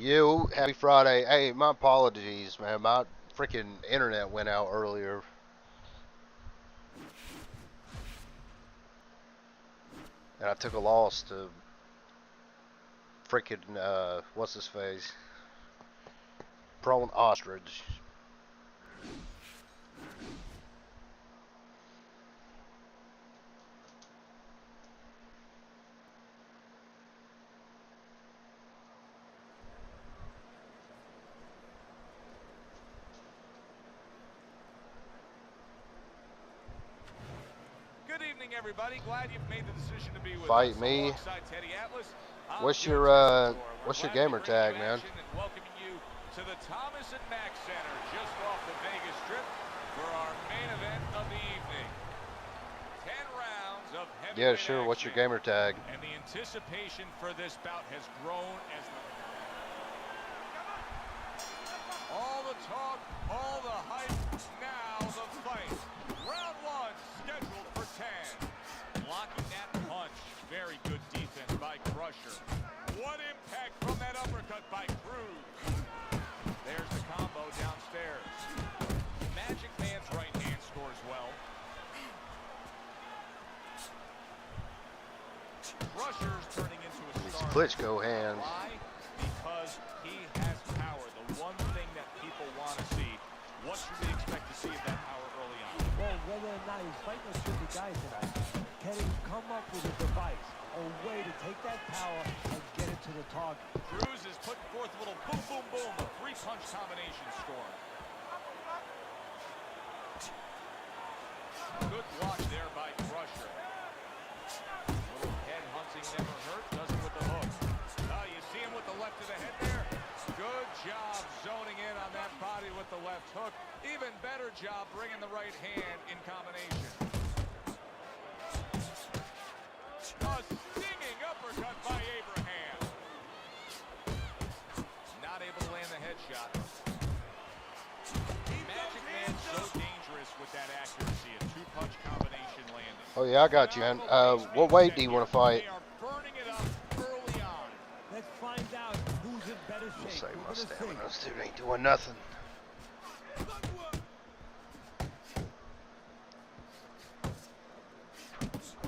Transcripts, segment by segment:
You, happy Friday. Hey, my apologies, man. My freaking internet went out earlier, and I took a loss to freaking what's his face, prone ostrich. Good evening, everybody. Glad you've made the decision to be with Fight us. me. Alongside Teddy Atlas, What's Joe your Tessitore. what's We're your glad to gamer bring tag, you man? action and welcoming you to the Thomas and Mack Center just off the Vegas Strip for our main event of the evening. 10 rounds of Yeah, heavyweight sure. What's your action. gamer tag? And the anticipation for this bout has grown as all the talk, all the hype, now the fight. Round one scheduled for 10. Blocking that punch. Very good defense by Crusher. What impact from that uppercut by Cruz. There's the combo downstairs. Magic Man's right hand scores well. Crusher's turning into a These star. Klitschko hands. Why? Because he has power. The one thing that people want to see. What should we expect to see of that power early on? Well, whether or not he's fighting a tricky guy tonight, can he come up with a device, a way to take that power and get it to the target? Cruz is putting forth a little boom, boom, boom, a three-punch combination score. Good block there by Crusher. Little head hunting never hurt, does it with the hook. Oh, you see him with the left of the head there? Good job zoning in on that body with the left hook. Even better job bringing the right hand in combination. A stinging uppercut by Abraham. Not able to land the headshot. Magic Man so dangerous with that accuracy. A two-punch combination landing. Oh yeah, I got you, man. What weight do you want to fight? They are burning it up early on. Let's find out who's in better I'll shape. save We're my gonna stamina. see. Those two ain't doing nothing.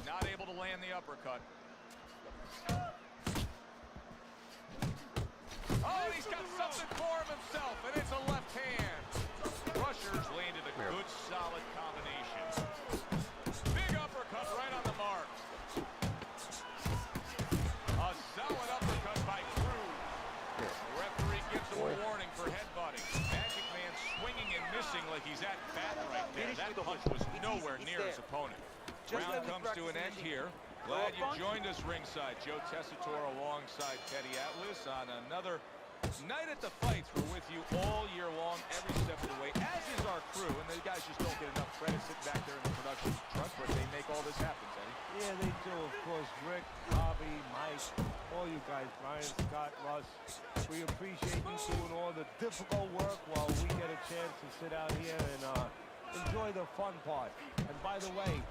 Not able to land the uppercut. Oh, he's got something for himself, and it's a left hand. Crusher's landed a good, solid combination. Big uppercut right on the mark. A solid uppercut by Cruz. The referee gives him a warning for headbutting. Magic Man swinging and missing like he's at bat right there. That punch was nowhere near his opponent. Round comes to an end here. Glad you joined us ringside. Joe Tessitore alongside Teddy Atlas on another night at the fights. We're with you all year long, every step of the way, as is our crew. And the guys just don't get enough credit sitting back there in the production truck, but they make all this happen, Teddy. Yeah, they do. Of course, Rick, Bobby, Mike, all you guys, Brian, Scott, Russ. We appreciate you doing all the difficult work while we get a chance to sit out here and enjoy the fun part. And by the way,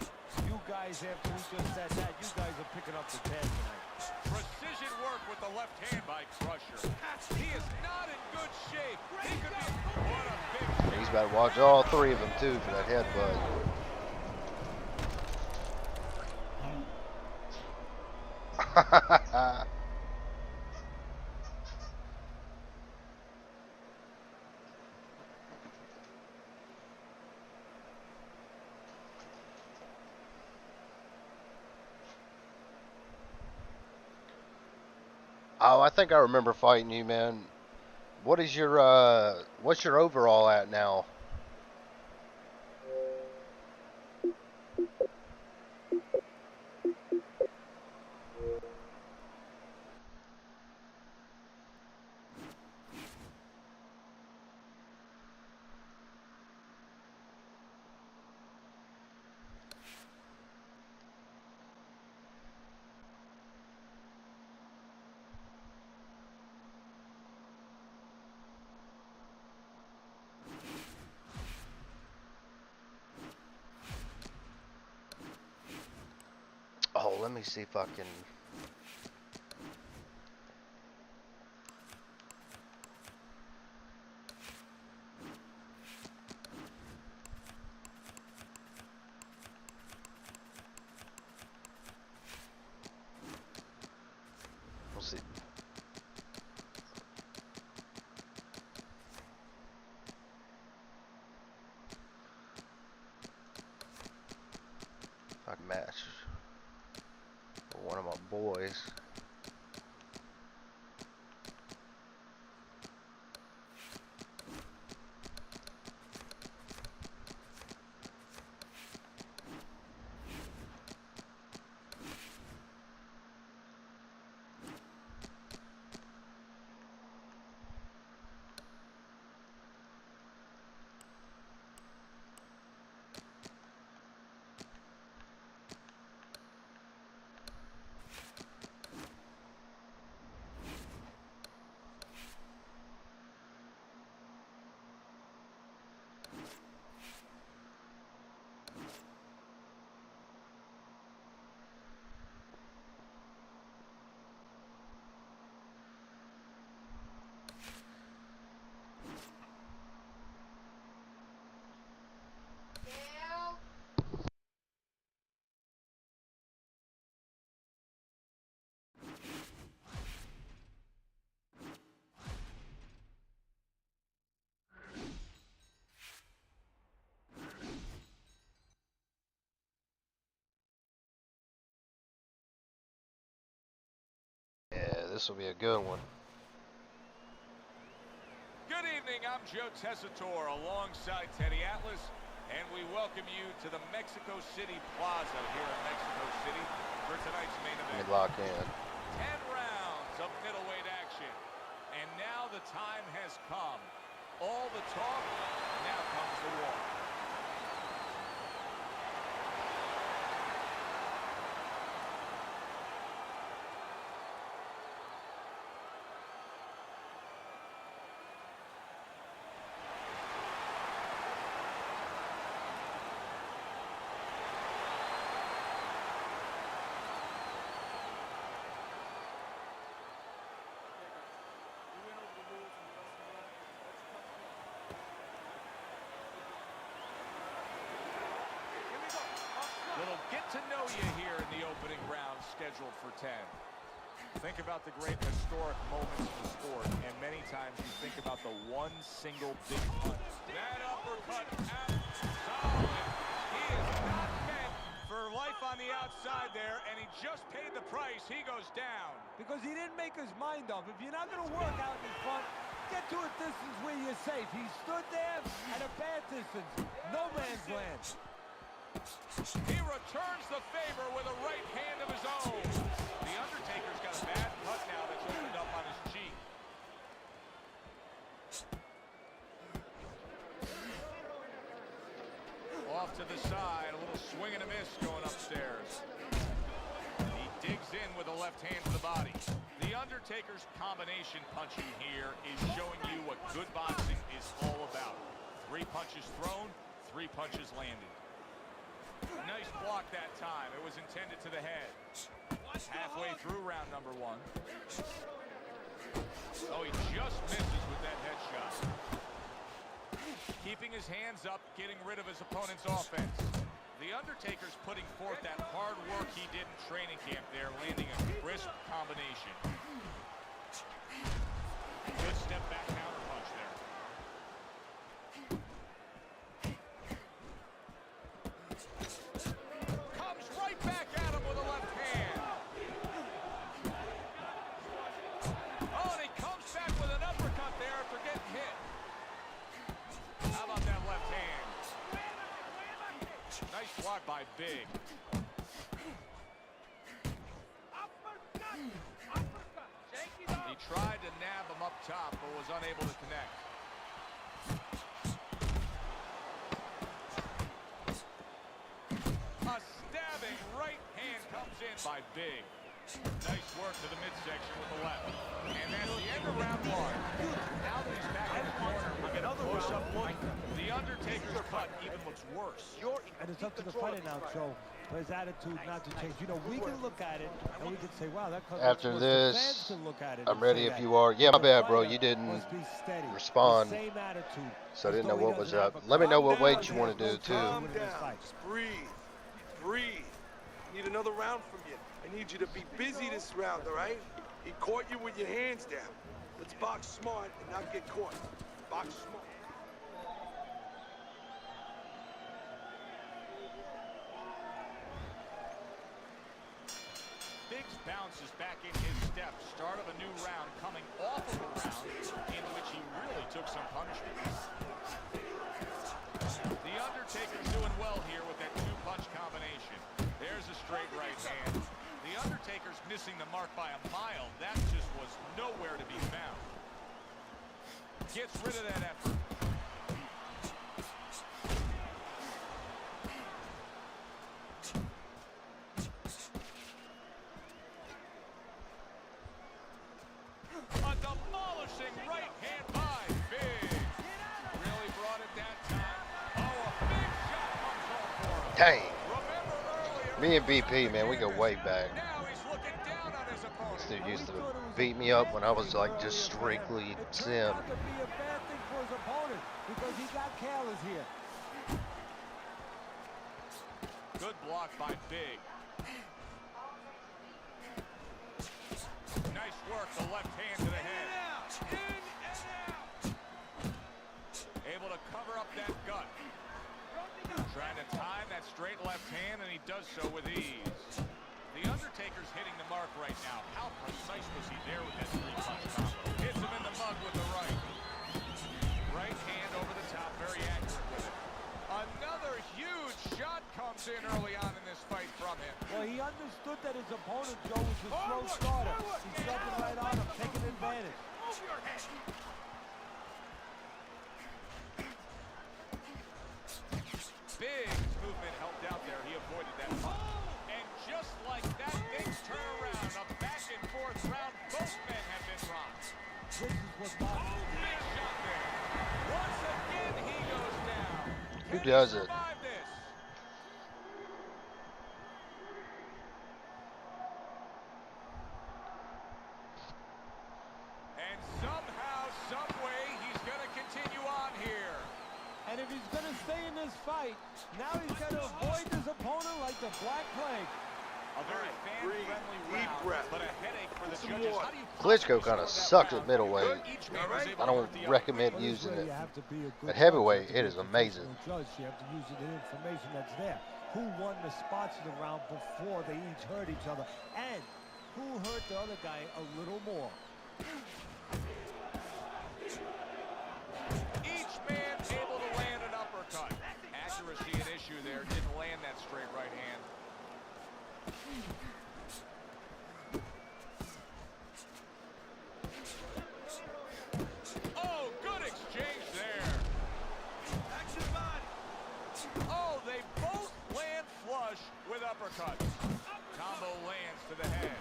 you guys, after we just said that, you guys are picking up the tab tonight. Precision work with the left hand by Crusher. He is not in good shape. He could be... What a big... He's about to watch all three of them too for that headbutt. Oh, I think I remember fighting you, man. What is your what's your overall at now? Oh, let me see if I can. boys. Yeah, this will be a good one. Good evening, I'm Joe Tessitore alongside Teddy Atlas, and we welcome you to the Mexico City Plaza here in Mexico City for tonight's main Let event. me lock in. 10 rounds of middleweight action, and now the time has come. All the talk, now comes the war. Little get to know you here in the opening round scheduled for 10. Think about the great historic moments in the sport, and many times you think about the one single big punch. That uppercut out solid. He is not meant for life on the outside there, and he just paid the price. He goes down. Because he didn't make his mind up. If you're not going to work out in front, get to a distance where you're safe. He stood there at a bad distance. No man's land. He returns the favor with a right hand of his own. The Undertaker's got a bad cut now that's opened up on his cheek. Off to the side, a little swing and a miss going upstairs. He digs in with a left hand to the body. The Undertaker's combination punching here is showing you what good boxing is all about. 3 punches thrown, 3 punches landed. Nice block that time. It was intended to the head. Halfway through round number 1. Oh, he just misses with that headshot. Keeping his hands up, getting rid of his opponent's offense. The Undertaker's putting forth that hard work he did in training camp there, landing a crisp combination. Good step back counter punch there. Comes right back at him with a left hand. Oh, and he comes back with an uppercut there after getting hit. How about that left hand? Nice block by Big. He tried to nab him up top, but was unable to connect. A stabbing right hand comes in by Big. Nice work to the midsection with the left. And that's the end of round 1. Now that he's back in the corner, we get a close-up look. The Undertaker's cut even looks worse. And it's up to the fighter now, Joe, for his attitude not to change. You know, we can look at it, and we can say, wow, that cut After looks this, worse. The fans can look at it I'm and ready say if that. you are. Yeah, my The bad, bro. fighter You didn't must be steady. respond, The same attitude, so I as didn't though know he what was doesn't up. have a Let me know calm what down, weight you man. want to do, too. Calm down. Just breathe. Breathe. I need another round from you. I need you to be busy this round, all right? He caught you with your hands down. Let's box smart and not get caught. Box smart. Biggs bounces back in his step. Start of a new round coming off of a round in which he really took some punishment. The Undertaker's doing well here with that two-punch combination. There's a straight right hand. The Undertaker's missing the mark by a mile. That just was nowhere to be found. Gets rid of that effort. A demolishing right hand by Biggs. Really brought it that time. Oh, a big shot comes home for him. Dang. Remember earlier, Me and BP, man, we go way back. now he's looking down on his opponent. This dude used to beat me up when I was like just strictly sim. It turned out to be a bad thing for his opponent because he got careless here. Good block by Big. Nice work, the left hand to the head. Able to cover up that gut. Trying to time that straight left hand, and he does so with ease. The Undertaker's hitting the mark right now. How precise was he there with that three-punch combo? Hits him in the mug with the right. Right hand over the top, very accurate with it. Another huge shot comes in early on in this fight from him. Well, he understood that his opponent, Joe, was a slow starter. He's jumping right on him, taking advantage. Move your head. Big movement helped out there. He avoided that punch. And just like that, things turn around. A back and forth round. Both men have been rocked. This is what boxing is. Big shot there. Once again, he goes down. Who Can he does it? survive this? And somehow, some way, he's going to continue on here. And if he's going to stay in this fight, now he's got to avoid his opponent like the Black Plague. A very fan-friendly Deep round, breath. but a headache for the Some judges. more. How do you Klitschko possibly kind of slow that sucked round? at middleweight. Each man was able I to don't hurt the other. recommend But this using way it. you have to be a good At heavyweight, judge. it is amazing. Judge, you have to use the information that's there. Who won the spots of the round before they each hurt each other, and who hurt the other guy a little more. Each man able to land an uppercut. Accuracy an issue there. Didn't land that straight right hand. Oh, good exchange there. Oh, they both land flush with uppercuts. Combo lands to the head.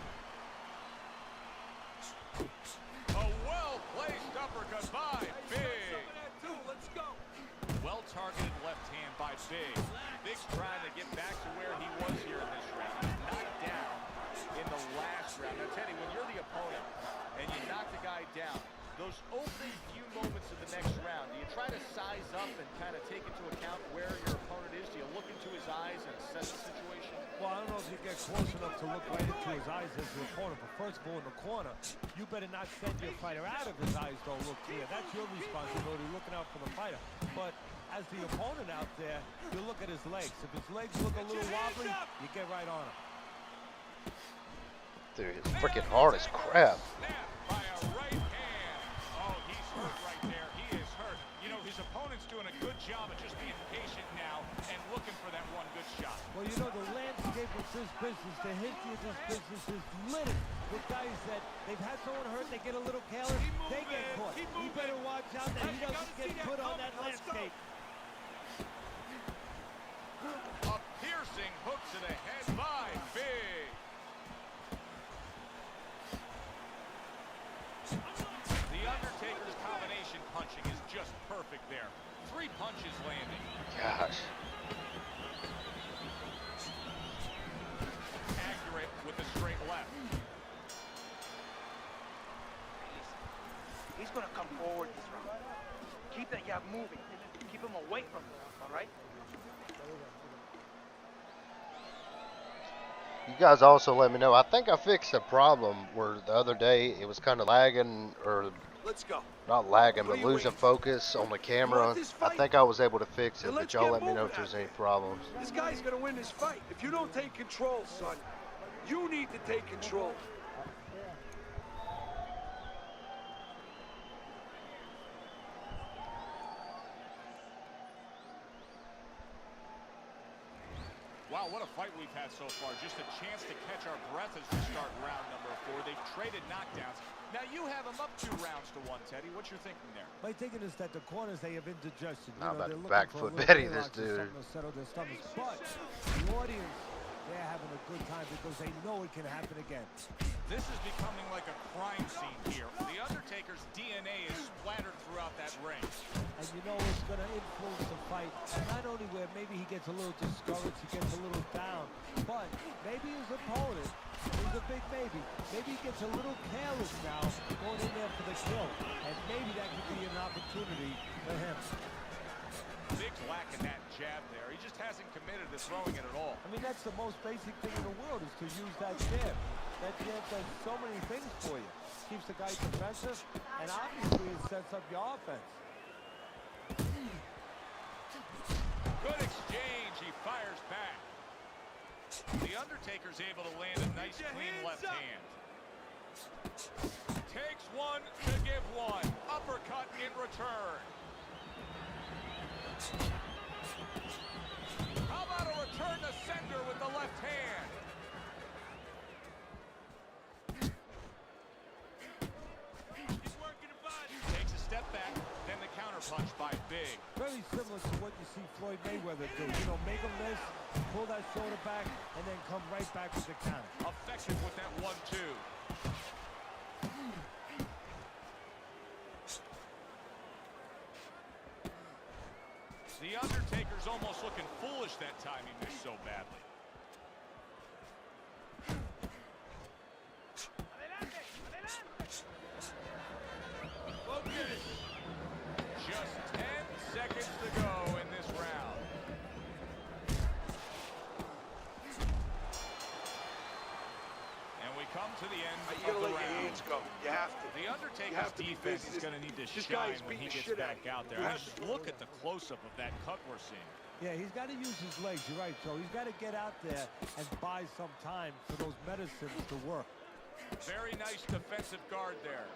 A well-placed uppercut by Big. Well-targeted left hand by Big. Big's trying to get back to where he was here in this round. Knocked down in the last round. Now, Teddy, when you're the opponent and you knock the guy down, those opening few moments of the next round, do you try to size up and kind of take into account where your opponent is? Do you look into his eyes and assess the situation? Well, I don't know if you get close enough to look right into his eyes as your opponent, but first of all, in the corner, you better not send your fighter out of his eyes, don't look clear. That's your responsibility, looking out for the fighter. But as the opponent out there, you look at his legs. If his legs look a little wobbly, you get right on him. Dude, it's freaking hard as crap. Snap by a right hand. Oh, he's hurt right there. He is hurt. You know, his opponent's doing a good job of just being patient now and looking for that one good shot. Well, you know, the landscape of this business, the history of this business is littered with guys that they've had someone hurt, they get a little careless, they get caught. He better watch out that he doesn't get put on that landscape. A piercing hook to the head by Big. The Undertaker's combination punching is just perfect there. 3 punches landing. Gosh. Accurate with the straight left. He's going to come forward this round. Keep that jab moving. Keep him away from him, all right? You guys also let me know. I think I fixed a problem where the other day it was kind of lagging, or Let's go. not lagging, What but are you losing waiting focus on the camera. this I fight? think I was able to fix it, Then let's but y'all get let me know moving if there's out any there. problems. This guy's gonna win this fight. If you don't take control, son, You need to take control. Wow, what a fight we've had so far. Just a chance to catch our breath as we start round number 4. They've traded knockdowns. Now you have them up 2 rounds to 1, Teddy. What's your thinking there? My thinking is that the corners, they have indigestion. I'm about they're to looking back for a foot little Betty relax this or dude. something to settle their stomachs. But the audience, they're having a good time because they know it can happen again. This is becoming like a crime scene here. The Undertaker's DNA is splattered throughout that ring. And you know it's going to influence the fight. Not only where maybe he gets a little discouraged, he gets a little down, but maybe his opponent, he's a big maybe he gets a little careless now going in there for the kill. And maybe that could be an opportunity for him. Big's lacking that jab there. He just hasn't committed to throwing it at all. I mean, that's the most basic thing in the world is to use that jab. That jab does so many things for you. Keeps the guy defensive, and obviously it sets up your offense. Good exchange. He fires back. The Undertaker's able to land a nice, clean left hand. Takes one to give one. Uppercut in return. How about a return to sender with the left hand? He's working the body. Takes a step back, then the counter punch by Big. Very similar to what you see Floyd Mayweather do. You know, make him miss, pull that shoulder back, and then come right back with the counter. Effective with that 1-2. The Undertaker's almost looking foolish that time he missed so badly. Focus. Just 10 seconds to go in this round. And we come to the end You of gotta the let your round. hands go. You have to. The You Undertaker's have to be defense busy. is going to need to This shine guy's when he beating gets shit out back of you. out there. You I have just to. look at the close-up of that cut we're seeing. Yeah, he's got to use his legs. You're right, Joe. He's got to get out there and buy some time for those medicines to work. Very nice defensive guard there.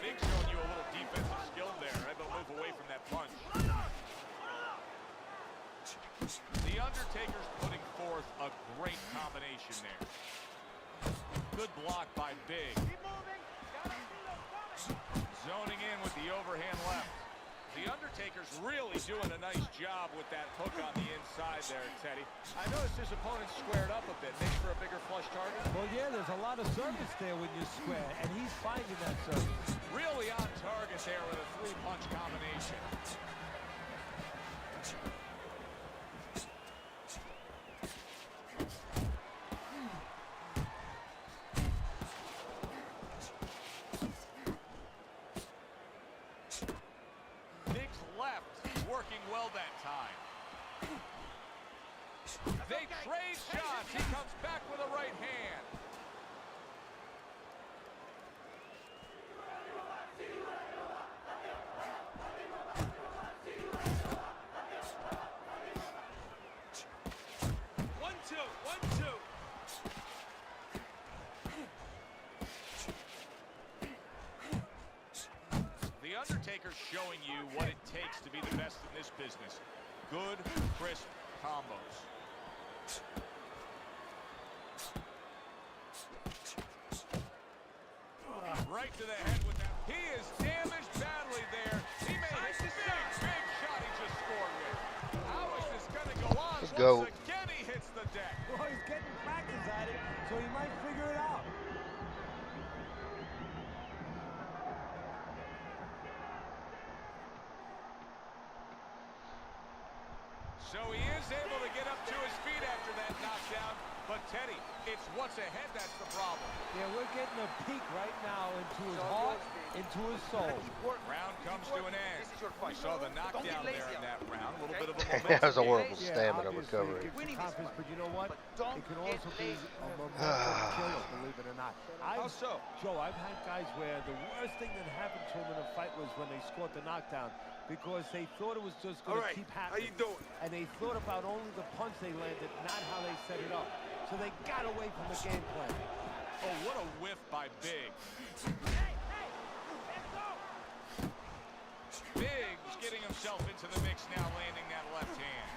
Big showing you a little defensive skill there. Able to move away from that punch. The Undertaker's putting forth a great combination there. Good block by Big. Zoning in with the overhand left. The Undertaker's really doing a nice job with that hook on the inside there, Teddy. I noticed his opponent squared up a bit, maybe for a bigger flush target. Well, yeah, there's a lot of service there when you square, and he's finding that service. Really on target there with a 3-punch combination. Big's left working well that time. They trade shots. He comes back with a right hand. The Undertaker's showing you what it takes to be the best in this business. Good, crisp combos. Right to the head with that. He is damaged badly there. He may hit the big shot he just scored with. How is this going to go on? Let's go. Once again, he hits the deck. Well, he's getting practice at it, so he might figure it out. So he is able to get up to his feet after that knockdown. But Teddy, it's what's ahead that's the problem. Yeah, we're getting a peek right now into his heart, into his soul. Round comes to an end. We saw the knockdown there in that round. A little bit of a That was a momentum. horrible Yeah, stamina obviously, recovery. it gives you confidence, but you know what? It can also be a momentum killer, believe it or not. How so? Joe, I've had guys where the worst thing that happened to them in a fight was when they scored the knockdown. because they thought it was just All going to right, keep how happening. you doing? And they thought about only the punch they landed, not how they set it up. So they got away from the game plan. Oh, what a whiff by Big. Biggs getting himself into the mix now, landing that left hand.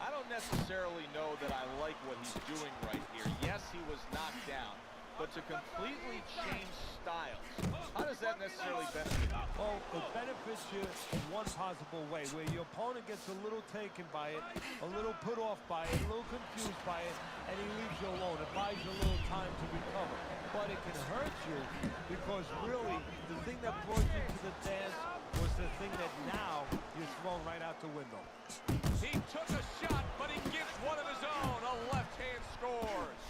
I don't necessarily know that I like what he's doing right here. Yes, he was knocked down, but to completely change styles, how does that necessarily benefit you? Well, it benefits you in one possible way, where your opponent gets a little taken by it, a little put off by it, a little confused by it, and he leaves you alone. It buys you a little time to recover. But it can hurt you because really the thing that brought you to the dance was the thing that now you're thrown right out the window. He took a shot, but he gets one of his own. A left hand scores.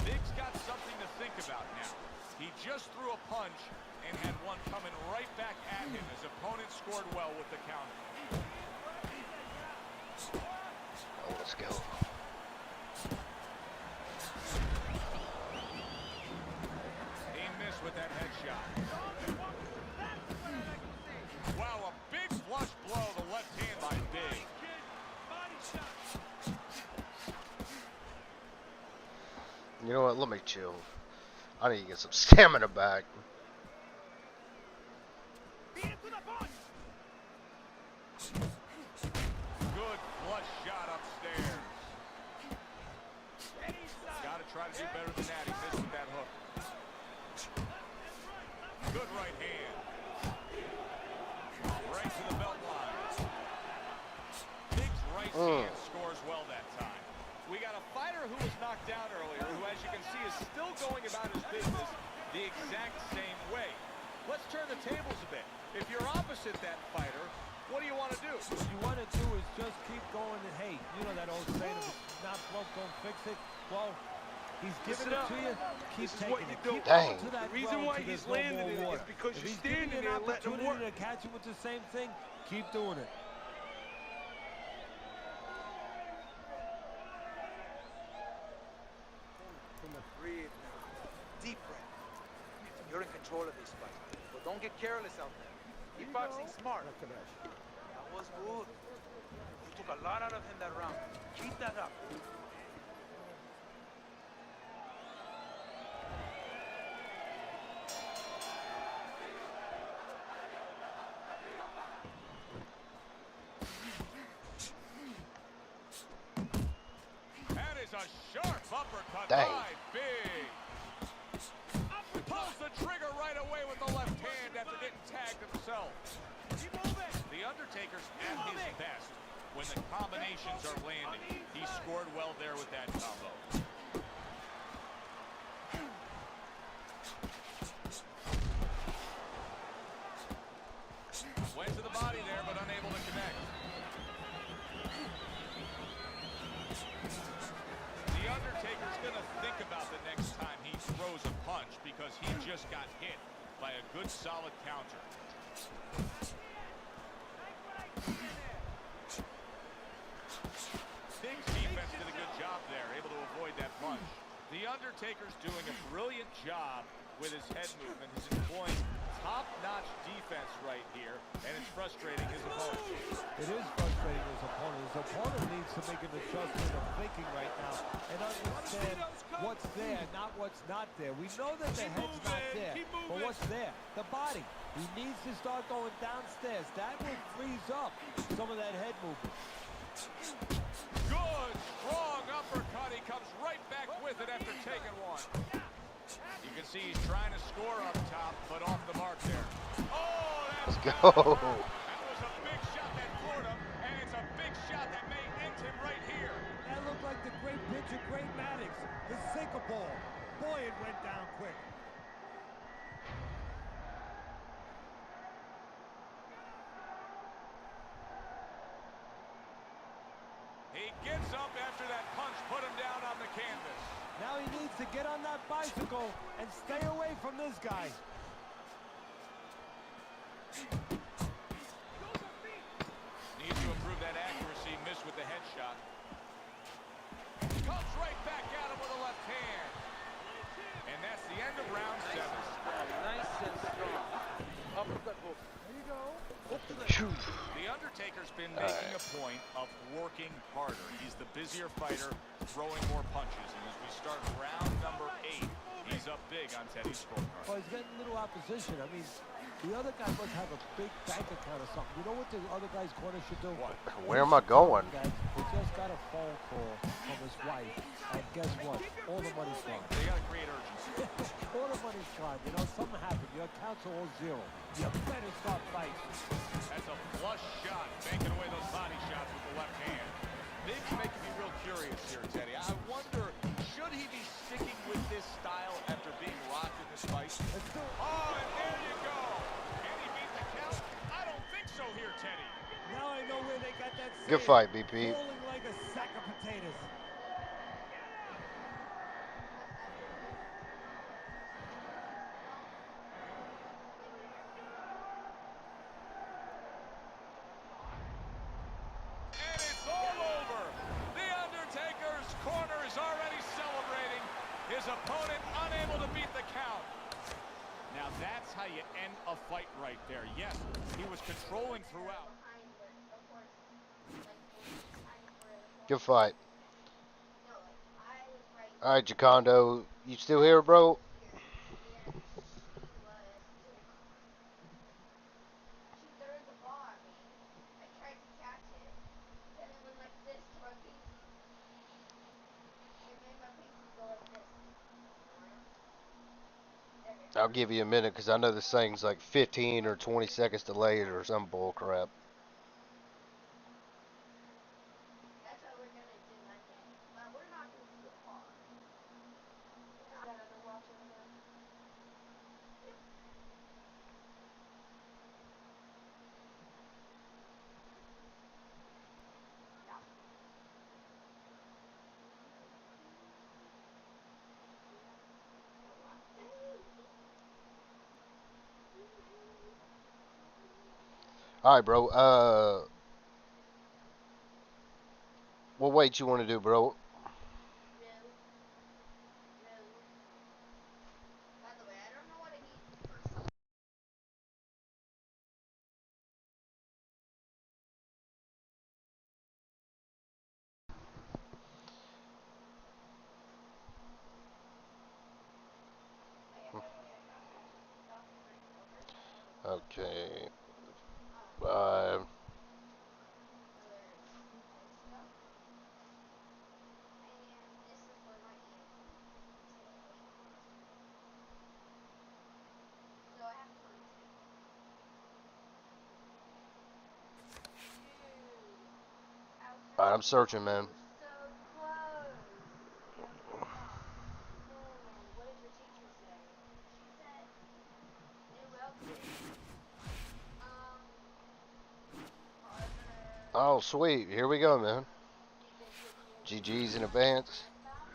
Biggs got something to think about now. He just threw a punch and had one coming right back at him. His opponent scored well with the counter. Oh, let's go. He missed with that headshot. Wow, a big flush blow, the left hand by Big. You know what? Let me chill. I need to get some stamina back. Good flush shot upstairs. Got to try to do better than that. He missed with that hook. Good right hand. Right to the belt line. Big's right hand scores well that time. We got a fighter who was knocked down earlier, who, as you can see, is still going about his business the exact same way. Let's turn the tables a bit. If you're opposite that fighter, what do you want to do? What you want to do is just keep going and, hey, you know that old saying, if it's not broke, don't fix it. Well, he's giving it to you, keep This is what taking you it. do. Keep Dang. going to that The reason well why until he's there's no landing more it is water. because If you're he's giving standing you an there letting him opportunity work. to catch him with the same thing, keep doing it. Breathe now. Deep breath. You're in control of this fight. But don't get careless out there. Keep boxing smart. That was good. You took a lot out of him that round. Keep that up. That is a sharp uppercut Dang. by Big. Pulls the trigger right away with the left hand after getting tagged himself. The Undertaker's at his best when the combinations are landing. He scored well there with that combo. Went to the body there, but unable to connect. The Undertaker's gonna think about the next time he throws a punch because he just got hit by a good solid counter. Big's defense did a good job there, able to avoid that punch. The Undertaker's doing a brilliant job with his head movement. He's employing top-notch defense right here, and it's frustrating his opponent. It is frustrating his opponent. His opponent needs to make an adjustment of thinking right now and understand what's there, not what's not there. We know that the head's not there, but what's there? The body. He needs to start going downstairs. That will freeze up some of that head movement. Good, strong uppercut. He comes right back with it after taking one. You can see he's trying to score up top, but off the mark there. Oh, that's Let's go. That was a big shot that floored him, and it's a big shot that may end him right here. That looked like the great pitcher, Great Maddox, the sinker ball. Boy, it went down quick. He gets up after that punch put him down on the canvas. Now he needs to get on that bicycle and stay away from this guy. Needs to improve that accuracy. Missed with the headshot. Comes right back at him with a left hand. And that's the end of round 7. Nice and strong. Uppercut hook. There you go. Hook The Undertaker's been making a point of working harder. He's the busier fighter, throwing more punches. And as we start round number 8, he's up big on Teddy's scorecard. Well, he's getting little opposition. I mean, the other guy must have a big bank account or something. You know what the other guy's corner should do? What? Where am I going? He just got a phone call from his wife, and guess what? All the money's gone. They got to create urgency. All the money's gone. You know, something happened. Your accounts are all zero. You better start fighting. That's a flush shot, banking away those body shots with the left hand. Things making me real curious here, Teddy. I wonder, should he be sticking with this style after being rocked in this fight? Let's do it. Oh, and there you go. Can he beat the count? I don't think so here, Teddy. Now I know where they got that Good saying, fight, BP. falling like a sack of potatoes. And it's all over. The Undertaker's corner is already celebrating. His opponent unable to beat the count. Now that's how you end a fight right there. Yes, he was controlling throughout. Good fight. All right, Jacondo, you still here, bro? I'll give you a minute because I know this thing's like 15 or 20 seconds delayed or some bull crap. All right, bro. What weight you want to do, bro? Okay. 5. All right, I'm searching, man. Oh, sweet. Here we go, man. GG's in advance.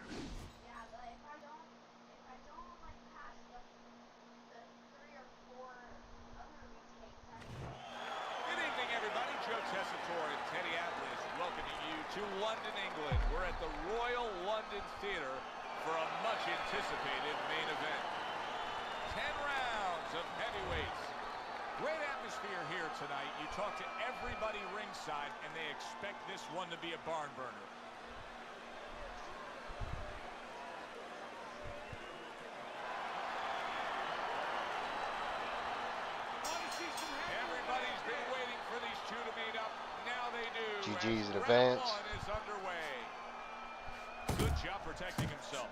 Good evening, everybody. Joe Tessitore and Teddy Atlas welcoming you to London, England. We're at the Royal London Theatre for a much-anticipated main event. 10 rounds of heavyweights. Great atmosphere here tonight. You talk to everybody ringside, and they expect this one to be a barn burner. Everybody's been waiting for these two to meet up. Now they do. GG's in Round advance. 1 is underway. Good job protecting himself.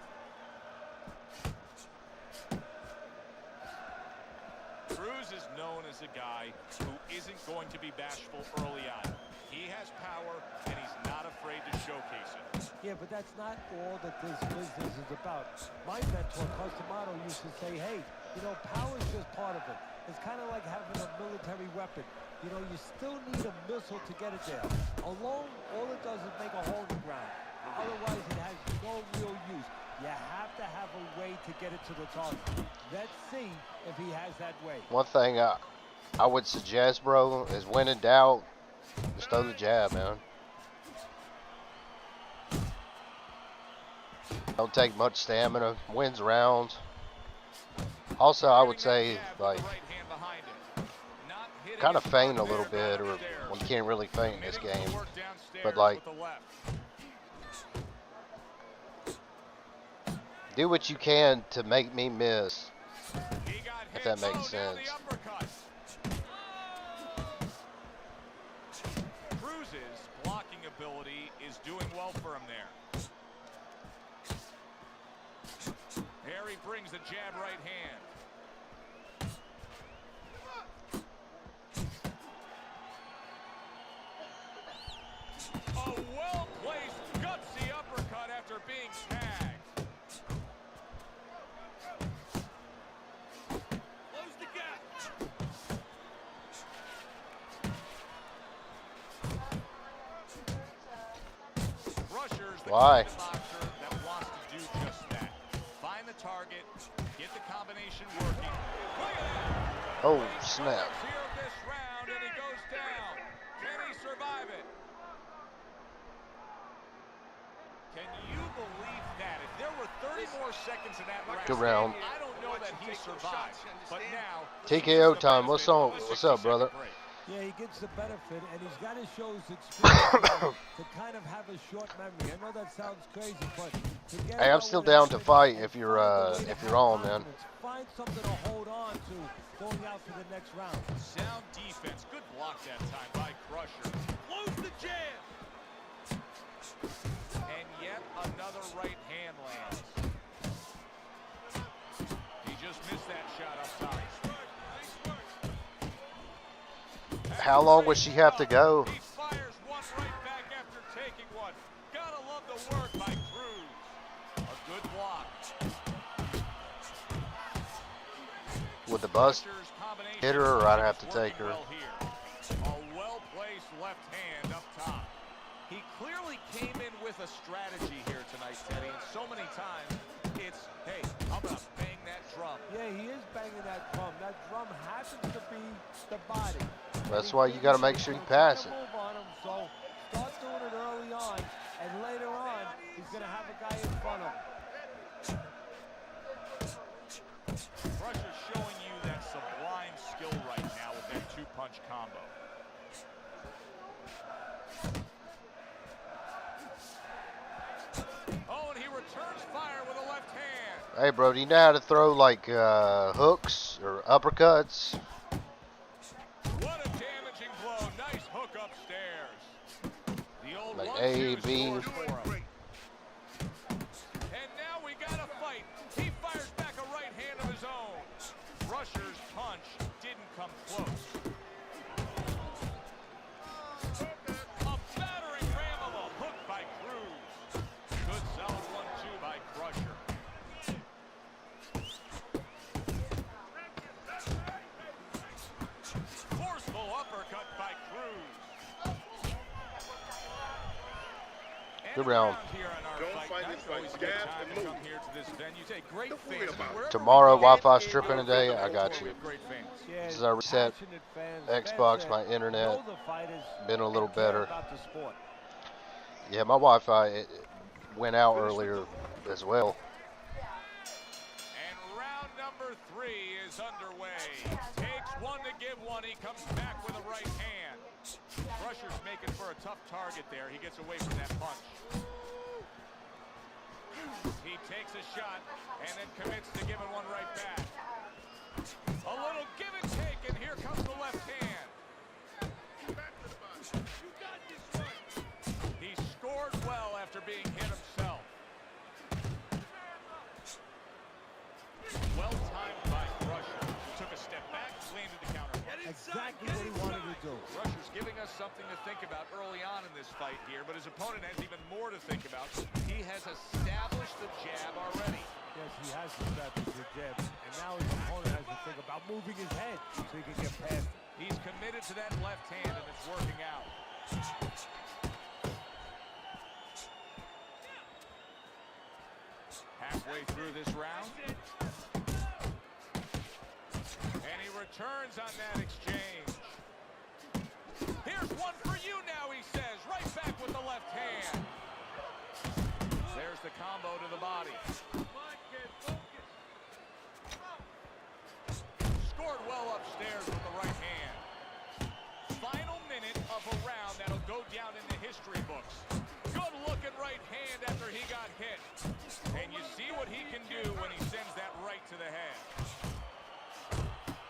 Cruz is known as a guy who isn't going to be bashful early on. He has power, and he's not afraid to showcase it. Yeah, but that's not all that this business is about. My mentor, Costamato, used to say, hey, you know, power is just part of it. It's kind of like having a military weapon. You know, you still need a missile to get it there. Alone, all it does is make a hole in the ground. Otherwise, it has no real use. You have to have a way to get it to the target. Let's see if he has that way. One thing I would suggest, bro, is when in doubt, just throw the jab, man. Don't take much stamina. Wins rounds. Also, I would say, like, kind of feint a little bit, or well, you can't really feint in this game. But like, do what you can to make me miss, if that makes sense. Cruz's blocking ability is doing well for him there. Harry brings the jab right hand. A well-placed, gutsy uppercut after being tagged. Close the gap. Rushers, the Why? kind of boxer that wants to do just that. Find the target, get the combination working. Look at that. Oh, snap. Here of this round, and he goes down. Can he survive it? Can you believe that? If there were 30 more seconds in that round, Good round. I don't know that he survived. But now, TKO time. What's on? What's up, brother? Yeah, he gets the benefit, and he's got to show his experience to kind of have a short memory. I know that sounds crazy, but Hey, I'm still down to fight if you're on, man. Find something to hold on to going out to the next round. Sound defense. Good block that time by Crusher. Close the jab. And yet another right hand lands. He just missed that shot up top. How long would she have to go? He fires one right back after taking one. Gotta love the work by Cruz. A good block. Would the bus hit her, or I'd have to take her? Well here. A well-placed left hand up top. He clearly came in with a strategy here tonight, Teddy, and so many times it's, hey, I'm gonna bang that drum. Yeah, he is banging that drum. That drum happens to be the body. That's why you got to make sure you pass it. Move on him, so start doing it early on, and later on, he's going to have a guy in front of him. Russia's showing you that sublime skill right now with that two-punch combo. Oh, and he returns fire with a left hand. Hey, bro, do you know how to throw like hooks or uppercuts? What a damaging blow. Nice hook upstairs. The old Like 1-2 A, B. scores for him. And now we got a fight. He fires back a right hand of his own. Rusher's punch didn't come close. A battering ram of a hook by Cruz. Good solid 1-2 by Crusher. Forceful uppercut by Cruz. Good round. Tomorrow, Wi-Fi's tripping today. I got you. This is our reset. Xbox, my internet, been a little better. Yeah, my Wi-Fi it went out earlier as well. And round number 3 is underway. Takes one to give one. He comes back with a right hand. Crusher's making for a tough target there. He gets away from that punch. He takes a shot and then commits to giving one right back. A little give and take, and here comes the left hand. He scored well after being hit himself. Well timed by Crusher. Took a step back, landed the counter. Exactly what he wanted to do. Crusher's giving us something to think about early on in this fight here, but his opponent has even more to think about. He has established the jab already. Yes, he has established the jab, and now his opponent has to think about moving his head so he can get past it. He's committed to that left hand, and it's working out. Halfway through this round. And he returns on that exchange. Here's one for you now, he says. Right back with the left hand. There's the combo to the body. Scored well upstairs with the right hand. down in the history books. Good-looking right hand after he got hit. And you see what he can do when he sends that right to the head.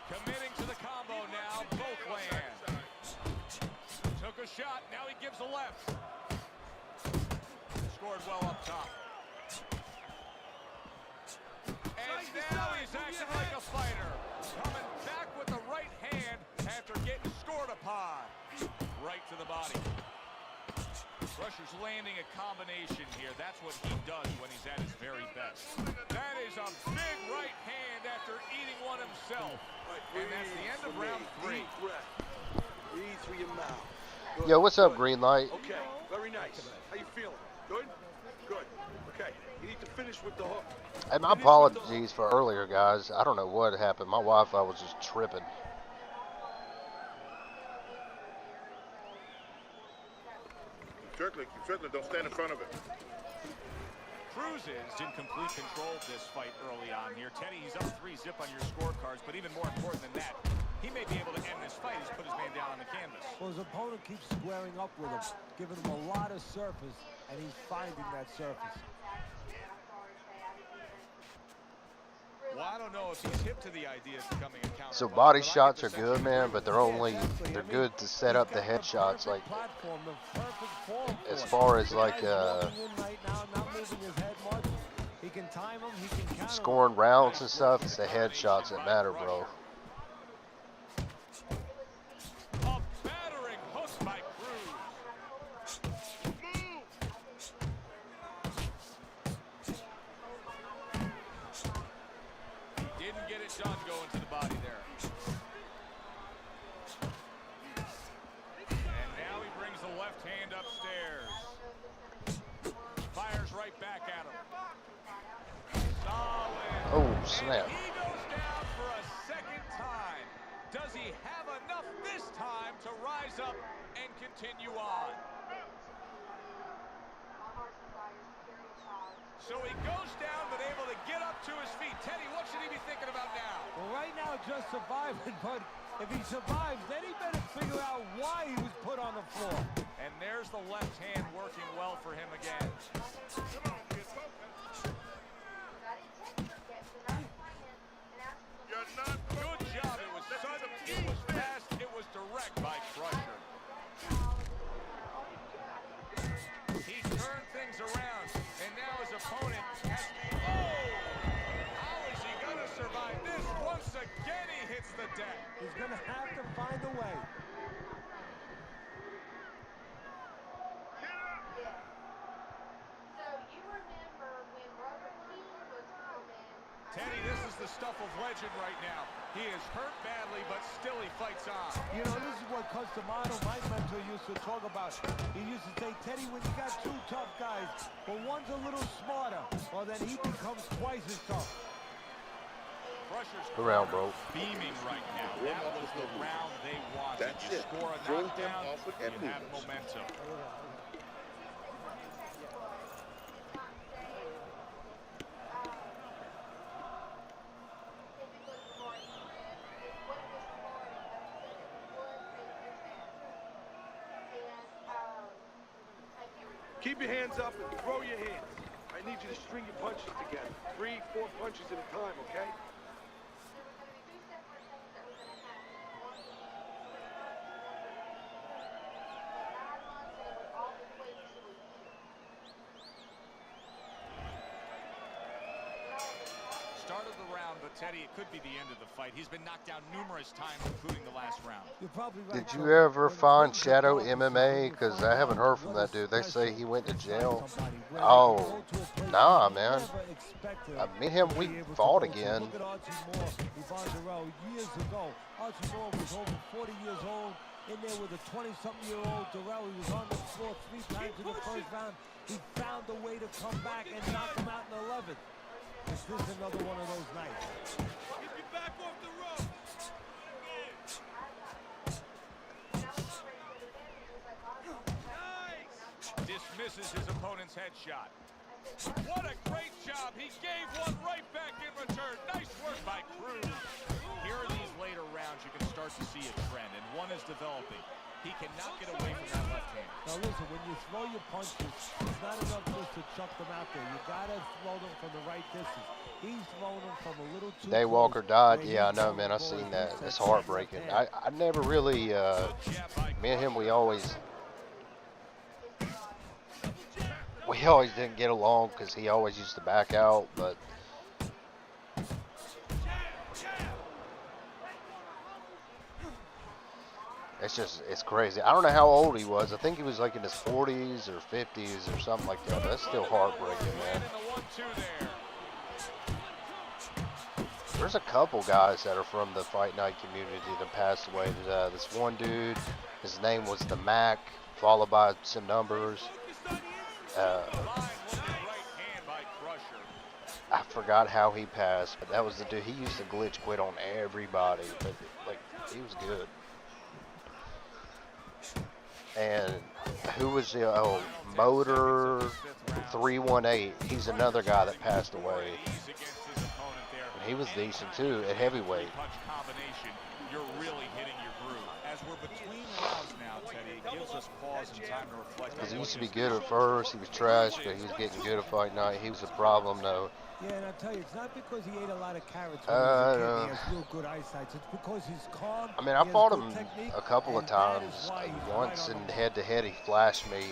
Committing to the combo now, both land. Took a shot, now he gives a left. Scored well up top. And now he's acting like a fighter. Coming back with the right hand after getting scored upon. Right to the body. Crusher's landing a combination here. That's what he does when he's at his very best. That is a big right hand after eating one himself. And that's the end of round 3. Breathe through your mouth. Good. Yo, what's up, Good. Green Light? Okay, very nice. How you feeling? Good? Good. Okay, you need to finish with the hook. Hey, my apologies for earlier, guys. I don't know what happened. My Wi-Fi was just tripping. Keep circling, don't stand in front of it. Cruz is in complete control of this fight early on here. Teddy, he's up 3-zip on your scorecards, but even more important than that, he may be able to end this fight. He's put his man down on the canvas. Well, his opponent keeps squaring up with him, giving him a lot of surface, and he's finding that surface. Well, I don't know if he's hip to the idea of becoming a counter. So body shots are good, man, but they're good to set up the headshots. Like, as far as like scoring rounds and stuff, it's the headshots that matter, bro. A battering hook by Cruz. Didn't get it done going to the body there. And now he brings the left hand upstairs. Fires right back at him. Solid. Oh, snap. And he goes down for a second time. Does he have enough this time to rise up and continue on? So he goes down, but able to get up to his feet. Teddy, what should he be thinking about now? Well, right now, just surviving, but if he survives, then he better figure out why he was put on the floor. And there's the left hand working well for him again. Good job. It was sudden, it was fast, it was direct by Crusher. He turned things around, and now his opponent has to... Oh! How is he going to survive this? Once again, he hits the deck. He's going to have to find a way. Teddy, this is the stuff of legend right now. He is hurt badly, but still he fights on. You know, this is what Customano, my mentor, used to talk about. He used to say, Teddy, when you got two tough guys, but one's a little smarter, well, then he becomes twice as tough. Crusher's Around, bro. beaming right now. That was the round they wanted. That's You it. score a Throw him knockdown, off with you have movements. momentum. Keep your hands up and throw your hands. I need you to string your punches together. 3, 4 punches at a time, okay? Started the round, but Teddy, it could be the end of the fight. He's been knocked down numerous times, including the last round. You're probably right. Did you ever find Shadow MMA? Because I haven't heard from that dude. They say he went to jail. Oh, nah, man. Me and him, we fought again. Look at Archie Moore, Yvonne years ago. Archie Moore was over 40 years old, in there with a 20-something-year-old Darrell. He was on the floor 3 times in the first round. He found a way to come back and knock him out in the 11th. This is another one of those nights. Keep your back off the rope. Dismisses his opponent's headshot. What a great job. He gave one right back in return. Nice work by Cruz. Here are these later rounds. You can start to see a trend, and one is developing. He cannot get away from that left hand. Now listen, when you throw your punches, it's not enough just to chuck them out there. You gotta throw them from the right distance. He's throwing them from a little too Day close. Walker died. Where Yeah, I he's know, throwing man. the I ball seen with that. that It's same heartbreaking. left hand. I never really, me and him, we always didn't get along because he always used to back out, but it's crazy. I don't know how old he was. I think he was like in his 40s or 50s or something like that. But that's still heartbreaking, man. There's a couple guys that are from the Fight Night community that passed away. This one dude, his name was the Mac, followed by some numbers. I forgot how he passed, but that was the dude. He used to glitch quit on everybody, but like he was good. And who was the Motor 318? He's another guy that passed away. And he was decent too at heavyweight. You're really hitting your groove. As we're between rounds now, Teddy, it gives us pause and time to reflect. Because he used to be good at first, he was trash, but he was getting good at Fight Night. He was a problem though. Yeah, and I tell you, it's not because he ate a lot of carrots when he was a kid. He has real good eyesight. It's because he's calm. I mean, I fought him a couple of times. Once in head-to-head, he flashed me,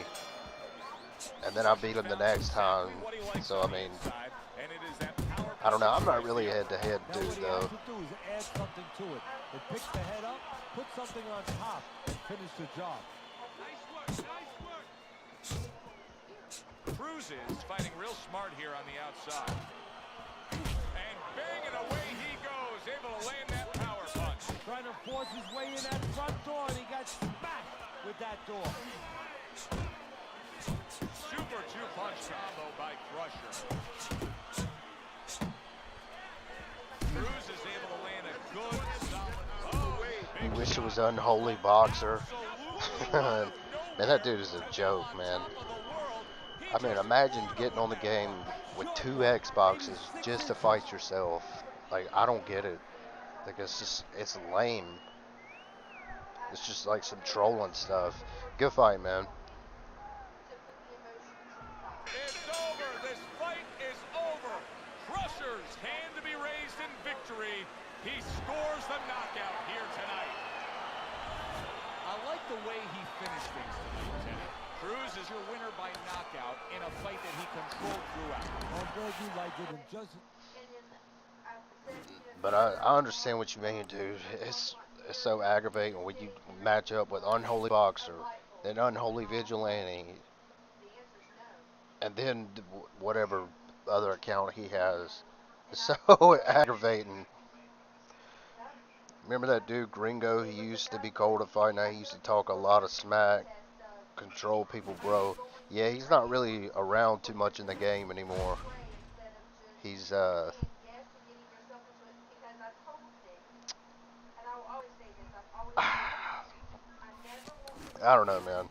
and then I beat him the next time. So, I mean, I don't know. I'm not really a head-to-head dude, though. What you have to do is add something to it. It picks the head up, put something on top, and finish the job. Nice work, nice work. Cruz is fighting real smart here on the outside. And banging away he goes, able to land that power punch. Trying to force his way in that front door, and he got smacked with that door. Super two-punch combo by Crusher. Cruz is able to land a good, solid... You wish it was Unholy Boxer. Man, that dude is a joke, man. I mean, imagine getting on the game with 2 Xboxes just to fight yourself. Like, I don't get it. Like, it's lame. It's just like some trolling stuff. Good fight, man. It's over. This fight is over. Crusher's hand to be raised in victory. He scores the knockout here tonight. I like the way he finished things tonight, Teddy. Cruz is your winner by knockout in a fight that he controlled throughout. I'm glad you liked it, and just... But I understand what you mean, dude. It's so aggravating when you match up with Unholy Boxer, then Unholy Vigilante, and then whatever other account he has. It's so aggravating. Remember that dude Gringo? He used to be cold at Fight Night. He used to talk a lot of smack, control people, bro. Yeah, he's not really around too much in the game anymore. He's I don't know, man.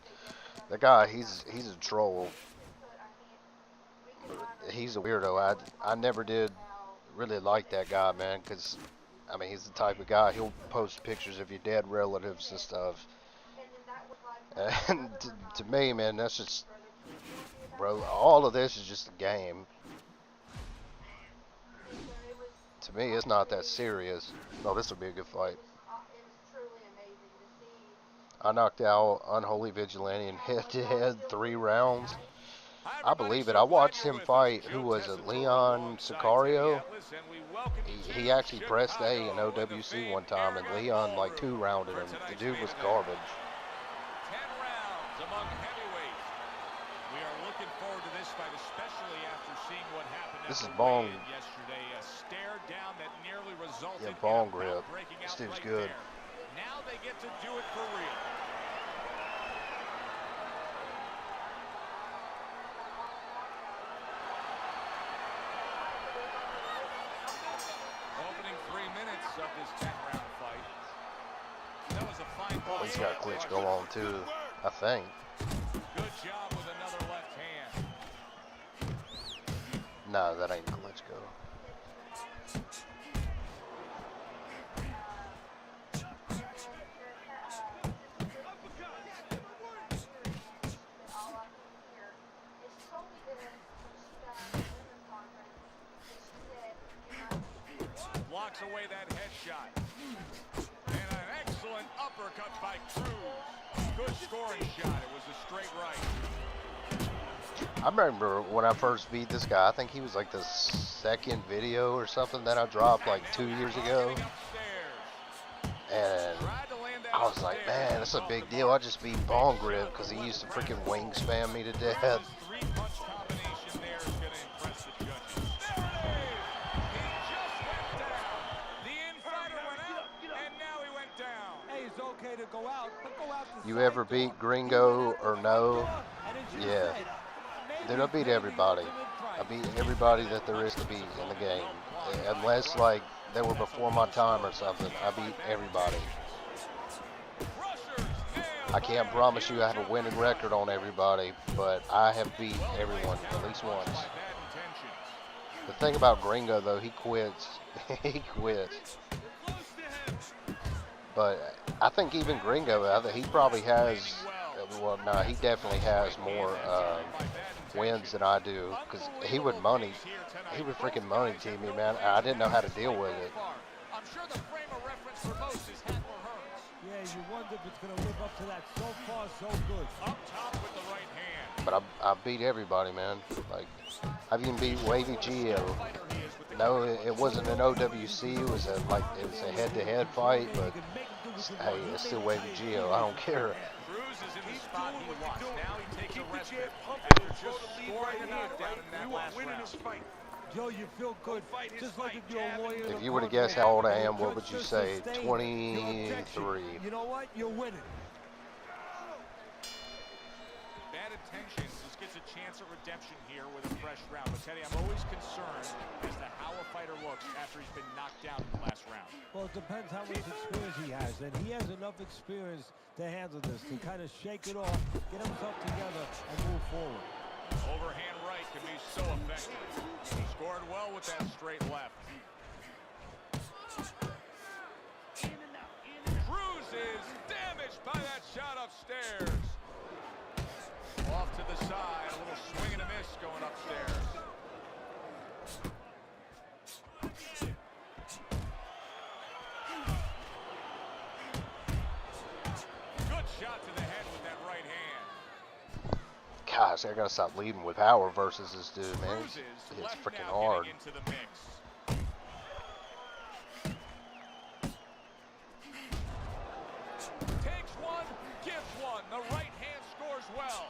The guy, he's a troll. He's a weirdo. I never did really like that guy, man, because I mean, he's the type of guy, he'll post pictures of your dead relatives and stuff. And to me, man, that's just, bro, all of this is just a game. To me, it's not that serious. No, this will be a good fight. I knocked out Unholy Vigilante in head-to-head 3 rounds. I believe it. I watched him fight, who was it, Leon Sicario? He actually pressed A in OWC one time, and Leon like 2-rounded him. The dude was garbage. 10 rounds among heavyweights. We are looking forward to this fight, especially after seeing what happened This is at the Bong. weigh-in yesterday. A stare down that nearly resulted Yeah, in Bong a grip. bout breaking This out dude's right good. there. Now they get to do it for real. Opening 3 minutes of this 10-round fight. That was a fine Oh, ball. he's got Klitschko on too, I think. Good job with another left hand. No, that ain't Klitschko. blocks away that headshot. And an excellent uppercut by Cruz. Good scoring shot. It was a straight right. I remember when I first beat this guy, I think he was like the second video or something that I dropped like 2 years ago. And I was like, man, that's a big deal. I just beat Bone Grip because he used to freaking wingspan me to death. Okay to go out, but go out the You ever beat Gringo or no? Yeah. Dude, I beat everybody. I beat everybody that there is to beat in the game. Unless, like, they were before my time or something. I beat everybody. I can't promise you I have a winning record on everybody, but I have beat everyone at least once. The thing about Gringo, though, he quits. He quits. But I think even Gringo, he probably has, well, no, he definitely has more wins than I do, because he would freaking money team me, man. I didn't know how to deal with it. I'm sure the frame of reference for most is Heckler Hearns. Yeah, you wonder if it's going to live up to that. So far, so good. Up top with the right hand. But I beat everybody, man. Like, I've even beat Wavy Gio. No, it wasn't an OWC. It was a head-to-head fight, but hey, it's still Wavy Gio. I don't care. Cruz is in the spot he wants. Now he takes a respite after just scoring a knockdown in that last round. Joe, you feel good. Just like if you're a lawyer. If you were to guess how old I am, what would you say? 23. You know what? You're winning. Bad intentions just gets a chance at redemption here with a fresh round. But Teddy, I'm always concerned as to how a fighter looks after he's been knocked down in the last round. Well, it depends how much experience he has. And he has enough experience to handle this, to kind of shake it off, get himself together, and move forward. Overhand right can be so effective. Scored well with that straight left. Cruz is damaged by that shot upstairs. Off to the side, a little swing and a miss going upstairs. Good shot to the head with that right hand. Gosh, I gotta stop leading with power versus this dude, man. It's freaking hard. Into the mix. Takes one, gives one. The right hand scores well.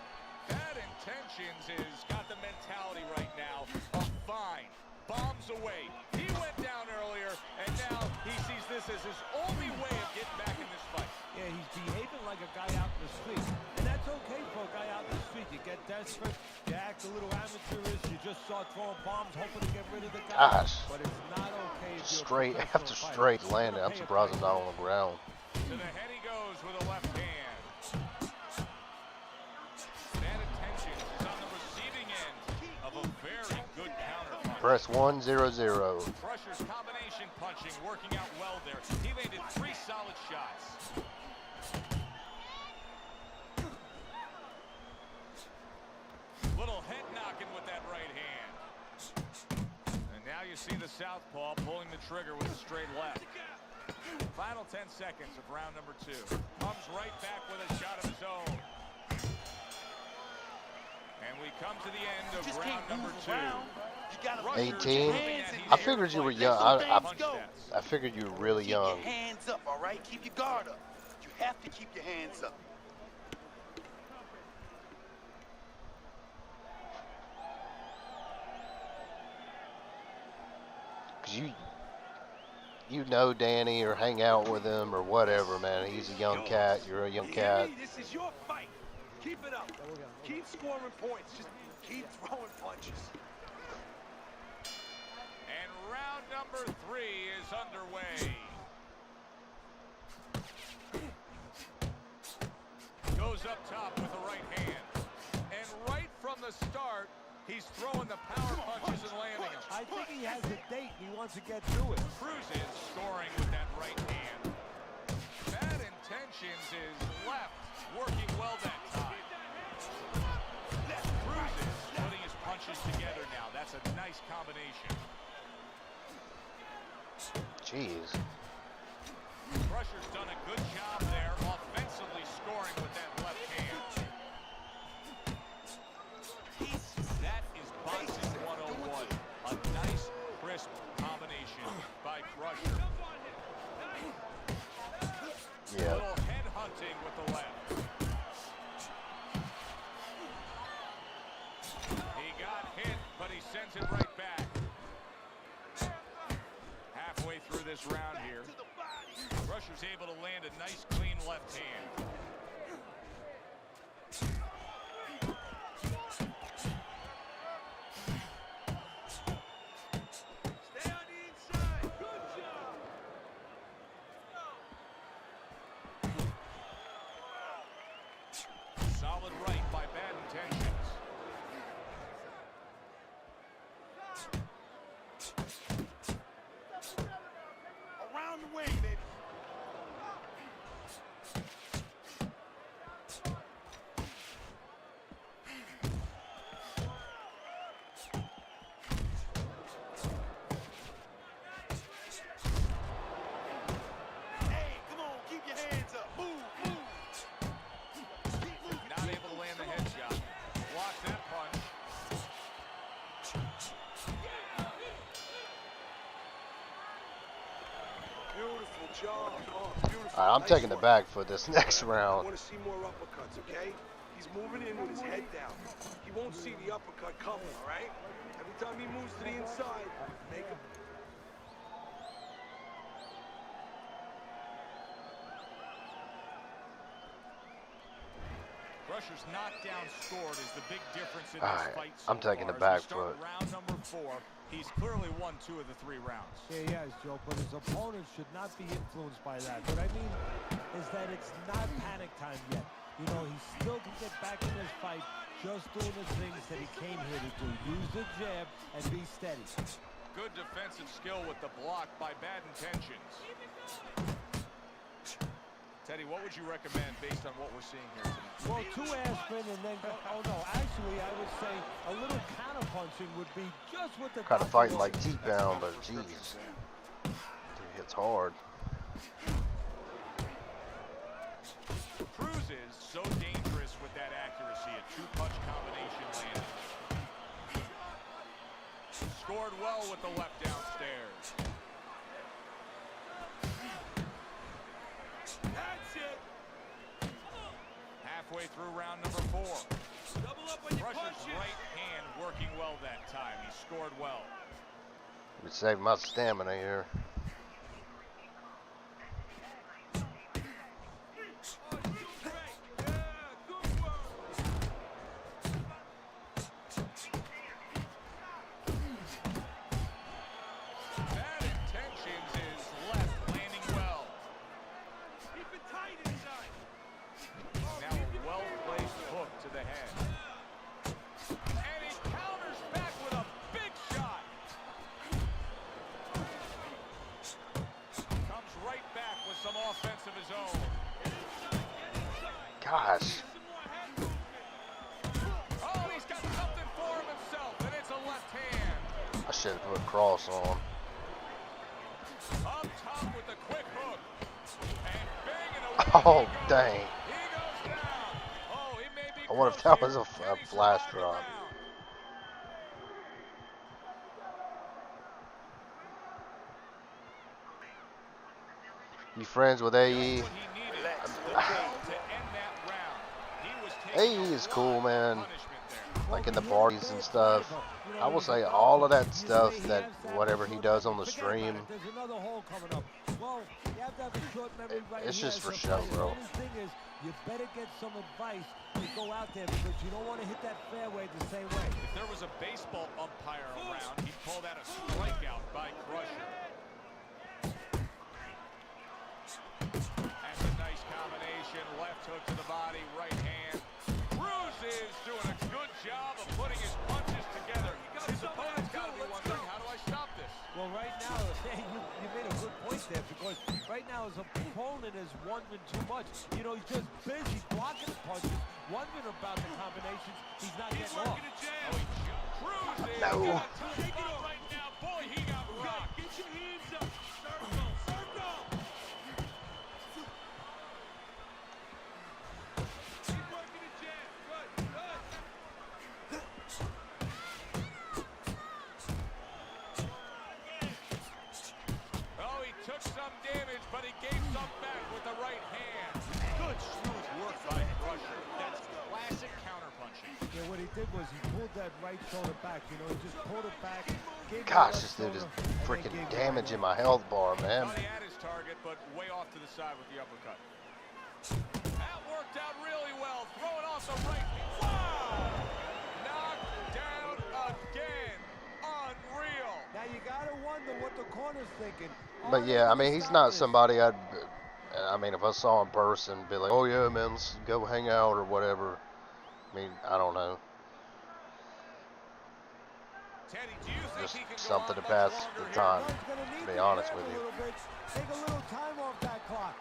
Bad intentions has got the mentality right now of fine. Bombs away. He went down earlier, and now he sees this as his only way of getting back in this fight. Yeah, he's behaving like a guy out in the street. And that's okay for a guy out in the street. You get desperate, you act a little amateurish, you just start throwing bombs hoping to get rid of the guy. Gosh. But it's not okay if you're Straight after straight landing. I'm surprised I'm not on the ground. To the head he goes with a left hand. Bad intentions is on the receiving end of a very good counter punch. Press 1-0-0. Crusher's combination punching working out well there. He landed 3 solid shots. Little head knocking with that right hand. And now you see the southpaw pulling the trigger with a straight left. Final 10 seconds of round number 2. Comes right back with a shot of his own. And we come to the end of round number 2. 18. I figured you were young. I figured you were really young. Keep your hands up, all right? Keep your guard up. You have to keep your hands up. Cause you know Danny or hang out with him or whatever, man. He's a young cat. You're a young cat. This is your fight. Keep it up. Keep scoring points. Just keep throwing punches. And round number 3 is underway. Goes up top with the right hand. And right from the start, he's throwing the power punches and landing them. I think he has a date and he wants to get through it. Cruz is scoring with that right hand. Bad intentions is left, working well that time. Cruz is putting his punches together now. That's a nice combination. Jeez. Crusher's done a good job there, offensively scoring with that left hand. That is boxing 101. A nice, crisp combination by Crusher. Yeah. A little head hunting with the left. He got hit, but he sends it right back. Halfway through this round here, Crusher's able to land a nice, clean left hand. Stay on the inside. Good job. Solid right by bad intentions. Around the way, baby. Hey, come on, keep your hands up. Move, move. Keep moving. Not able to land the headshot. Blocks that punch. Beautiful job. Oh, beautiful. All right, I'm Nice taking the work. back for this next I round. want to see more uppercuts, okay? He's moving in with his head down. He won't see the uppercut coming, all right? Every time he moves to the inside, make him. Crusher's knockdown scored is the big difference in All this right, fight so I'm taking far. the back As we start foot. round number 4. He's clearly won 2 of the 3 rounds. Yeah, he has, Joe, but his opponent should not be influenced by that. What I mean is that it's not panic time yet. You know, he still can get back in this fight just doing the things that he came here to do. Use the jab and be steady. Good defensive skill with the block by bad intentions. Teddy, what would you recommend based on what we're seeing here tonight? Well, 2 aspirin and then go, oh no, actually I would say a little counter punching would be just what the Kind of doctor fighting ordered. like T-Bound, but jeez. Dude hits hard. Cruz is so dangerous with that accuracy. A 2-punch combination landed. Scored well with the left downstairs. That's it. Halfway through round number 4. Double up on your Crusher's punches. right hand working well that time. He scored well. We saved my stamina here. Bad intentions is left landing well. Keep it tight inside. Now a well-placed hook to the head. And he counters back with a big shot. Comes right back with some offense of his own. Gosh. Oh, he's got something for himself, and it's a left hand. I should have put a cross on. Up top with the quick hook. And banging away. Oh, he goes. dang. He goes down. Oh, he may be I wonder if close that was here. a Can he flash survive the drop. round? You friends with AE? What he needed to end that round. He was taking AE a is cool, lot of man. punishment there. Like in the parties and stuff. I will say all of that stuff that whatever he does on the stream, There's another hole coming up. Well, you have to have a short memory right it's here just as for a show, fighter. bro. The only thing is, you better get some advice to go out there because you don't want to hit that fairway the same way. If there was a baseball umpire around, he'd call that a strikeout by Crusher. And a nice combination, left hook to the body, right hand. Cruz is doing a good job of putting his punches together. His opponent's got to be wondering, how do I stop this? Well, right now, you made a good point there because right now his opponent is wondering too much. You know, he's just busy blocking punches, wondering about the combinations. He's not getting off. Oh, Cruz is No. got to take it off right now. Boy, he got rocked. Get your hands up. Circle. but he gave some back with the right hand. Good smooth work by Crusher. That's classic counterpunching. Yeah, what he did was he pulled that right shoulder back. You know, he just pulled it back. Gave Gosh, the this dude is shoulder, and then freaking gave the damaging right my health bar, man. Thought he had his target, but way off to the side with the uppercut. That worked out really well. Throwing off the right. Wow! Knocked down again. Unreal. Now you gotta wonder what the corner's thinking. But yeah, I mean, he's not somebody I mean, if I saw in person, be like, oh yeah, man, let's go hang out or whatever. I mean, I don't know. Teddy, do you think Just he can go something on to much pass longer the here? time, He's gonna need to be to honest grab with a you. little bit. Take a little time off that clock.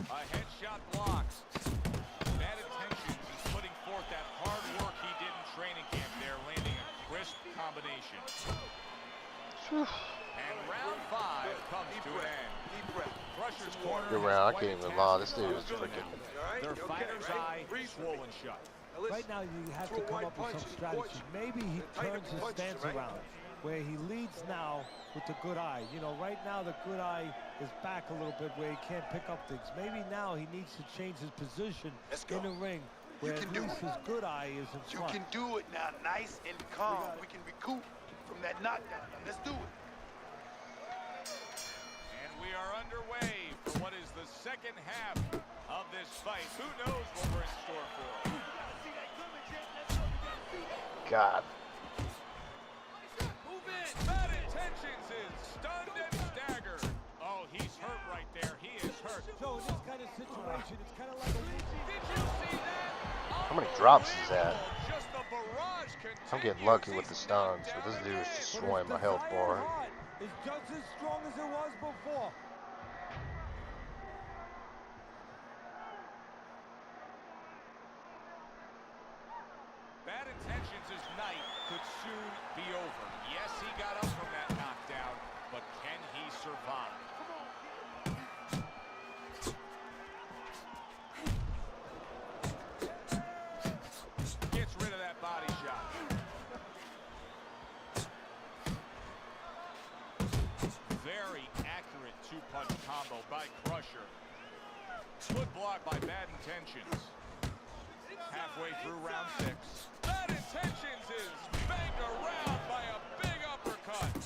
A headshot blocks. Bad intentions. He's putting forth that hard work he did in training camp there, landing a crisp combination. And round 5 comes to an end. Deep breath. Crusher's corner. Good has round. I quite can't a even task lie. in This dude is front of them freaking. now. You all right? Their You okay, fighter's right? eye Breathe. swollen shut. Now listen, Right now you have throw to a come wide up with punch some and strategy. caution. Maybe he Tighten turns up his your punches, stance right? around, where he leads now with the good eye. You know, right now the good eye is back a little bit where he can't pick up things. Maybe now he needs to change his position Let's go. in the ring, where can at do least it. his good eye is in you front. can do it now, nice and calm. We can recoup from that knockdown. Now, let's do it. And we are underway for what is the second half of this fight. Who knows what we're in store for? God. Move in. Bad intentions is stunned and staggered. Oh, he's hurt right there. He is hurt. So in this kind of situation, it's kind of like a Did you see that? How many drops is that? Unbelievable. Just the barrage I'm getting continues. lucky with the He's stuns, knocked but down this dude is again. destroying my But his health desire bar. heart is just as strong as it was before. Bad intentions' night could soon be over. Yes, he got up from that knockdown, but can he survive? Gets rid of that body shot. Very accurate two-punch combo by Crusher. Good block by Bad Intentions. Halfway through round 6. Bad Intentions is banged around by a big uppercut.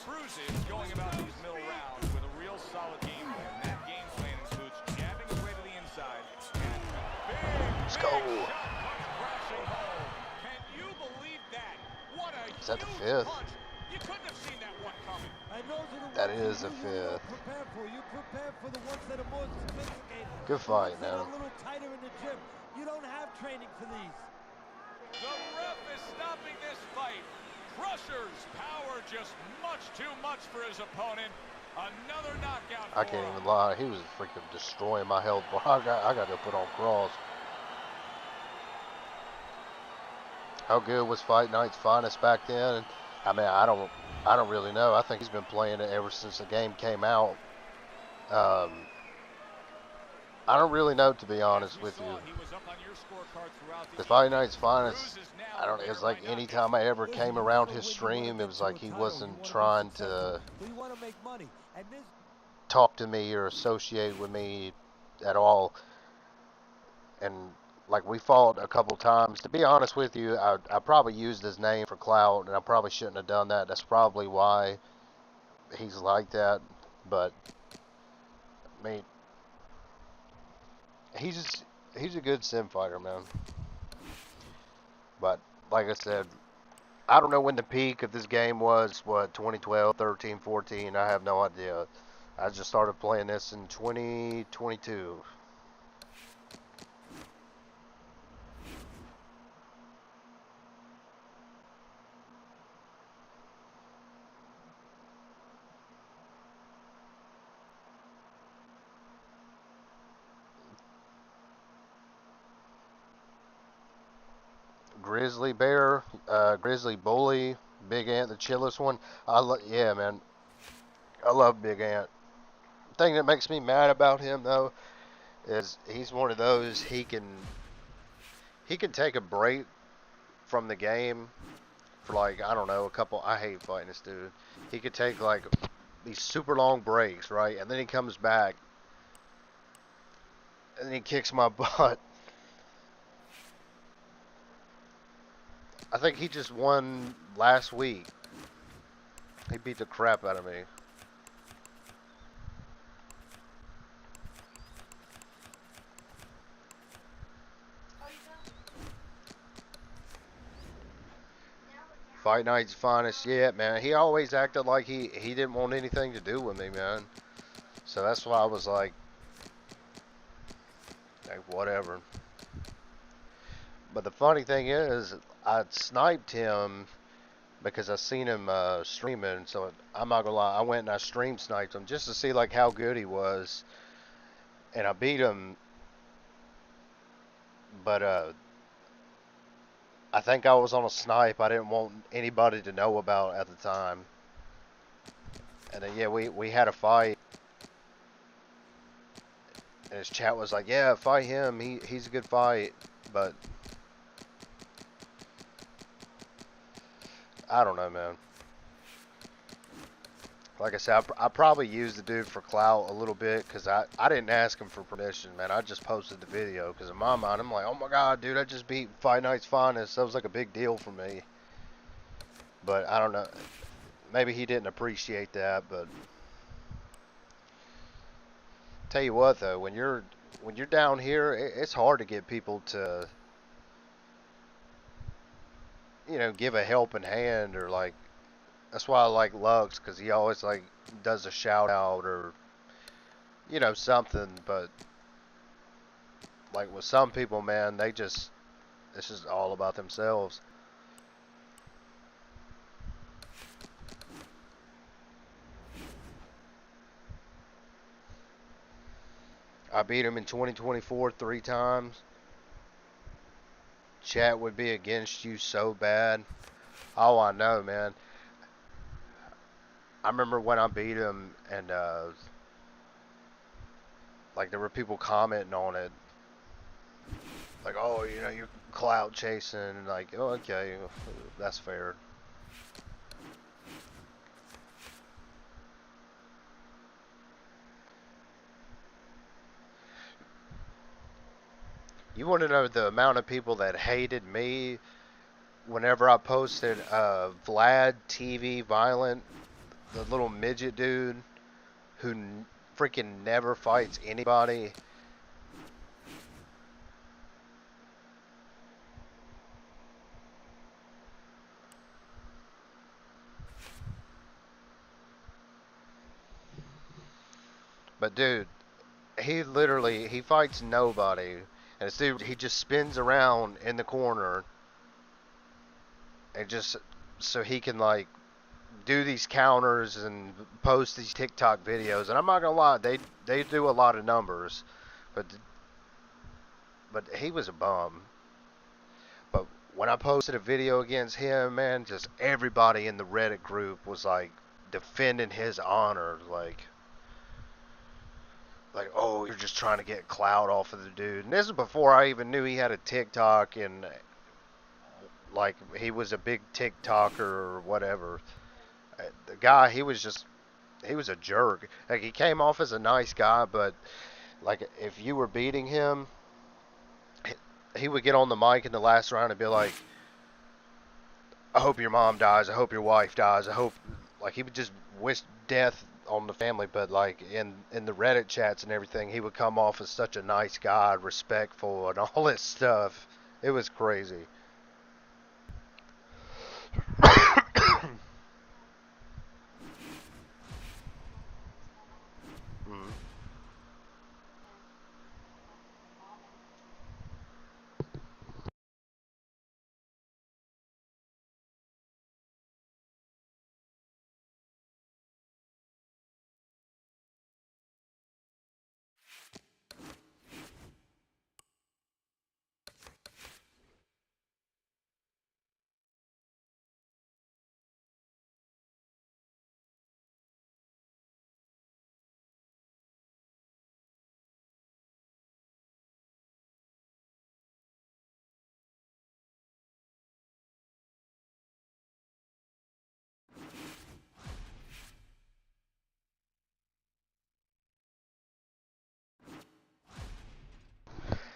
Cruz is going about these middle rounds with a real solid game plan. That game plan includes jabbing his way to the inside and Let's go. shot comes crashing home. Can you believe that? What a Is that the huge fifth? punch. You couldn't have seen that one coming. And those are the That ones is a you really don't fifth. prepare for. You prepare for the ones that are more sophisticated. Good The ones fight, that are man. a little tighter in the gym. You don't have training for these. The ref is stopping this fight. Crusher's power just much too much for his opponent. Another knockout. I can't even lie. He was freaking destroying my health bar. I got to put on cross. How good was Fight Night's Finest back then? I mean, I don't really know. I think he's been playing it ever since the game came out. I don't really know, to be honest with you. The Fight Night's Finest, I don't. It's like anytime I ever came around his stream, it was like he wasn't trying to We want to make money. And this talk to me or associate with me at all. And like we fought a couple times. To be honest with you, I probably used his name for clout, and I probably shouldn't have done that. That's probably why he's like that. But I mean, he's a good sim fighter, man. But like I said, I don't know when the peak of this game was. What, 2012, 13, 14? I have no idea. I just started playing this in 2022. Grizzly Bear, Grizzly Bully, Big Ant, the chillest one. Yeah, man. I love Big Ant. thing that makes me mad about him though is he's one of those he can take a break from the game for like I don't know a couple. I hate fighting this dude. He could take like these super long breaks, right, and then he comes back and then he kicks my butt. I think he just won last week. He beat the crap out of me. Fight Night's finest yet, man. He always acted like he didn't want anything to do with me, man. So that's why I was like whatever. But the funny thing is, I sniped him because I seen him streaming. So I'm not gonna lie, I went and I stream sniped him just to see like how good he was, and I beat him. But I think I was on a snipe I didn't want anybody to know about at the time. And then yeah, we had a fight, and his chat was like, "Yeah, fight him. He's a good fight." But I don't know, man. Like I said, I probably used the dude for clout a little bit because I didn't ask him for permission, man. I just posted the video because in my mind, I'm like, oh my god, dude, I just beat Fight Night's finest. That was like a big deal for me. But I don't know. Maybe he didn't appreciate that. But tell you what, though, when you're down here, it's hard to get people to, give a helping hand or like. That's why I like Lux because he always like does a shout out or something. But like with some people, man, this is all about themselves. I beat him in 2024 3 times. Chat would be against you so bad. Oh, I know, man. I remember when I beat him, and like there were people commenting on it, like, "Oh, you're clout chasing," and like, "Oh, okay, that's fair." You want to know the amount of people that hated me whenever I posted Vlad TV Violent, the little midget dude who freaking never fights anybody. But dude, he fights nobody, and this dude he just spins around in the corner and just so he can like do these counters and post these TikTok videos. And I'm not gonna lie, they do a lot of numbers, but he was a bum. But when I posted a video against him, man, just everybody in the Reddit group was like defending his honor, like, oh, you're just trying to get clout off of the dude. And this is before I even knew he had a TikTok and like he was a big TikToker or whatever. The guy, he was a jerk. Like he came off as a nice guy, but like if you were beating him, he would get on the mic in the last round and be like, "I hope your mom dies. I hope your wife dies. I hope," like he would just wish death on the family. But like in the Reddit chats and everything, he would come off as such a nice guy, respectful, and all this stuff. It was crazy. Mhm.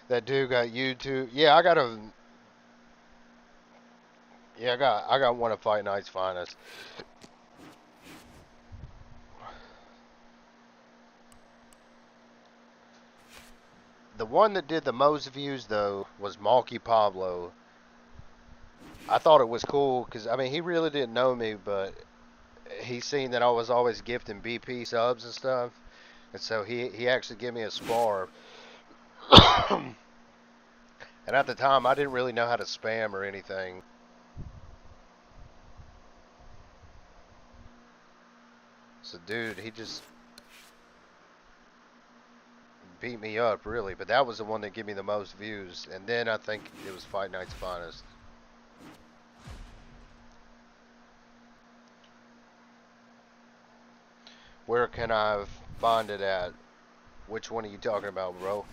That dude got YouTube. Yeah, I got a. Yeah, I got one of Fight Night's finest. The one that did the most views though was Malky Pablo. I thought it was cool because I mean he really didn't know me, but he seen that I was always gifting BP subs and stuff, and so he actually gave me a spar. And at the time I didn't really know how to spam or anything. So dude, he just beat me up really, but that was the one that gave me the most views, and then I think it was Fight Night's finest. Where can I find it at? Which one are you talking about, bro?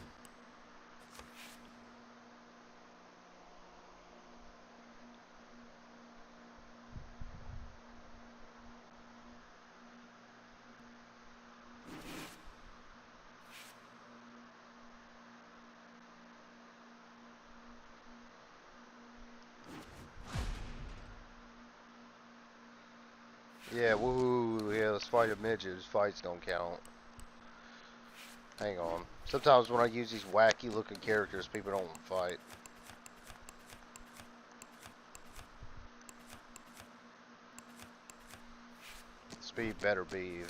Yeah, woo, yeah, let's fight a midget. Fights don't count. Hang on. Sometimes when I use these wacky looking characters, people don't fight. Speed better be.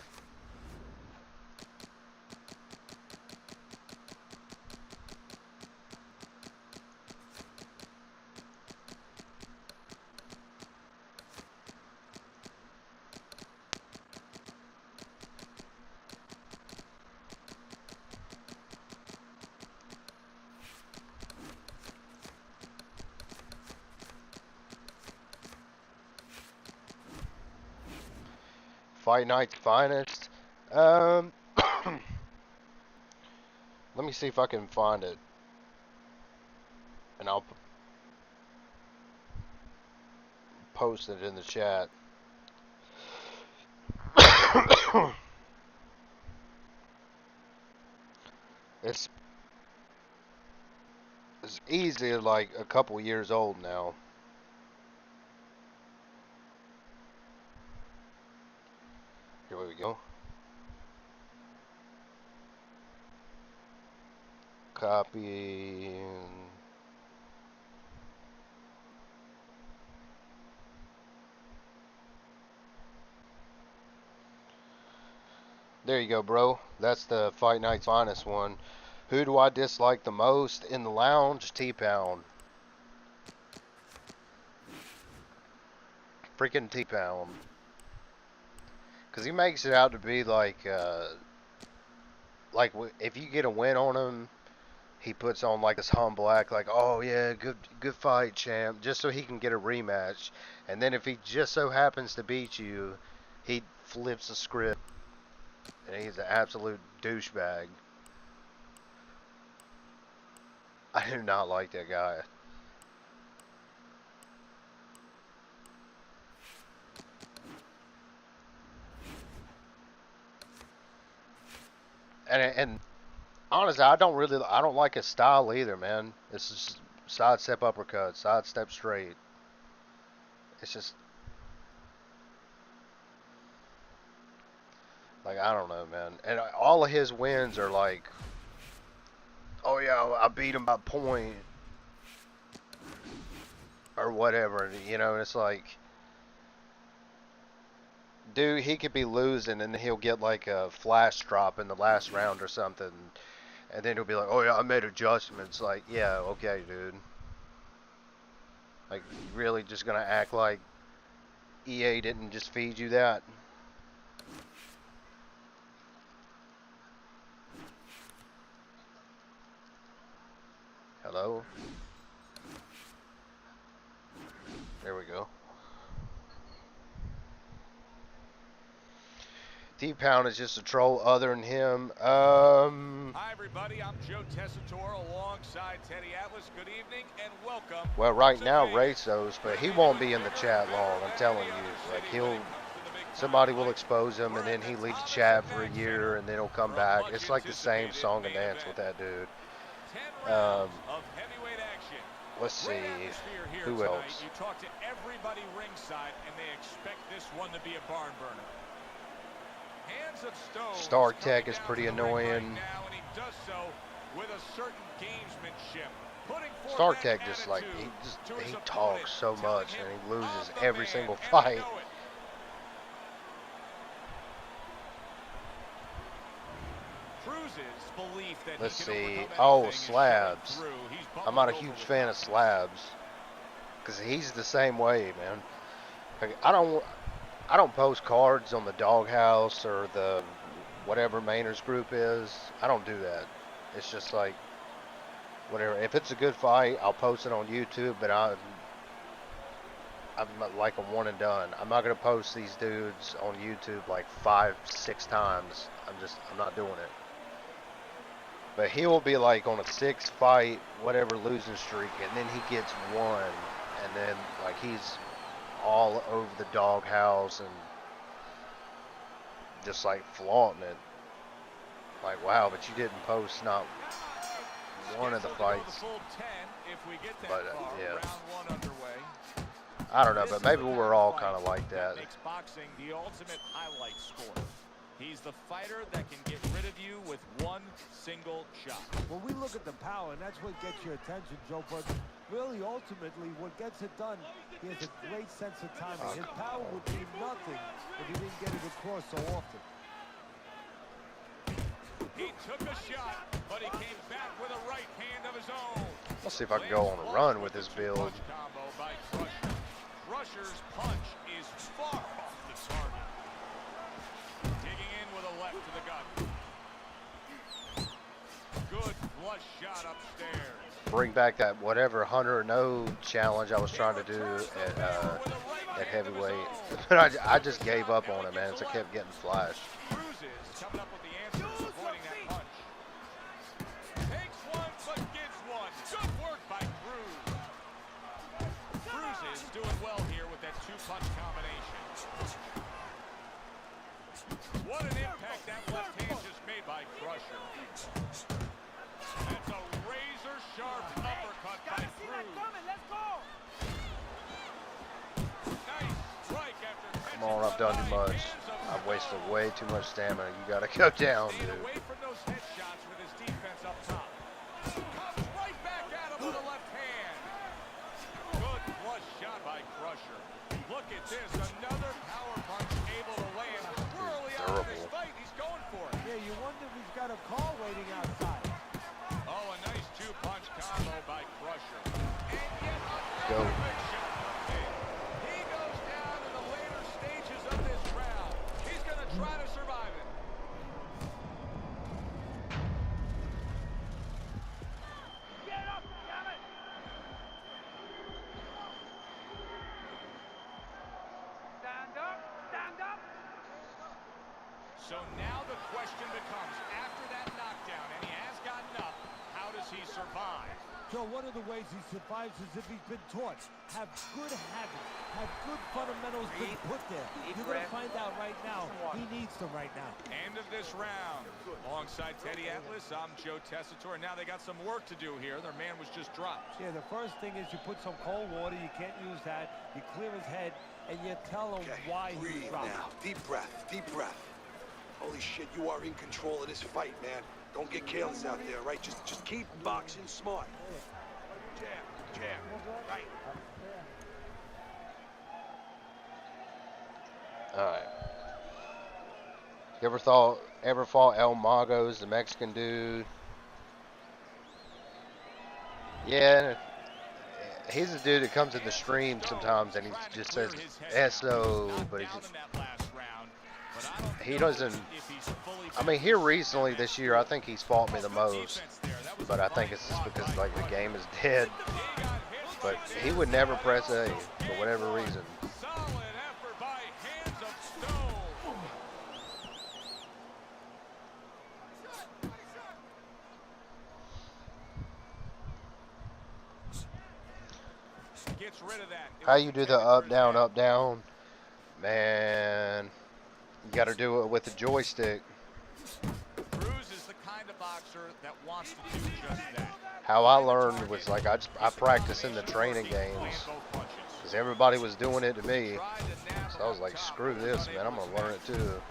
Fight Night's finest. Let me see if I can find it, and I'll post it in the chat. it's easily like a couple years old now. Here we go. Copy. There you go, bro. That's the Fight Night's finest one. Who do I dislike the most in the lounge? T-Pound. Freaking T-Pound. Because he makes it out to be like if you get a win on him, he puts on like this humble act, like, oh yeah, good fight, champ, just so he can get a rematch. And then if he just so happens to beat you, he flips the script, and he's an absolute douchebag. I do not like that guy. And honestly, I don't like his style either, man. It's just sidestep uppercut, sidestep straight. It's just like, I don't know, man. And all of his wins are like, oh yeah, I beat him by point or whatever, you know. And it's like, dude, he could be losing and he'll get like a flash drop in the last round or something, and then he'll be like, oh yeah, I made adjustments. Like, yeah, okay, dude. Like, you really just gonna act like EA didn't just feed you that? Hello? There we go. T-Pound is just a troll other than him. Hi, everybody. I'm Joe Tessitore alongside Teddy Atlas. Good evening and welcome. Well, right now, Racos, but he won't be in the chat long, I'm telling you. Like, somebody will expose him, and then he leaves chat for a year, and then he'll come back. It's like the same song and dance with that dude. 10 rounds of heavyweight action. Let's see, Great atmosphere here who tonight. else? You talk to everybody ringside, and they expect this one to be a barn burner. Hands of Stone. Star Tech is pretty annoying. Right now, and he does so with a certain gamesmanship. Star Tech just like he talks so much and he loses every single fight. Let's see. Oh, Slabs. I'm not a huge fan of Slabs because he's the same way, man. Like, I don't post cards on the Doghouse or the whatever Mainers group is. I don't do that. It's just like whatever. If it's a good fight, I'll post it on YouTube, but I'm like a one and done. I'm not gonna post these dudes on YouTube like 5-6 times. I'm not doing it. But he will be like on a 6-fight, whatever losing streak, and then he gets one, and then like he's all over the Doghouse and just like flaunting it. Like, wow, but you didn't post not one of the fights. But yeah, I don't know, but maybe we're all kind of like that. Makes boxing the ultimate highlight score. He's the fighter that can get rid of you with one single shot. Well, we look at the power, and that's what gets your attention, Joe. But really, ultimately, what gets it done, he has a great sense of timing. His power would mean nothing if he didn't get it across so often. He took a shot, but he came back with a right hand of his own. Let's see if I can go on a run with this build. Combo by Crusher. Crusher's punch is far off the target. Digging in with a left to the gut. Good flush shot upstairs. Bring back that whatever 100-0 challenge I was trying to do at heavyweight. But I just gave up on it, man. So I kept getting flashed. Cruises coming up with the answers, avoiding that punch. Takes one, but gives one. Good work by Cruz. Cruz is doing well here with that two-punch combination. What an impact that left hand just made by Crusher. That's a razor-sharp uppercut by Cruz. Nice strike after catching. Come on, I've done too much. I've wasted way too much stamina. You gotta go down, Stayed dude. away from those headshots with his defense up top. Comes right back at him with a left hand. Good flush shot by Crusher. Look at this, another power punch able to land. Early out of this fight, he's going for it. Yeah, you wonder if he's got a car waiting outside. Oh, a nice two-punch combo by Crusher. And yet Go. another big shot comes in. He goes down in the later stages of this round. He's going to try to survive it. Get up, damn it! Stand up, stand up! So now the question becomes, after that knockdown, and he has gotten up, how does he survive? Joe, one of the ways he survives is if he's been taught. Have good habits. Have good fundamentals been put there. You're going to find out right now. He needs them right now. End of this round. Alongside Teddy Atlas, I'm Joe Tessitore. Now they got some work to do here. Their man was just dropped. Yeah, the first thing is you put some cold water. You can't use that. You clear his head, and you tell him why Breathe he's dropped. now. Deep breath. Deep breath. Holy shit, you are in control of this fight, man. Don't get careless out there, right? Just keep boxing smart. Jab, jab, right. All right. You ever fought El Magos, the Mexican dude? Yeah. He's a dude that comes in the stream sometimes and he just says SO, but he doesn't. I mean, here recently this year, I think he's fought me the most, but I think it's just because like the game is dead. But he would never press A for whatever reason. Solid effort by Hands of Stone. Gets rid of that. How you do the up, down, man? You got to do it with the joystick. Cruz is the kind of boxer boxer that wants to do just that. How I learned was like I practiced in the training games because everybody was doing it to me. So I was like, screw this, man. I'm gonna learn it too.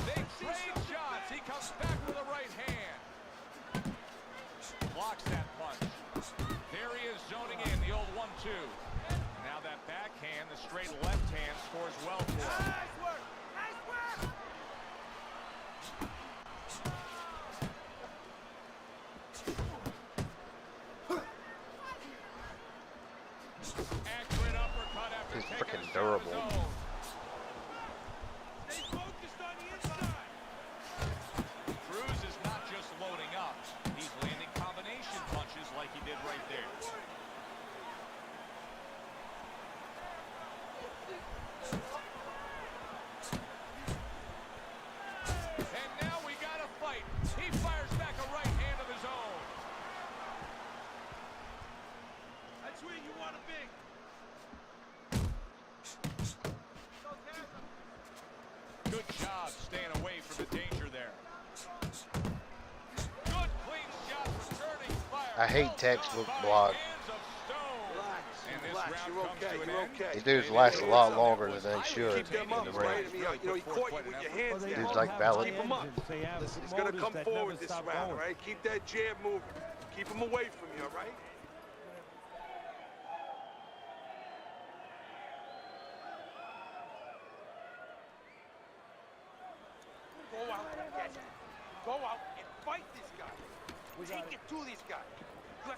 They trade shots. He comes back with a right hand. Blocks that punch. There he is zoning in the old 1-2. Now that backhand, the straight left hand scores well for him. Nice work. Nice work. Accurate uppercut after He's taking freaking a shot durable. of his own. Stay focused on the inside. Cruz is not just loading up. He's landing combination punches like he did right there. And now we got a fight. He fires back a right hand of his own. That's where you want to be. Good job staying away from the danger there. Good clean shot, returning fire. I hate textbook block. Hands of stone. Relax, And this relax. round You're comes okay. to an You're end. okay. These dudes last a lot longer than they should Keep them in up, the right? ring. I mean, you know, he caught you with your hands Well, they down. Dude's all like have Ballard. Keep 'em up. engines. They have Listen, he's gonna motors come that forward never this stop round, all going. right? Keep that jab moving. Keep him away from you, all right? Go out, yes. Go out and fight this guy. Take it to this guy. Good.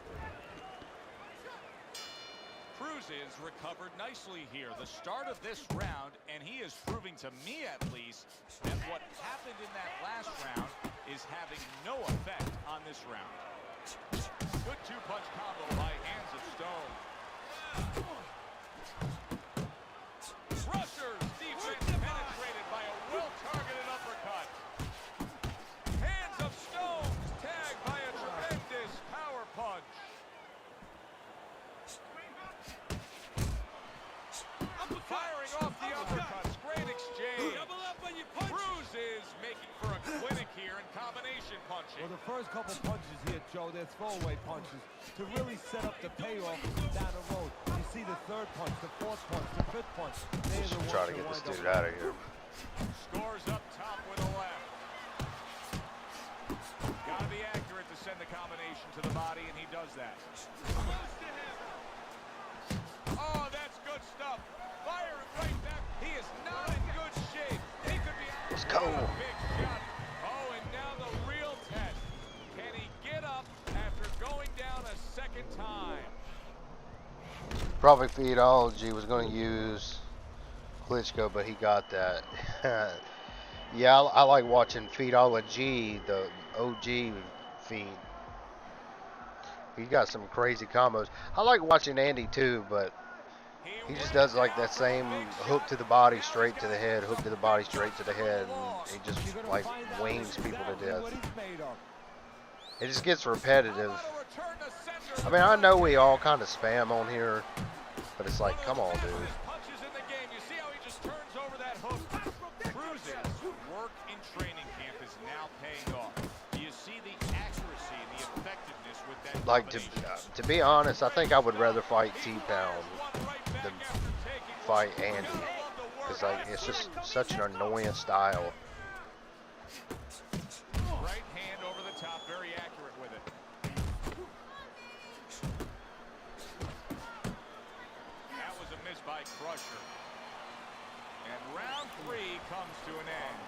Cruz is recovered nicely here. The start of this round, and he is proving to me at least that what happened in that last round is having no effect on this round. Good two-punch combo by Hands of Stone. Rushers defense penetrated by a well-targeted uppercut. Hands of Stone tagged by a tremendous power punch. Firing off the uppercuts. Great exchange. Double up on your punch. Cruz is making for a clinic here in combination punching. Well, the first couple punches here, Joe, they're throwaway punches to really set up the payoff down the road. You see the third punch, the fourth punch, the fifth punch. They're the Should ones try to that get this wind dude up out of here. Scores up top with a left. Gotta be accurate to send the combination to the body, and he does that. Oh, that's good stuff. Fire it right back. He is not in good shape. He could be out. Let's go. What a big shot. Oh, and now the real test. Can he get up after going down a second time? Probably Feedology was going to use Klitschko, but he got that. Yeah, I like watching Feedology, the OG feed. He got some crazy combos. I like watching Andy too, but he just does like that same hook to the body, straight to the head, hook to the body, straight to the head, and he just You're gonna like find out wings people to exactly what death. he's made of. It just gets repetitive. How about a return to sender? I mean, I know we all kind of spam on here, but it's like, come on, dude. Punches in the game. You see how he just turns over that hook? Cruz's work in training camp is now paying off. Do you see the accuracy and the effectiveness with that? Like, to be honest, I think I would rather fight T-Pound than fight Andy, because like it's just such an annoying style. Right hand over the top, very accurate with it. That was a miss by Crusher. And round 3 comes to an end.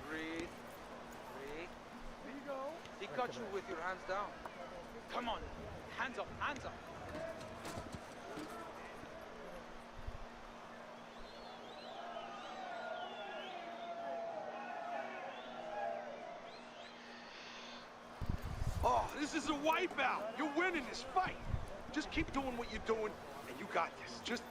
Breathe. Breathe. There you go. He cut you with your hands down. Come on. Hands up. Hands up. Oh, this is a wipeout. You're winning this fight. Just keep doing what you're doing, and you got this. Just...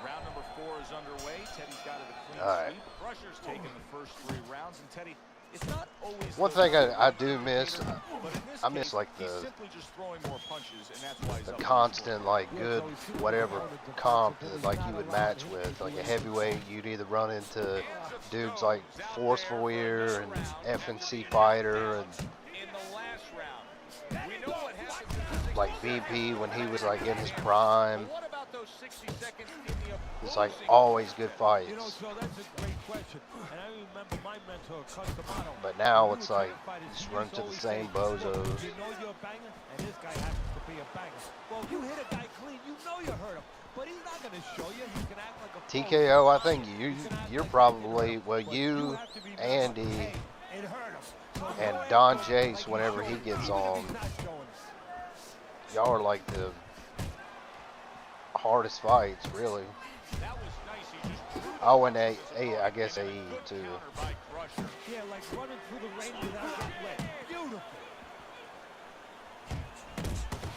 Round number 4 is underway. Teddy's got it a clean All right. sweep. Crusher's taken the first 3 rounds, and Teddy, It's not always One the thing right I do miss, but in this I miss case, like he's the simply just throwing more punches, and that's why he's up on the constant score. like good whatever comp that like you would match with. Like a heavyweight, you'd either run into dudes like Forceful Weir and FNC Fighter and In the last round, we know what happens in the like 60 seconds. BP when he was like in his prime. But what about those 60 seconds in the It's like opposing always good fights. You know, Joe, that's a great question. And I remember my mentor, Customato. But now it's like just run to the same bozos. You know you're a banger, and this guy happens to be a banger. Well, you hit a guy clean, you know you hurt him. But he's not going to show you. He can act like a TKO, I think you're probably, well, you, Andy, it hurt him. and Don Jace, whenever he gets on, y'all are like the hardest fights, really. That was nice. He just Oh, and I guess AE too. Yeah, like running through the rain without getting wet. Beautiful.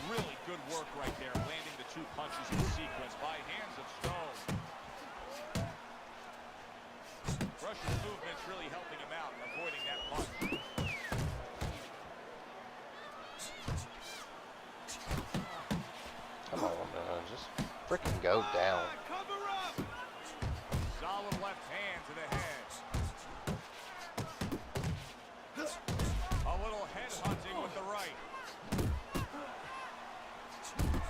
Really good work right there, landing the two punches in sequence by hands of stone. Crusher's movement's really helping him out, avoiding that punch. Come on, man, just freaking go down. Solid left hand to the head. A little head hunting with the right.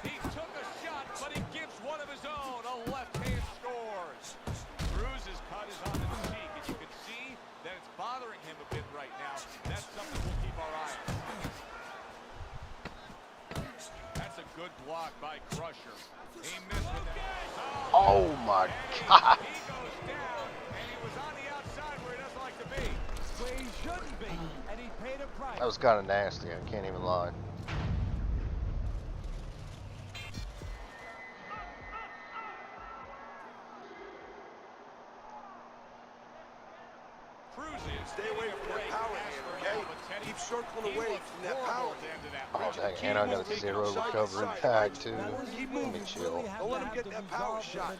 He took a shot, but he gives one of his own. A left hand scores. Cruz's cut is on the cheek, and you can see that it's bothering him a bit right now. That's something we'll keep our eye on. That's a good block by Crusher. He missed with that. Oh my God. He goes down, and he was on the outside where he doesn't like to be. Where he shouldn't be, and he paid a price. That was kind of nasty, I can't even lie. Stay away from that power hand, okay? Keep circling away from that power hand. Oh, dang, and I got a 0 recovery pack too. Let me chill. Don't let him get that power shot.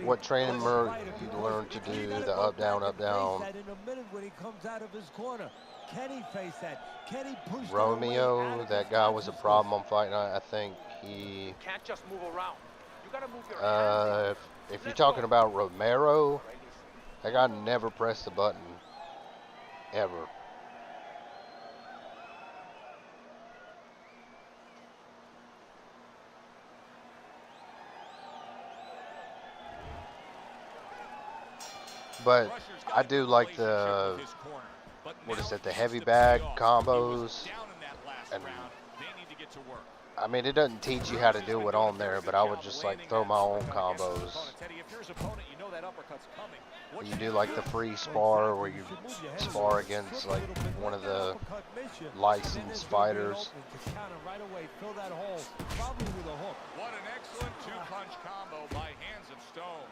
What training Merc you learn to do the up down up down? In a minute when he comes out of his corner. Can he face that? Can he push Romeo, that guy was a problem on Fight Night. I think he. Can't just move around. You gotta move your hands. If you're talking about Romero, that guy never pressed the button, ever. But I do like the, what is it, the heavy bag combos. And I mean, it doesn't teach you how to do it on there, but I would just like throw my own combos. You do like the free spar where you spar against like one of the licensed fighters. What an excellent two-punch combo by hands of stone.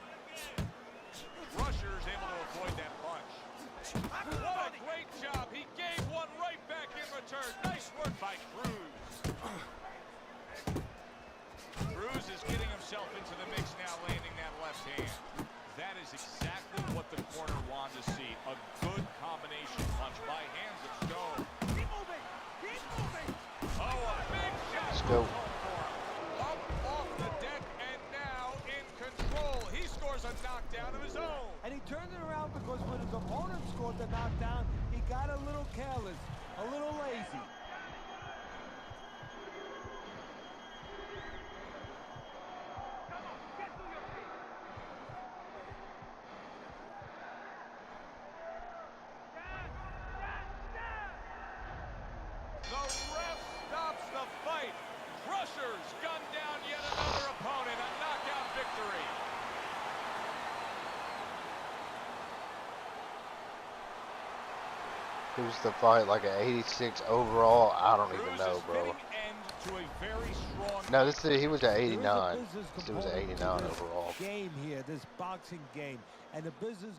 Crusher's able to avoid that punch. What a great job. He gave one right back in return. Nice work by Cruz. Cruz is getting himself into the mix now, landing that left hand. That is exactly what the corner wanted to see. A good combination punch by hands of stone. Keep moving. Keep moving. Oh, a big shot. Let's go. Up off the deck and now in control. He scores a knockdown of his own. And he turned it around because when his opponent scored the knockdown, he got a little careless, a little lazy. The ref stops the fight. Crusher's gunned down yet another opponent. A knockout victory. Who's the fight? Like an 86 overall? I don't even know, bro. No, he was at 89. He was at 89 overall. Game here, this boxing game, and the business.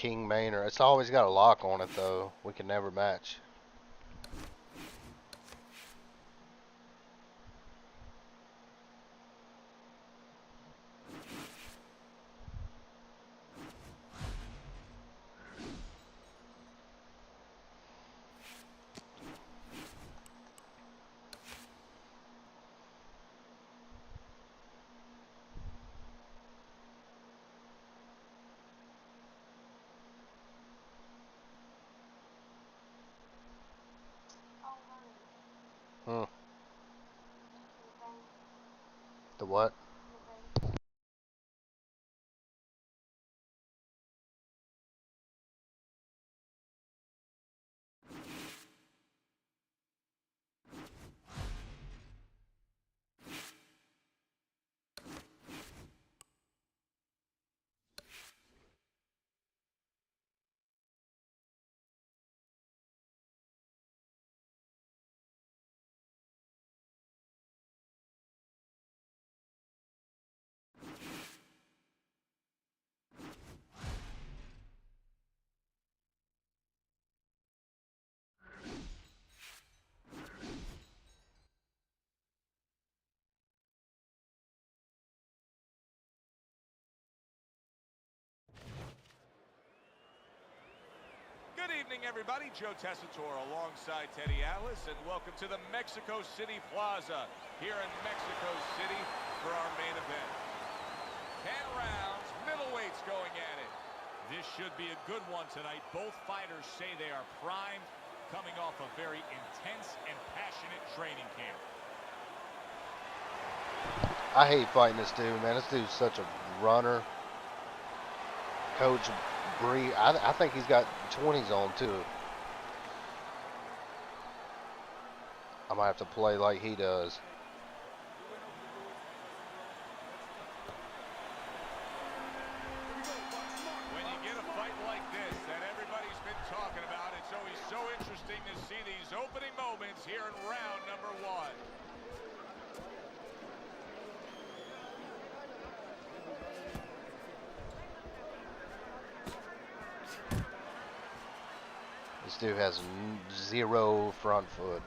king mainer. It's always got a lock on it though. We can never match. Hmm. The what? Good evening, everybody. Joe Tessitore alongside Teddy Atlas, and welcome to the Mexico City Plaza here in Mexico City for our main event. 10 rounds, middleweights going at it. This should be a good one tonight. Both fighters say they are primed, coming off a very intense and passionate training camp. I hate fighting this dude, man. This dude's such a runner. Coach Bree, I think he's got 20s on too. I might have to play like he does. When you get a fight like this that everybody's been talking about, it's always so interesting to see these opening moments here in round number 1. This dude has zero front foot.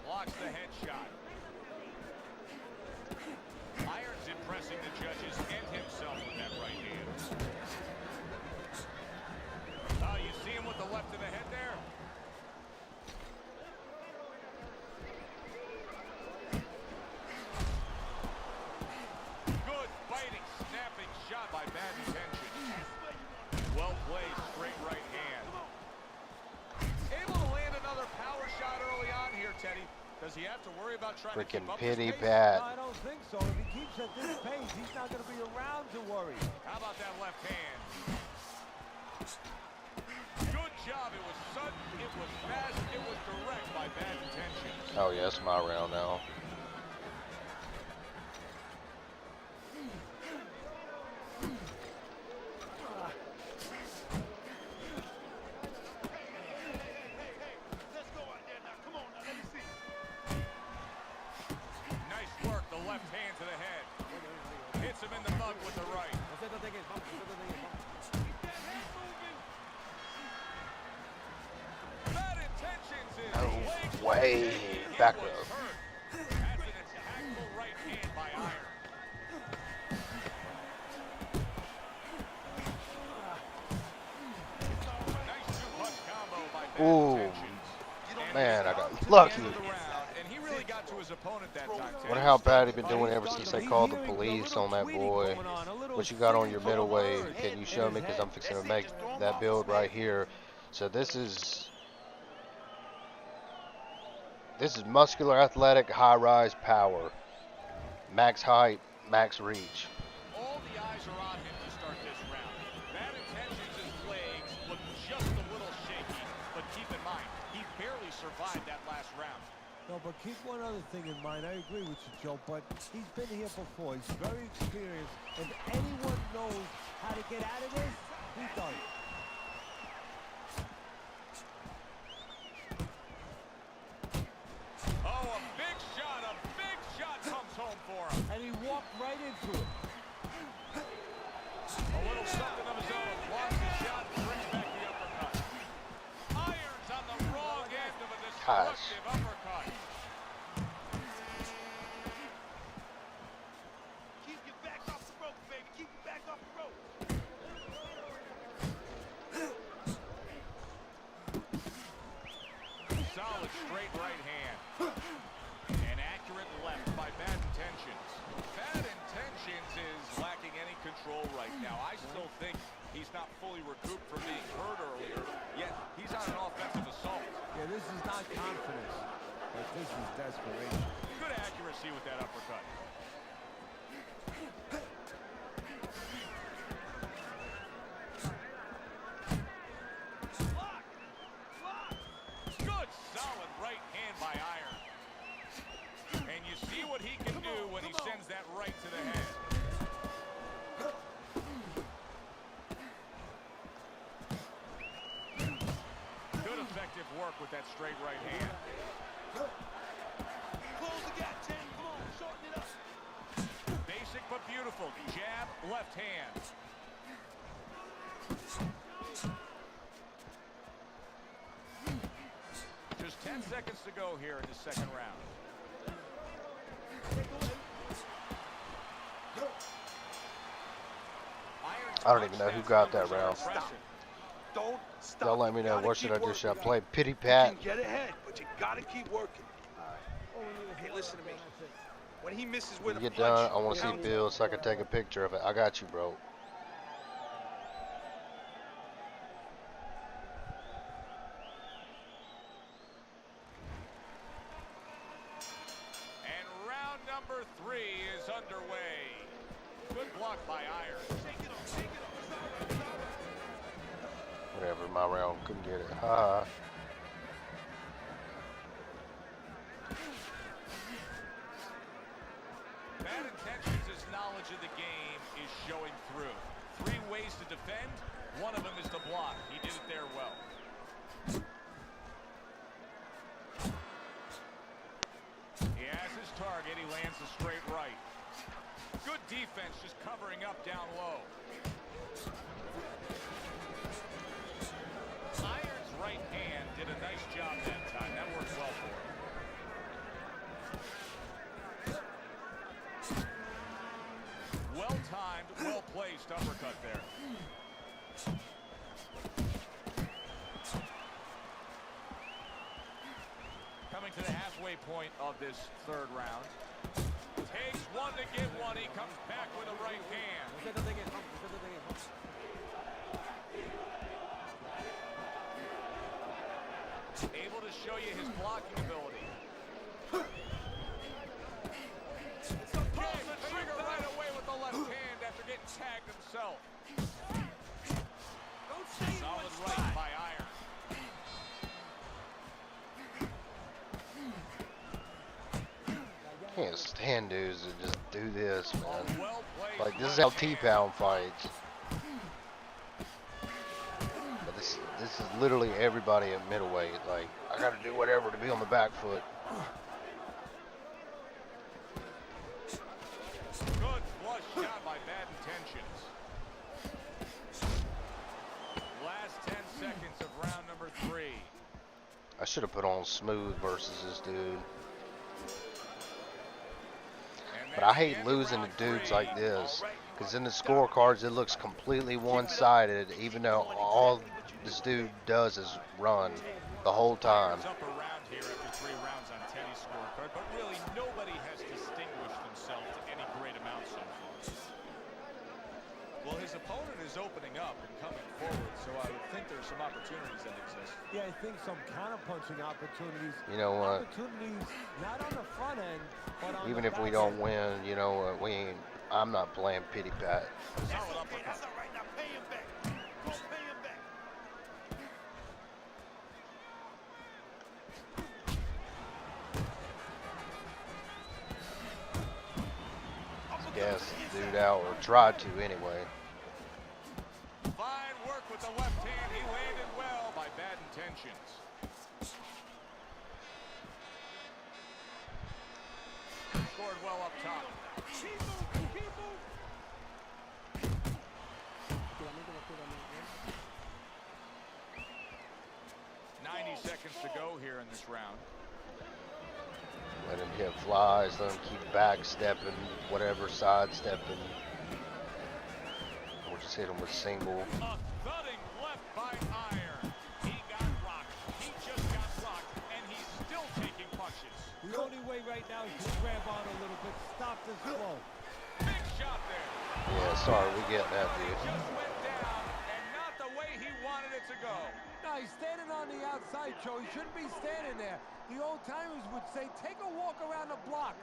Blocks the headshot. Irons impressing the judges and himself with that right hand. Oh, you see him with the left of the head there? Good fighting, snapping shot by bad intention. Well played, straight right hand. Able to land another power shot early on here, Teddy. Does he have to worry about trying to keep Freaking up his pity pace? pat. No, I don't think so. If he keeps at this pace, he's not going to be around to worry. How about that left hand? Good job. It was sudden, it was fast, it was direct by bad intention. Oh yeah, it's my round now. Let's go out there now. Come on now, let me see. Nice work, the left hand to the head. Hits him in the mug with the right. Bad intentions is No leg way. kick. He Back was up. hurt. That's an impactful right hand by Iron. Nice two-punch combo by bad Ooh, intentions. man, I got lucky. End of the round, and he really got to his opponent that time. Wonder how bad he been doing ever since they called the police on that boy. What you got on your middleweight? Can you show me? Because I'm fixing to make that build right here. So this is muscular, athletic, high-rise power, max height, max reach. All the eyes are on him to start this round. Bad intentions, his legs look just a little shaky, but keep in mind, he barely survived that last round. No, but keep one other thing in mind. I agree with you, Joe, but he's been here before. He's very experienced. If anyone knows how to get out of this, he does. destructive uppercut. Keep your back off the rope, baby. Keep your back off the rope. Solid straight right hand. An accurate left by Bad Intentions. Bad Intentions is lacking any control right now. I still think he's not fully recouped from being hurt earlier, yet he's on an offensive assault. Yeah, this is not confidence, but this is desperation. Good accuracy with that uppercut. Good solid right hand by Iron. And you see what he can do when he sends that right to the head. Good effective work with that straight right hand. Close the gap, 10. Come on, shorten it up. Basic but beautiful. Jab, left hand. Just 10 seconds to go here in the second round. I don't even know who got that round. Don't stop. Y'all let me You know. gotta What should I keep do? Should I working. play pity You pat? can get ahead, but you gotta keep working. Hey, listen to me. When he misses with When you a get done, punch, I want to see count Bill so I can take a picture of it. I got you, bro. And round number 3 is underway. Good block by Iron. Whatever, my round. Couldn't get it. Ha. Bad Intentions' knowledge of the game is showing through. 3 ways to defend. One of them is to block. He did it there well. He has his target. He lands the straight right. Good defense, just covering up down low. Iron's right hand did a nice job that time. That worked well for him. Well-timed, well-placed uppercut there. Coming to the halfway point of this third round. Takes one to get one. He comes back with a right hand. Able to show you his blocking ability. Pulls the trigger right away with the left hand after getting tagged himself. Don't stay in Solid one right spot. by Iron. Can't stand dudes that just do this, man. Well played. Like, this is how T-Pound fights. But this is literally everybody at middleweight. Like, I gotta do whatever to be on the back foot. Good flush shot by Bad Intentions. Last 10 seconds of round number 3. I should have put on Smooth versus this dude. But I hate losing to dudes like this. Because in the scorecards, it looks completely one-sided, even though all this dude does is run the whole time. Up around here after 3 rounds on Teddy's scorecard, but really nobody has distinguished himself to any great amount so far. Well, his opponent is opening up and coming forward, so I would think there's some opportunities that exist. Yeah, I think some counter-punching opportunities. You know what? Opportunities not on the front end, but on Even the if we back don't end. win, you know what? I'm not playing pity pat. Solid Okay, uppercut. that's all right. Now pay him back. Go pay him back. Gas the dude out, or tried to anyway. Fine work with the left hand. He landed well by Bad Intentions. Scored well up top. Keep moving. Keep moving. 90 seconds to go here in this round. Let him hit flies, let him keep backstepping, whatever, sidestepping. We'll just hit him with single. A thudding left by Iron. He got rocked. He just got rocked, and he's still taking punches. The only way right now is to grab on a little bit, stop this flow. Big shot there. Yeah, sorry, we getting that, It dude. just went down, and not the way he wanted it to go. No, he's standing on the outside, Joe. He shouldn't be standing there. The old timers would say, take a walk around the block.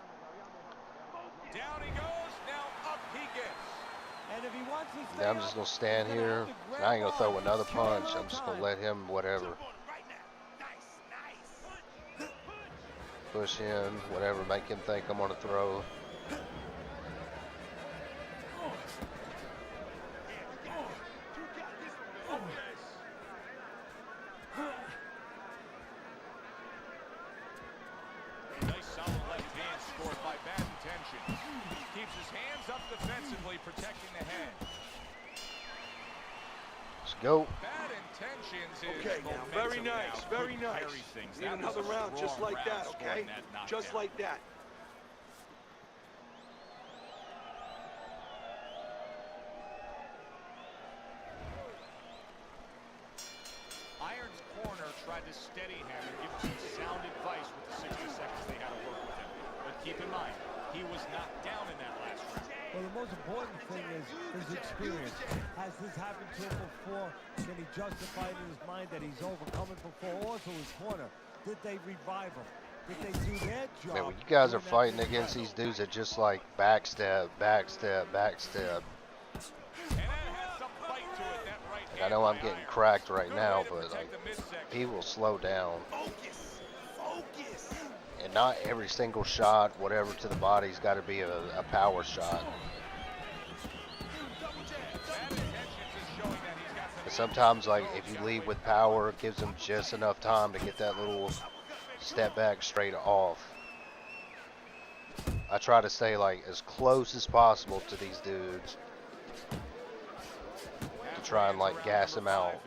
Down he goes. Now up he gets. And if he wants to stay Now I'm just going to stand here. And I ain't going to throw another punch. I'm just going to let him, whatever. Jump on him right now. Nice. Push in, whatever, make him think I'm going to throw. Nice solid left hand scored by Bad Intentions. Keeps his hands up defensively, protecting the head. Let's go. Bad Intentions is Okay, now, very momentum nice, now. very Couldn't nice. carry things. Need That was another a round just strong like that, round okay? scoring that Just knockdown. like that. Iron's corner tried to steady him and give him some sound advice with the 60 seconds they had to work with him. But keep in mind, he was knocked down in that last round. Well, the most important thing is his experience. Has this happened to him before? Can he justify it in his mind that he's overcome it before? Also his corner. Did they revive him? Did they do their job? Man, when you guys are during that fighting big against fight? these dudes that just like backstep, backstep, backstep. And that has some bite to it, that right And I hand know I'm by getting Iron. cracked right Good now, way to but protect like, the midsection. he will slow down. Focus. Focus. And not every single shot, whatever, to the body's got to be a power shot. Double jab. Bad Intentions is showing that he's got some But sometimes, like, if you lead with power, it gives him just enough time to get that little step back straight off. I try to stay, like, as close as possible to these dudes to try and, like, gas them out.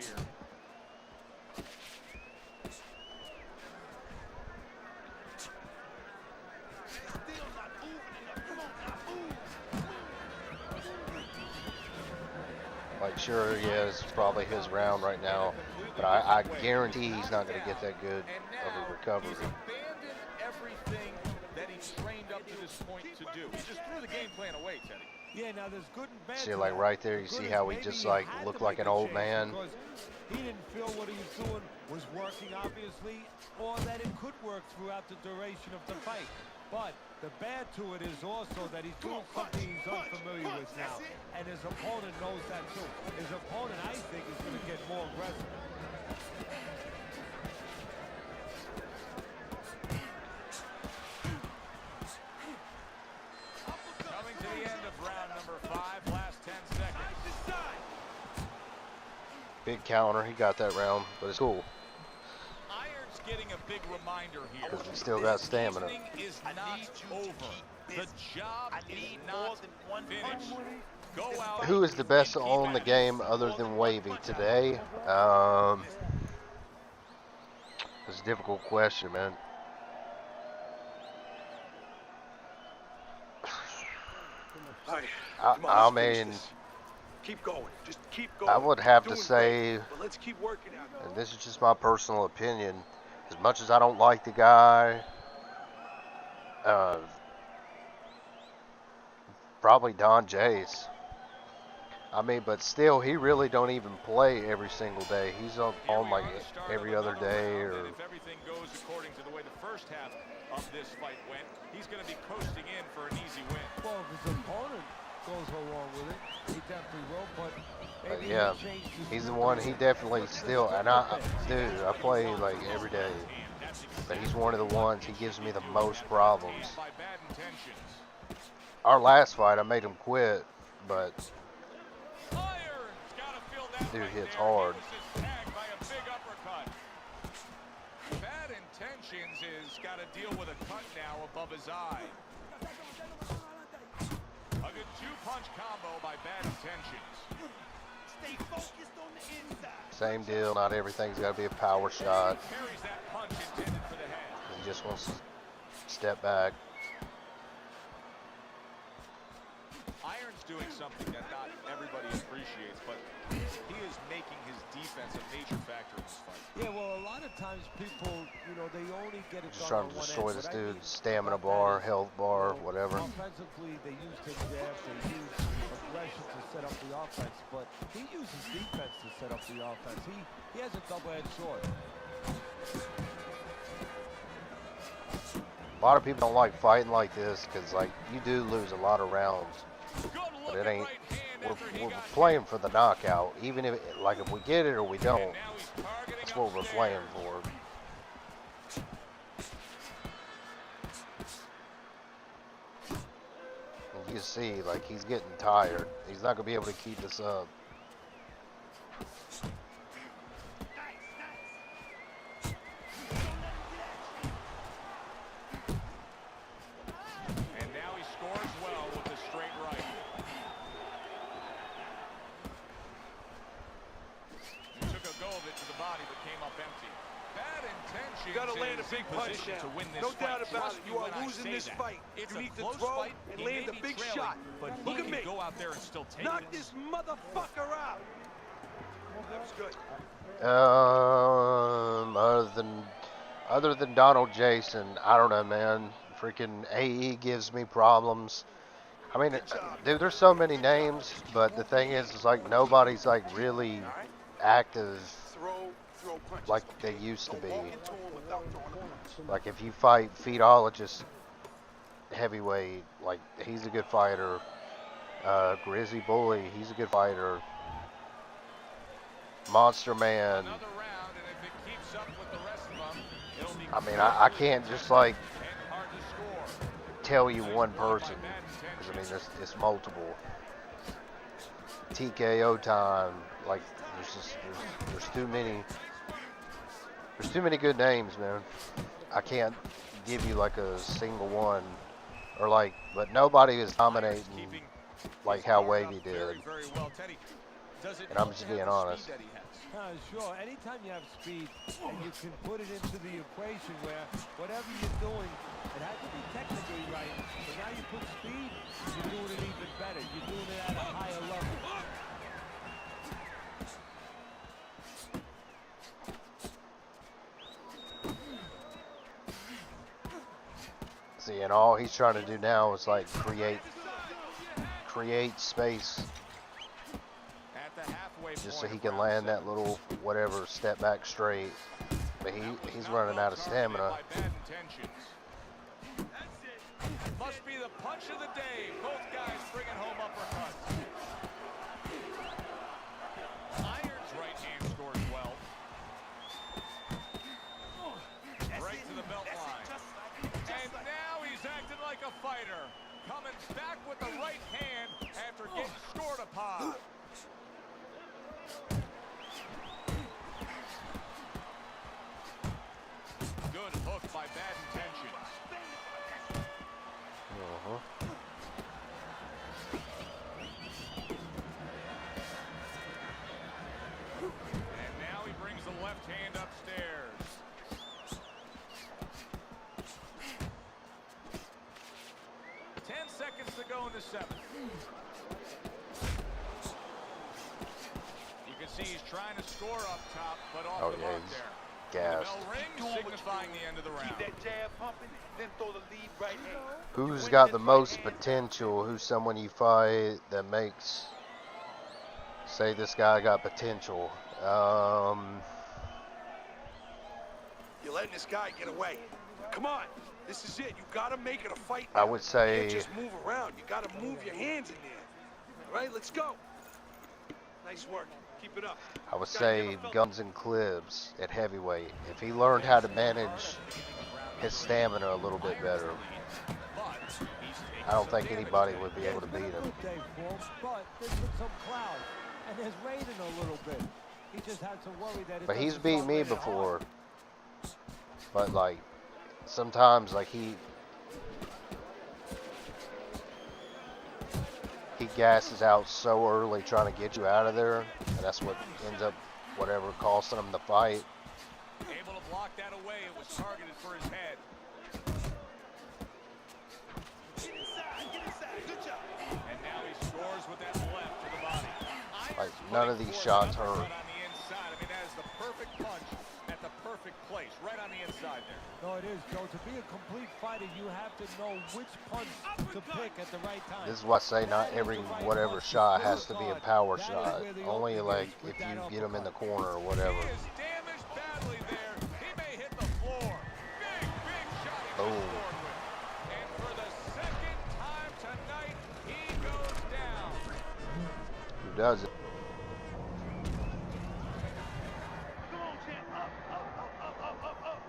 Still not moving enough. Come on, now move. Like, sure, yeah, this is probably his round right now, but I guarantee he's not going to get that good And of now a recovery. he's abandoned everything that he's trained up to this point to do. He just threw the game plan away, Teddy. Yeah, now there's good and bad. See, to like, that. right there, you The see good how is he maybe just, he like, had looked to like make an a old change man. because he didn't feel what he was doing was working, obviously, or that it could work throughout the duration of the fight. But the bad to it is also that he's doing something he's unfamiliar with now. And his opponent knows that too. His opponent, I think, is going to get more aggressive. Coming to the end of round number 5, last 10 seconds. Big counter, he got that round, but it's cool. Iron's getting a big reminder here. Because he still got stamina. Evening is I not need you to over. keep The busy. job I is need more not than one finished. punch. Go out. Who is the best and keep on the at it. game other than Wavy today? It's a difficult question, man. All right. I Come on, let's finish mean, this. Keep going. Just keep going. I would have You're to doing say, great, but let's keep working out. and this is just my personal opinion, as much as I don't like the guy, probably Don Jace. I mean, but still, he really don't even play every single day. He's on Here we like are, the start every of other another day, round, or and if everything goes according to the way the first half of this fight went, he's going to be coasting in for an easy win. Well, if his opponent goes along with it, he definitely will, but maybe yeah, he'll change his he's the style. one. He definitely still, and dude, I play like every day, but he's one of the ones. He gives me the most problems. By Bad Intentions. Our last fight, I made him quit, but Iron's got to feel that dude right hits there. hard. He was just tagged by a big uppercut. Bad Intentions has got to deal with a cut now above his eye. A good 2-punch combo by Bad Intentions. Stay focused on the inside. Same deal. Not everything's got to be a power shot. Carries that punch intended for the head. He just wants to step back. Iron's doing something that not everybody appreciates, but he is making his defense a major factor in this fight. Yeah, well, a lot of times people, you know, they only get it Just done trying on to one destroy end. this What I mean dude's stamina about bar, that is, health bar, you know, whatever. Offensively, they use his jab, they use aggression to set up the offense, but he uses defense to set up the offense. He has a double-edged sword. A lot of people don't like fighting like this because, like, you do lose a lot of rounds, but it ain't. We're playing for the knockout, even if, like, if we get it or we don't. That's what we're playing for. And you can see, like, he's getting tired. He's not gonna be able to keep this up. And now he scores well with the straight right. He took a go of it to the body, but came up empty. Bad intentions. You gotta land a is big in punch position now. to win this No fight. doubt about Trust it. me You are when I losing say this that. fight. It's You a need to close throw fight. and He land may a be big trailing, shot. but Look he at can me. go out there and still take Knock this. this motherfucker out. That was good. Other than Donald Jason, I don't know, man. Freaking AE gives me problems. I mean, dude, there's so many names, but the thing is like nobody's like really active Throw punches, like okay? they used to Don't be. walk into him without throwing a punch. Like if you fight Feedologist heavyweight, like he's a good fighter. Grizzly Bully, he's a good fighter. Monster Man. Another round, and if it keeps up with the rest of them, it'll be I mean, I can't just like and hard to score. tell you one person, because I mean it's multiple. TKO time, like there's too many. There's too many good names, man. I can't give you like a single one, or like, but nobody is dominating like how Wavy did. Very well, Teddy. Does it And I'm help just to have being the honest. speed that he has? Sure. Anytime you have speed and you can put it into the equation where whatever you're doing, it has to be technically right. But now you put speed, you're doing it even better. You're doing it at a higher level. See, and all he's trying to do now is like create space At the halfway just so point he of can round land that seven. little whatever step back straight. But he's running out of stamina. By bad intentions. Must be the punch of the day. Both guys bringing home uppercuts. Iron's right hand scores well. Right to the belt line. And now he's acting like a fighter. Coming back with the right hand after getting scored upon. Good hook by bad intentions. And now he brings the left hand upstairs. Ten seconds to go in the seventh. You can see he's trying to score up top, but off Oh the yeah, mark he's there. gassed. The bell rings, signifying the end of the round. Keep that jab pumping, then throw the lead right hand. Who's got the most potential? Who's someone you fight that makes, say this guy got potential? You're letting this guy get away. Come on. This is it. You gotta make it a fight I now. would You say can't just move around. You gotta move your hands in there. All right, let's go. Nice work. Keep it up. I would say Guns and Clibs at heavyweight. If he learned how to manage his stamina a little bit better, I don't think anybody would be able to beat him. Good day for him, but there's been some clouds, and there's raining a little bit. He just had to worry that it But he's doesn't beat start me raining before. hard. But like sometimes like he gasses out so early trying to get you out of there, and that's what ends up whatever costing him the fight. Able to block that away. It was targeted for his head. Get inside, good job. And now he scores with that left to the body. Like, none of these shots hurt. On the inside. I mean, that is the perfect punch at the perfect place, right on the inside there. No, it is, Joe. To be a complete fighter, you have to know which punch to pick at the right time. This is why I say not every whatever shot has to be a power shot. Only like if you get him in the corner or whatever. He is damaged badly there. He may hit the floor. Big shot he Boom. scored with. And for the second time tonight, he goes down. Who does it? Come on, champ. Up.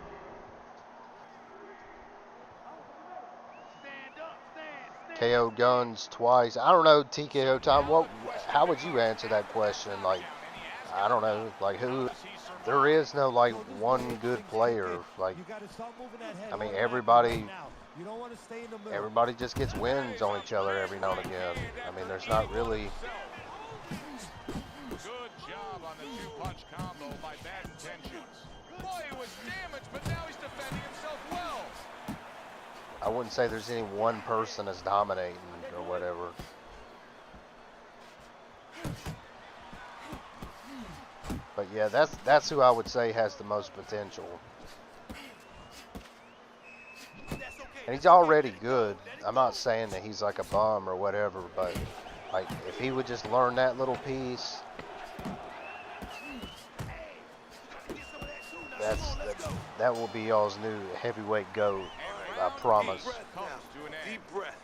Stand up, stand. KO guns twice. I don't know, TKO time. How would you answer that question? Like, I don't know. Like, who? There is no like one good player. Like, You gotta start moving that head I mean, all back everybody- now. You don't want to stay in the middle. everybody just gets wins on each other every now and again. I mean, there's not really. Good job on the two-punch combo by Bad Intentions. Boy, he was damaged, but now he's defending himself well. I wouldn't say there's any one person that's dominating or whatever. But yeah, that's who I would say has the most potential. And he's already good. I'm not saying that he's like a bum or whatever, but like if he would just learn that little piece, that will be y'all's new heavyweight GOAT. I promise. Deep breath.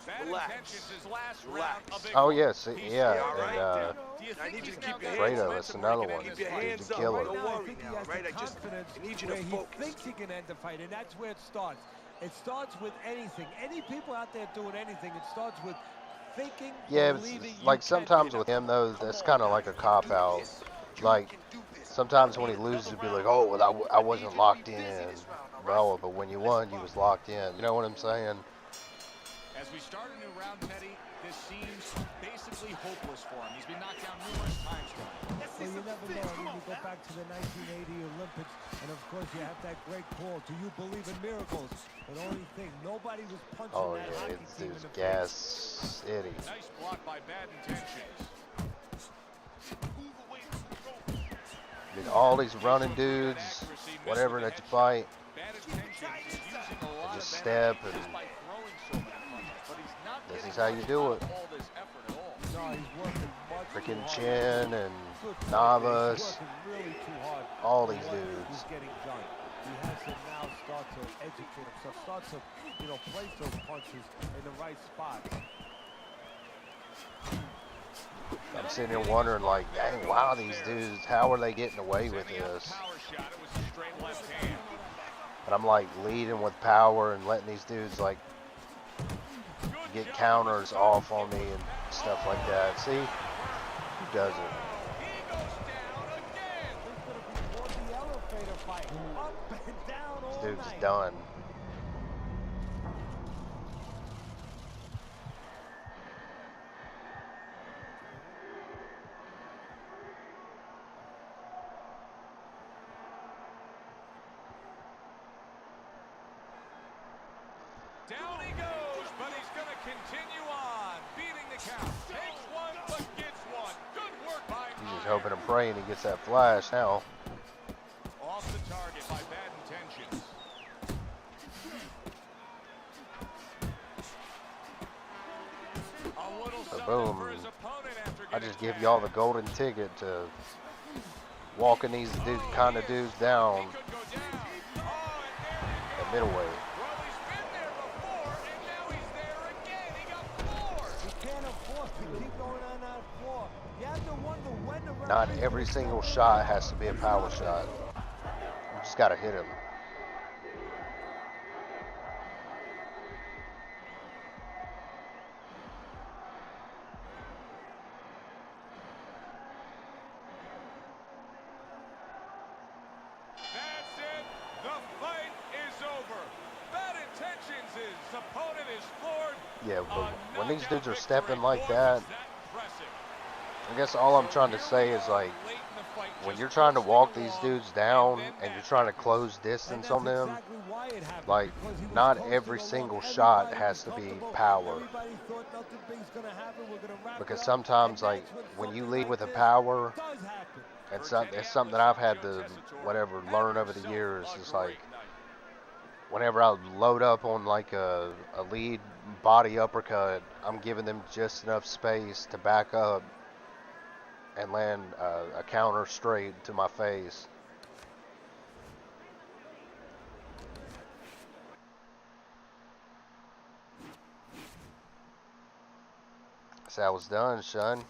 Bad Relax. Intentions his last Relax. round. A big Oh one. yes, He's yeah, all right and there. Do I you think need you he's to now keep your got hands Fredo, momentum that's to another break it one. in Keep this your fight? hands He's up. a killer. Don't Now, I worry think he now, has right? the I confidence need you to where focus. he thinks he can end the fight, and that's where it starts. It starts with anything. Any people out there doing anything, it starts with thinking, Yeah, believing you like can sometimes do it. with him though, that's kind of like a cop out. Like sometimes when he loses, he'll be like, "Oh, well, I wasn't locked in." Bro, but when you won, you was locked in. You know what I'm saying? As we start a new round, Teddy, this seems basically hopeless for him. He's been knocked down numerous times tonight. Well, you never know. I mean, you go back to the 1980 Olympics, and of course you have that great call, "Do you believe in miracles?" But only thing, nobody was punching Oh that yeah, hockey it's team in this the gas face. city. Nice block by Bad Intentions. I mean, all these running dudes, whatever that you fight, Bad Intentions is using a lot just of step energy just and by throwing so many punches, but he's not this getting is how you much do out it. of all this effort at all. No, he's working much Freaking too hard. Chin and Good point. Navas, He's working really too hard all for these what dudes. He's getting done. He has to now start to educate himself, start to, place those punches in the right spots. I'm sitting here wondering, like, dang, wow, these dudes, how are they getting away with this? Power shot. It was a straight left hand. But I'm like leading with power and letting these dudes like get counters off on me and stuff like that. See? Who does it? He goes down again. He's going to be on the elevator fight, up and down all This dude's night. done. Down he goes, but he's going to continue on, beating the count. Takes one, but gets one. Good work by He's just Iron. hoping and praying he gets that flash now. Off the target by Bad Intentions. A little something Boom. for his opponent after I getting just give tagged. y'all the golden ticket to walking these kind of dudes down He could go down. Oh, and at middleweight. well, he's been there before, and now he's there again. He got floored. You can't afford to keep going on that floor. You have to wonder when the Not referee's every gonna single step in. shot has to be a power shot. You just gotta hit him. That's it. The fight is over. Bad Intentions, his opponent is floored. Yeah, but A when these knockout dudes are victory. stepping like Boy, that, was that impressive. I guess all I'm trying to say is like, Late in the fight when just you're trying to pushed walk him these along, dudes and down then and you're that trying to happens. close And distance that's on them, exactly why it happened. like, Because he was not coasting every along. single shot Everybody has was to be comfortable. power. Everybody thought nothing big's gonna happen. We're gonna wrap Because it up. sometimes, And like, that's when you something lead like with a this power, does happen. it's For something that Teddy I've Atlas, had I'm to, Joe Tessitore. whatever, Have learn over the yourself years. a It's like, great night. whenever I load up on, like, a lead body uppercut, I'm giving them just enough space to back up and land a counter straight to my face. So that was done, son.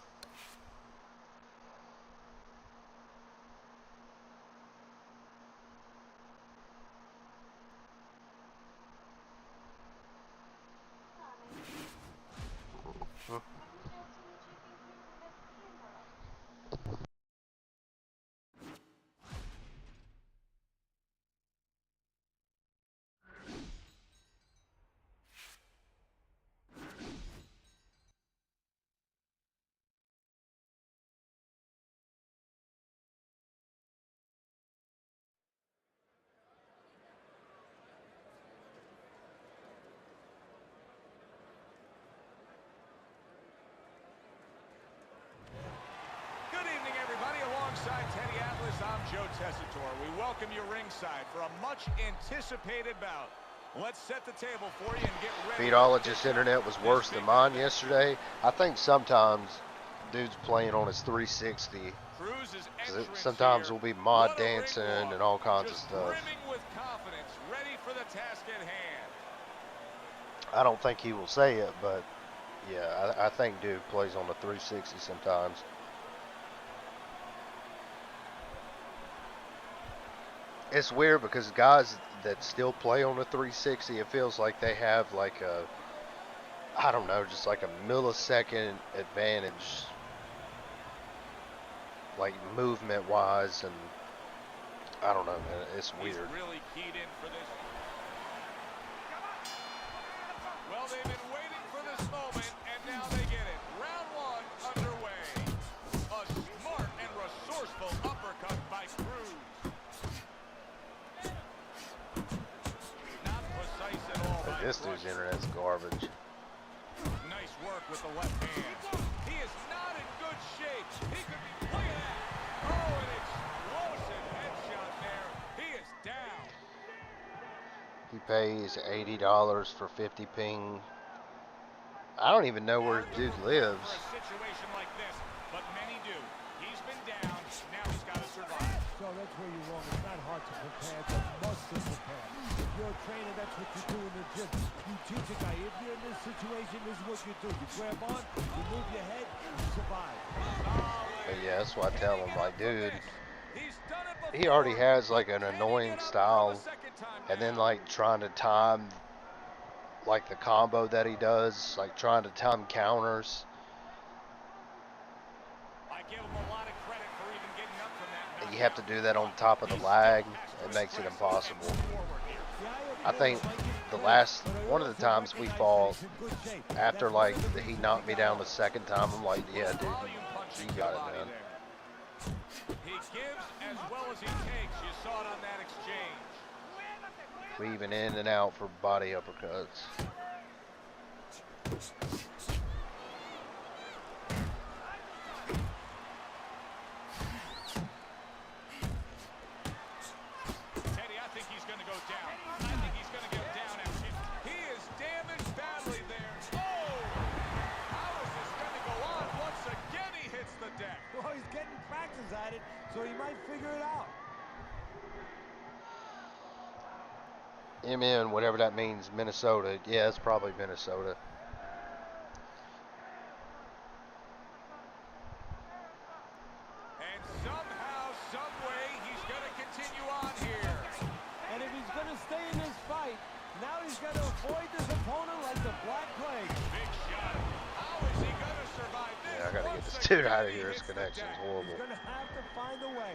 Good evening, everybody. Alongside Teddy Atlas, I'm Joe Tessitore. We welcome you ringside for a much-anticipated bout. Let's set the table for you and get ready. Feedologist internet was worse than mine yesterday. I think sometimes dude's playing on his 360. Sometimes we'll be mod dancing and all kinds of stuff. Brimming with confidence, ready for the task at hand. I don't think he will say it, but yeah, I think dude plays on the 360 sometimes. It's weird because guys that still play on the 360, it feels like they have like a, I don't know, just like a millisecond advantage, like movement wise, and I don't know, man, it's weird. He's really keyed in for this. Well, they've been waiting for this moment, and now they get it. Round one underway. A smart and resourceful uppercut by Cruz. Not precise at all. But this dude's internet's garbage. Nice work with the left hand. He is not in good shape. He could be, look at that. Oh, an explosive headshot there. He is down. He pays $80 for 50 ping. I don't even know where dude lives. For a situation like this, but many do. He's been down. Now he's got to survive. So that's where you're wrong. It's not hard to prepare. It's a must to prepare. If you're a trainer, that's what you do in the gym. You teach a guy, if you're in this situation, this is what you do. You grab on, you move your head, you survive. But yeah, that's why I tell him, like, dude, He's done it before. he already has like an Can he annoying get up style, for the second time and then now? like trying to time like the combo that he does, like trying to time counters. I give him a lot of credit for even getting up from that. And you have to do that on top of the lag. It makes it impossible. I think one of the times we fought, after like he knocked me down the second time, I'm like, yeah, dude, you got it, man. He gives as well as he takes. You saw it on that exchange. Weaving in and out for body uppercuts. Teddy, I think he's going to go down. I think he's going to go down. He is damaged badly there. Oh! How is this going to go on? Once again, he hits the deck. Well, he's getting practice at it, so he might figure it out. MN, whatever that means, Minnesota. Yeah, it's probably Minnesota. And somehow, someway, he's going to continue on here. And if he's going to stay in this fight, now he's got to avoid this opponent like the Black Plague. Big shot. How is he going to survive this? Yeah, I gotta get Once this dude again, out of he here. His hits the connection's deck. horrible. He's going to have to find a way.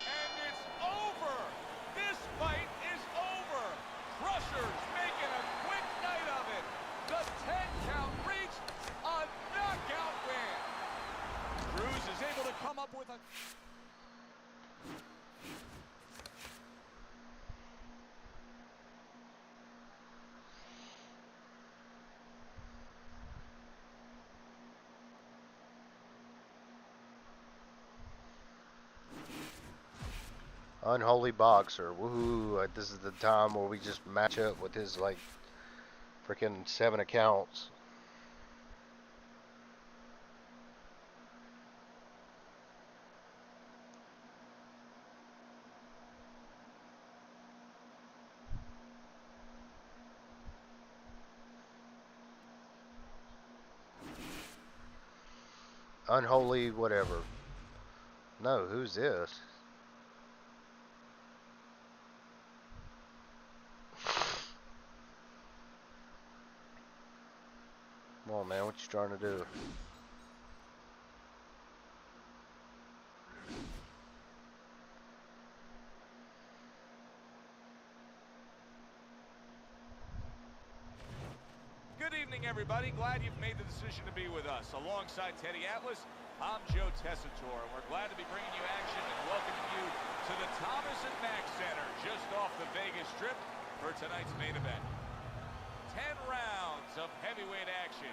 And it's over. Unholy boxer. Woohoo. This is the time where we just match up with his, like, freaking 7 accounts. Unholy whatever. No, who's this? Come on, man, what you trying to do? Good evening, everybody. Glad you've made the decision to be with us. Alongside Teddy Atlas, I'm Joe Tessitore, and we're glad to be bringing you action and welcoming you to the Thomas and Mack Center, just off the Vegas Strip for tonight's main event. 10 rounds of heavyweight action.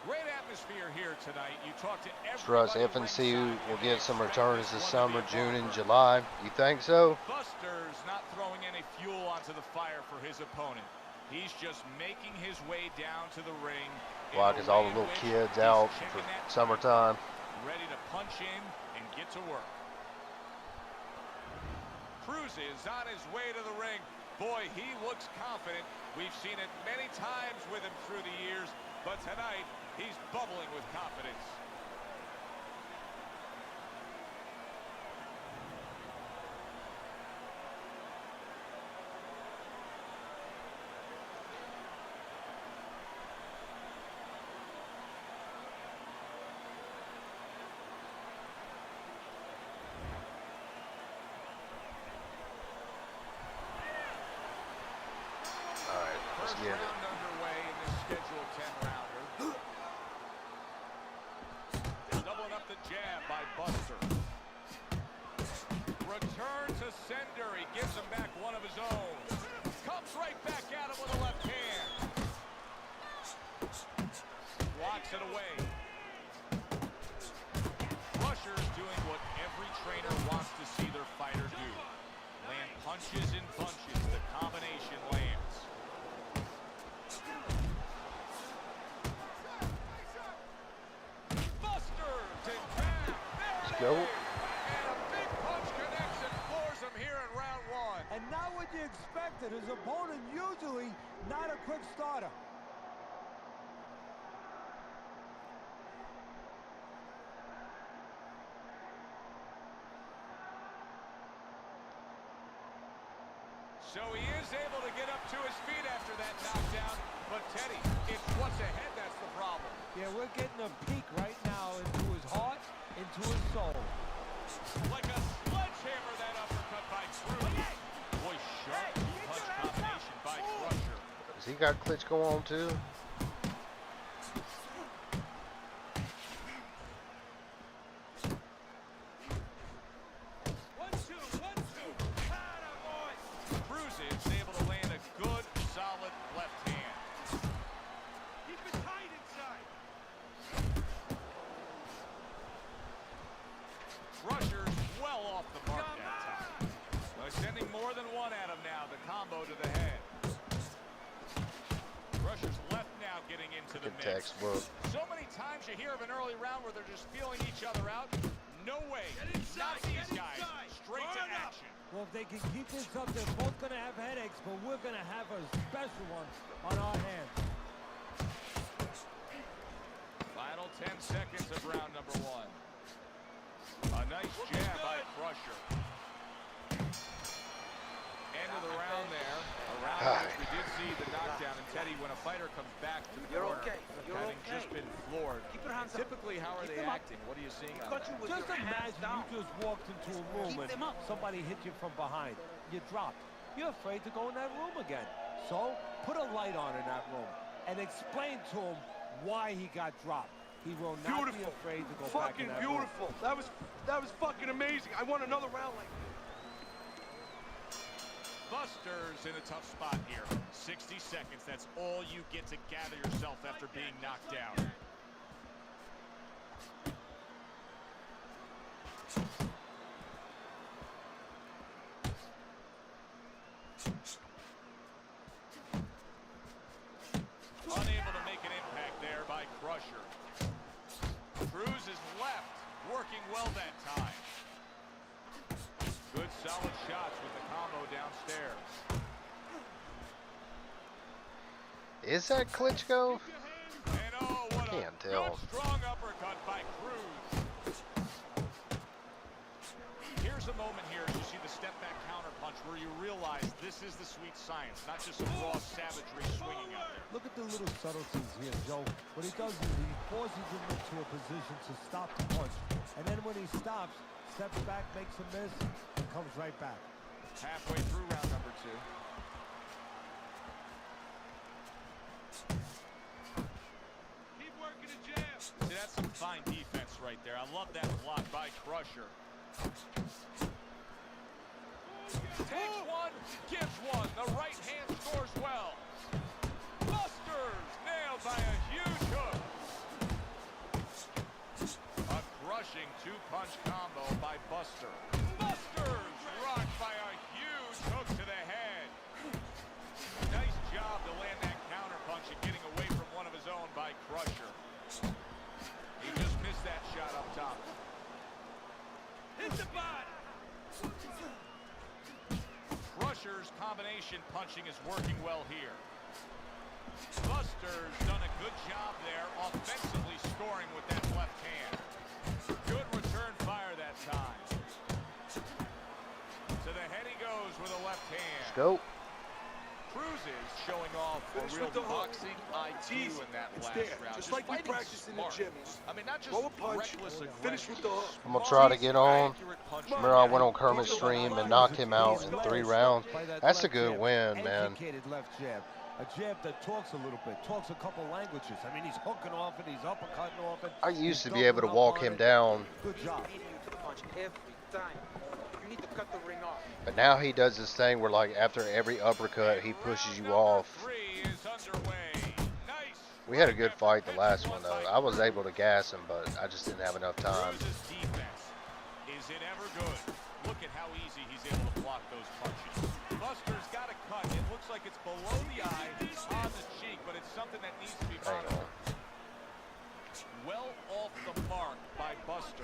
Great atmosphere here tonight. You talk to everybody. FNC will get some returns this summer, June and July. You think so? Buster's not throwing any fuel onto the fire for his opponent. He's just making his way down to the ring. Why? Because all the little kids out for summertime. Ready to punch in and get to work. Cruz is on his way to the ring. Boy, he looks confident. We've seen it many times with him through the years, but tonight he's bubbling with confidence. First round underway in this scheduled 10-rounder. Doubling up the jab by Buster. Return to sender. He gives him back one of his own. Comes right back at him with a left hand. Blocks it away. Crusher's doing what every trainer wants to see their fighter do. Land punches and bunches. The combination lands. Go. And a big punch connects and floors him here in round 1. And not what you expected. His opponent usually not a quick starter. So he is able to get up to his feet after that knockdown. But Teddy, it's what's ahead that's the problem. Yeah, we're getting a peek right now into his heart, into his soul. Like a sledgehammer, that uppercut by Cruz. Boy, sharp punch combination by Crusher. Has he got Klitschko on too? Cruz is able to land a good, solid left hand. Keep it tight inside. Crusher's well off the mark that time. They're sending more than one at him now. The combo to the head. Crusher's left now getting into the mix. Textbook. So many times you hear of an early round where they're just feeling each other out. No way. Not these guys. Straight to action. Well, if they can keep this up, they're both going to have headaches, but we're going to have a special one on our hands. Final 10 seconds of round number 1. A nice jab by Crusher. End of the round there. A round in which we did see the knockdown. And Teddy, when a fighter comes back to the corner, having just been floored, typically how are they acting? What are you seeing out there? Just imagine you just walked into a room and somebody hit you from behind. You dropped. You're afraid to go in that room again. So put a light on in that room and explain to him why he got dropped. He will not be afraid to go back in that room. Beautiful. That was fucking amazing. I want another round like that. Buster's in a tough spot here. 60 seconds. That's all you get to gather yourself after being knocked down. Unable to make an impact there by Crusher. Cruz is left, working well that time. Good solid shots with the combo downstairs. Is that Klitschko? And oh, what a Can't tell. good strong uppercut by Cruz. Here's a moment here as you see the step back counter punch where you realize this is the sweet science, not just some raw savagery swinging out there. Look at the little subtleties here, Joe. What he does is he forces him into a position to stop the punch. And then when he stops, steps back, makes a miss, and comes right back. Halfway through round number 2. Keep working the jab. See, that's some fine defense right there. I love that block by Crusher. Takes one, gives one. The right hand scores well. Busters nailed by a huge hook. A crushing two-punch combo by Buster. Busters rocked by a huge hook to the head. Nice job to land that counter punch and getting away from one of his own by Crusher. He just missed that shot up top. Hit the body. Crusher's combination punching is working well here. Buster's done a good job there, offensively scoring with that left hand. Good return fire that time. To the head he goes with a left hand. Let's go. Cruz is showing off Finish a real with the hook. boxing It's IQ easy. in that It's last there. round. Just like we fighting practice in the smart. gym. I mean, not just Throw a punch, reckless finish with the hook. I'm gonna try to get on. accurate punch. Remember I went on Kermit's stream and knocked him out in 3 rounds. That's a good win, man. Educated left jab. A jab that talks a little bit, talks a couple languages. I mean, he's hooking off and he's uppercutting off it. I used to He's be able to doubling walk up on him it. down, Good job. Hitting you to punch every time. You need to cut the ring off. but now he does this thing where, like, after every uppercut, he pushes you off. 3 is underway. Nice. We had a good fight the last one, though. I was able to gas him, but I just didn't have enough time. Cruz's defense. Is it ever good? Look at how easy he's able to block those punches. Buster's got a cut. It looks like it's below the eye, on the cheek, but it's something that needs to be Hang monitored. on. Well off the mark by Buster.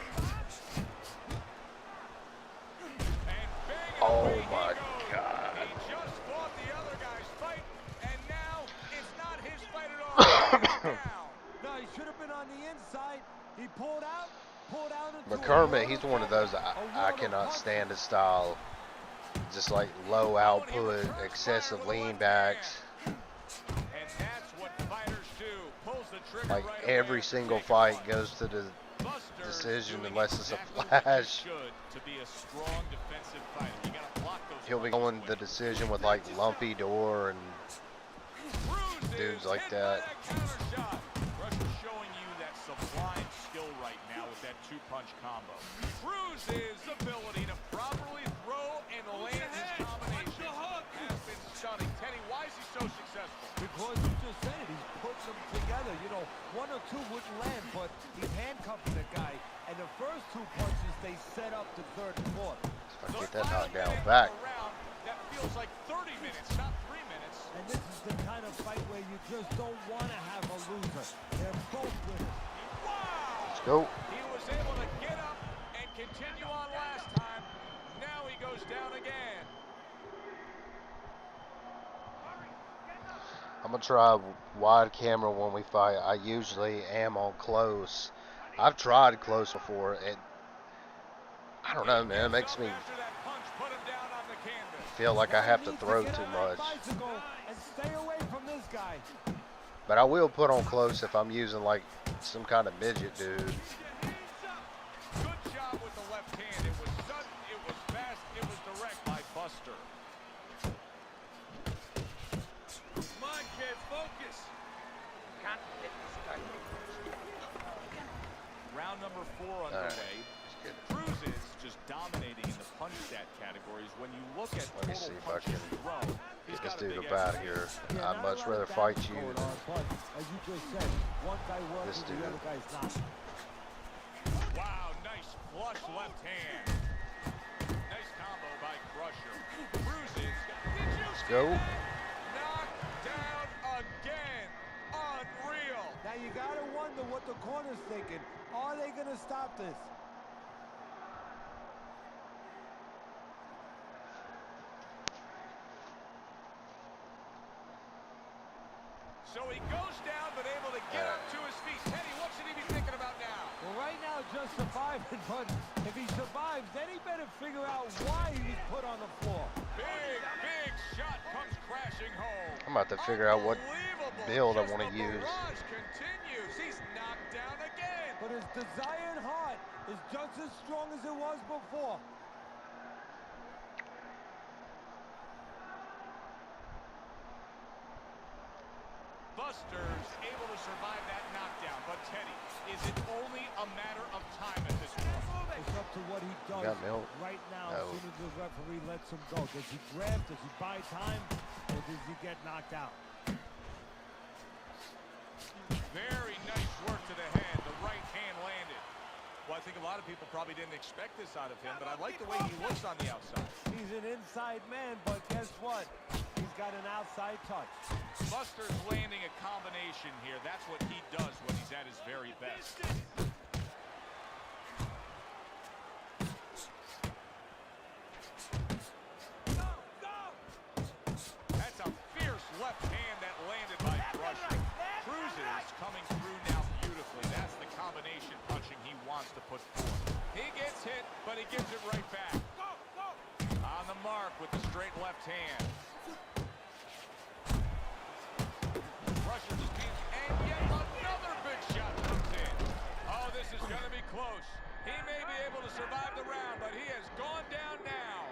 And bang, and Oh away he my goes. God. He just fought the other guy's fight, and now it's not his fight at all. He's down. No, he should have been on the inside. He pulled out into But a Kermit, world he's of one of pain, those a I world of cannot punches. stand his style. Just like low output, excessive lean backs. And that's what fighters do. Pulls the trigger Like right every away. single fight goes to the Buster's decision doing unless it's a exactly what he flash. should to be a strong defensive fighter. You gotta block those He'll be punches going the quick. decision with like lumpy door and Cruz dudes is like hit by that. counter shot. Crusher showing you that sublime skill right now with that two-punch combo. Cruz's ability to properly throw and land his combination has been stunning. Teddy, why is he so successful? Because you just said it, he's putting them together. You know, 1 or 2 wouldn't land, but he's handcuffing the guy. And the first 2 punches, they set up the 3rd and 4th. if I The get that final knocked down minute back. of the round, that feels like 30 minutes, not 3 minutes. And this is the kind of fight where you just don't want to have a loser. They're both winners. Wow! Let's go. He was able to get up and continue on last time. Now he goes down again. I'm gonna try wide camera when we fight. I usually am on close. I've tried close before. It, I don't know, man. It makes me After that punch, put him down on the canvas. feel like I have to Needs throw get too on that much. bicycle and stay away from this guy. But I will put on close if I'm using like some kind of midget dude. Good job with the left hand. It was sudden, it was fast, it was direct by Buster. Come on, kid, focus. Can't let this guy. Round number 4 underway. Cruz is just dominating in the punch stat categories. When you look at Let me total see if I punches can thrown, he's get this got a dude big up out edge. here. Yeah, I'd not a much lot rather of fight damage you going than on, but as you just said, one guy working, this the dude. other guy's not. Wow, nice flush left hand. Nice combo by Crusher. Cruz is got. Did you go. Knocked down again. Unreal. Now you gotta wonder what the corner's thinking. Are they gonna stop this? So he goes down, but able to get up to his feet. Teddy, what should he be thinking about now? Well, right now, just surviving, but if he survives, then he better figure out why he was put on the floor. Big shot comes crashing home. I'm about to figure out what build I Just want to the use. barrage continues. He's knocked down again. But his desired heart is just as strong as it was before. Buster's able to survive that knockdown, but Teddy, is it only a matter of time at this point? It's up to what he does Got milk? right now. No. As soon as the referee lets him go, does he grab? Does he buy time? Or does he get knocked out? Very nice work to the head. The right hand landed. Well, I think a lot of people probably didn't expect this out of him, but I like the way he looks on the outside. He's an inside man, but guess what? He's got an outside touch. Buster's landing a combination here. That's what he does when he's at his very best. That's a fierce left hand that landed by Crusher. Cruises coming through now beautifully. That's the combination punching he wants to put forth. He gets hit, but he gives it right back. On the mark with the straight left hand. Crusher speeds, and yet another big shot comes in. Oh, this is going to be close. He may be able to survive the round, but he has gone down now.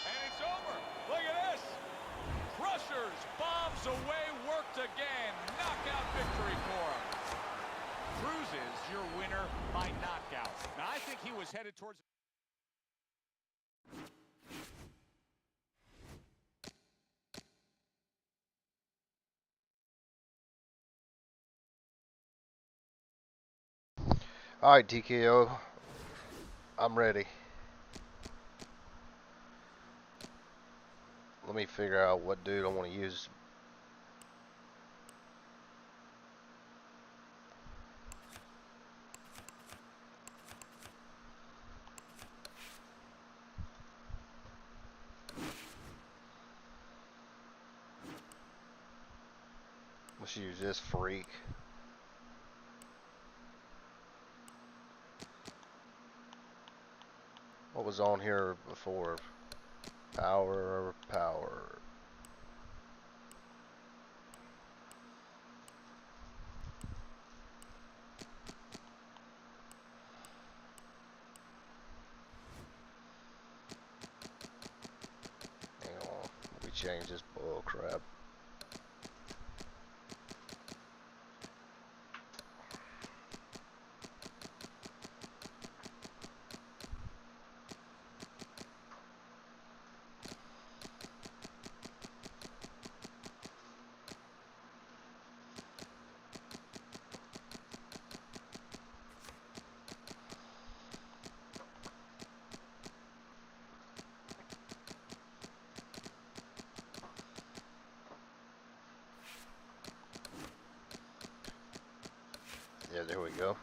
And it's over. Look at this. Crushers bombs away, worked again. Knockout victory for him. Cruises your winner by knockout. Now, I think he was headed towards... All right, TKO. I'm ready. Let me figure out what dude I want to use. Let's use this freak. What was on here before? Power. Hang on. Let me change this bull crap. Yeah, there we go.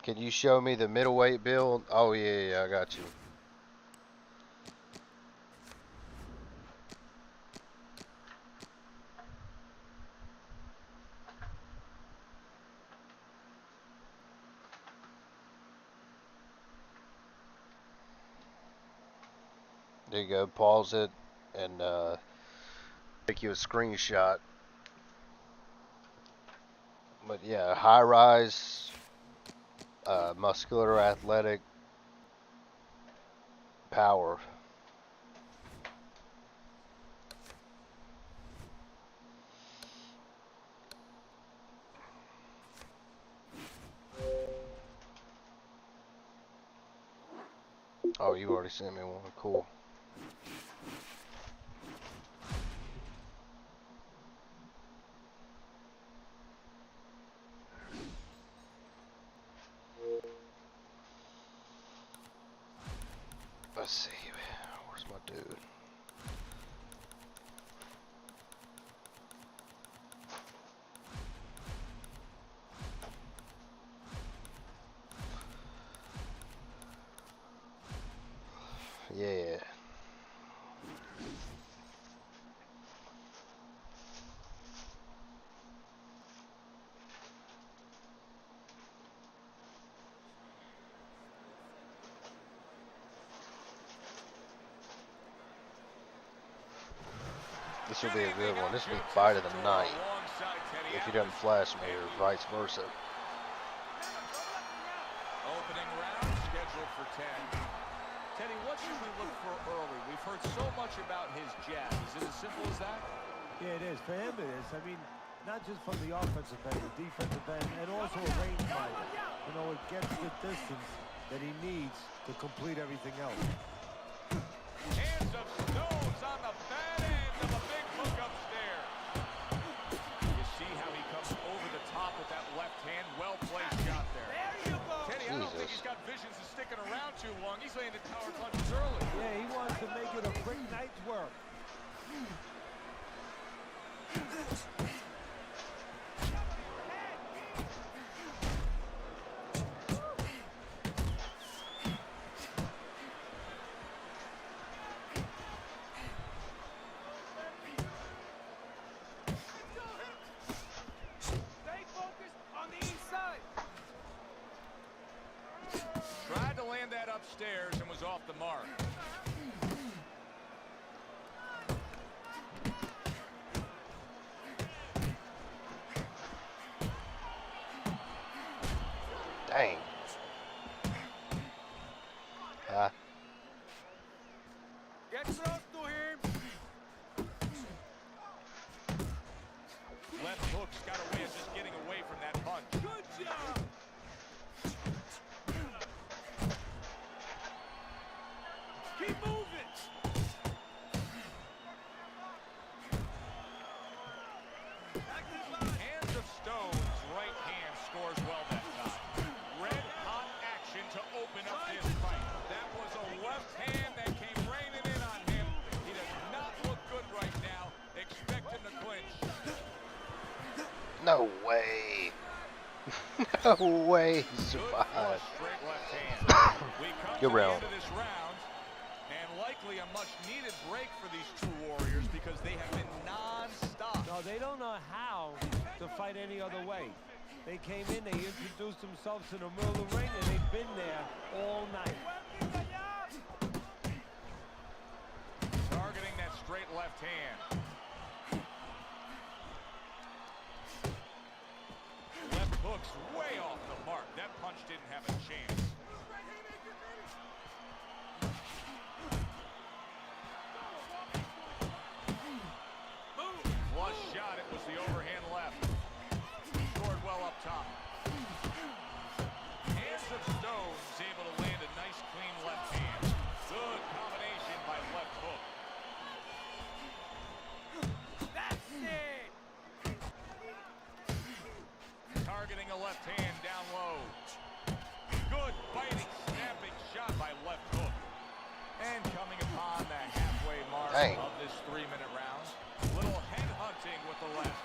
Can you show me the middleweight build? Oh, yeah, I got you. There you go. Pause it and take you a screenshot. But yeah, high rise, muscular, athletic, power. Oh, you already sent me one. Cool. Let's see. Where's my dude? Yeah. This will be a good one. This will be fight of the night. If he doesn't flash me or vice versa. Opening round scheduled for 10. Teddy, what should we look for early? We've heard so much about his jab. Is it as simple as that? Yeah, it is. For him, it is. I mean, not just from the offensive end, the defensive end, and also a range fighter. You know, it gets the distance that he needs to complete everything else. Hands of Stones on the bad end of a big hook upstairs. You see how he comes over the top with that left hand. Well-placed shot there. There you go. Teddy, I don't think he's got visions of sticking around too long. He's landing power punches early. Yeah, he wants to make it a quick night's work. Stay focused on the inside. Tried to land that upstairs and was off the mark. Dang. Get close to him. Left hook's got a way of just getting away from that punch. Good job. Keep moving. Hands of Stone's right hand scores well that time. Red hot action to open up this fight. That was a left hand that came raining in on him. He does not look good right now. Expect him to clinch. No way. No way he Good survived. flush, straight left hand. We come Good to the round. end of this round, and likely a much-needed break for these two warriors because they have been non-stop. No, they don't know how to fight any other way. They came in, they introduced themselves in the middle of the ring, and they've been there all night. Targeting that straight left hand. Left hook's way off the mark. That punch didn't have a chance. Flush shot. It was the overhand left. Scored well up top. Hands of Stone's able to land a nice clean left hand. Good combination by left hook. That's it. Targeting a left hand down low. Good biting, snapping shot by left hook. And coming upon the halfway mark Dang. of this 3-minute round. Little head hunting with the left.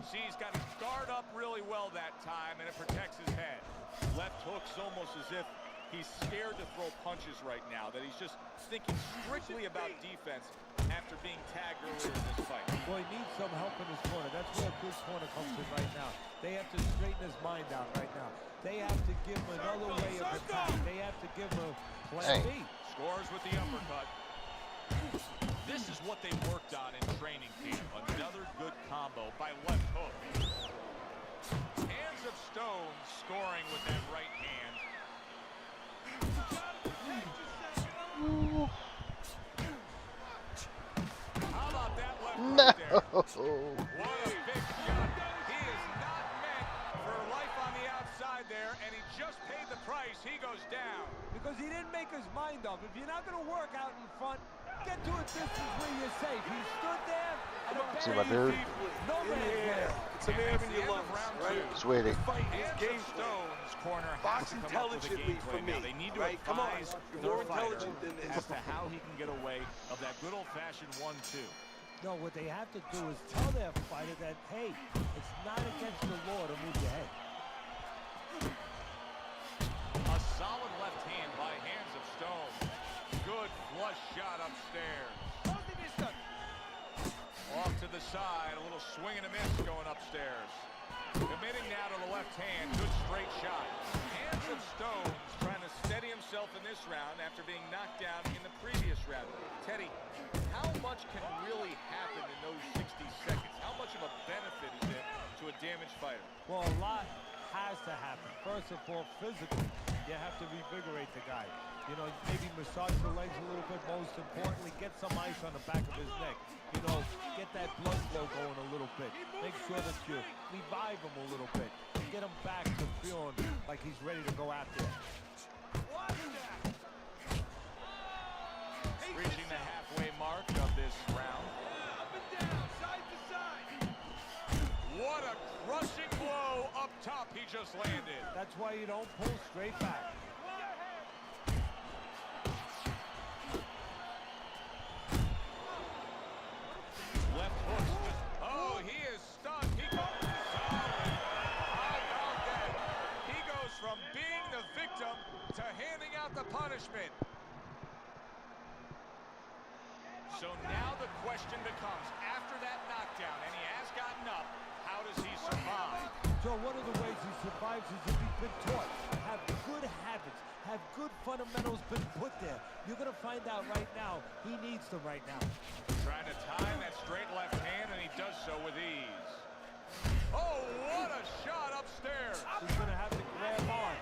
See, he's got his guard up really well that time, and it protects his head. Left hook's almost as if he's scared to throw punches right now, that he's just thinking strictly about defense after being tagged earlier in this fight. Boy, he needs some help in his corner. That's where a good corner comes in right now. They have to straighten his mind out right now. They have to give him another way of attack. They have to give him a plan B. Scores with the uppercut. This is what they worked on in training camp. Another good combo by left hook. Hands of Stone scoring with that right hand. How about that left hook there? No. What a big shot. He is not meant for life on the outside. inside there, and he just paid the price. He goes down. Because he didn't make his mind up. If you're not going to work out in front, get to a distance where you're safe. He stood there. And See my beard? No man there. It's an air in your lungs, right? Sweetie. Fight is Hands game of plan. Stone's corner Box has to come up with a intelligently game for plan me. now. They need to Right? Come on. advise You're their more fighter intelligent than this. as to how he can get away of that good old-fashioned 1-2. No, what they have to do is tell their fighter that, hey, it's not against the law to move your head. A solid left hand by Hands of Stone. Good flush shot upstairs. Off to the side, a little swing and a miss going upstairs. Committing now to the left hand, good straight shot. Hands of Stone's trying to steady himself in this round after being knocked down in the previous round. Teddy, how much can really happen in those 60 seconds? How much of a benefit is it to a damaged fighter? Well, a lot has to happen. First of all, physically, you have to revigorate the guy. You know, maybe massage the legs a little bit. Most importantly, get some ice on the back of his neck. You know, get that blood flow going a little bit. Make sure that you revive him a little bit. Get him back to feeling like he's ready to go out there. Reaching the halfway mark of this round. Up and down, side to side. What a crushing blow up top he just landed. That's why you don't pull straight back. Left hook. Oh, he is stunned. He goes solid. High dog dead. He goes from being the victim to handing out the punishment. So now the question becomes, after that knockdown, and he has gotten up, how does he survive? Joe, one of the ways he survives is if he's been taught. Have good habits. Have good fundamentals been put there. You're going to find out right now he needs them right now. Trying to time that straight left hand, and he does so with ease. Oh, what a shot upstairs. He's going to have to grab on.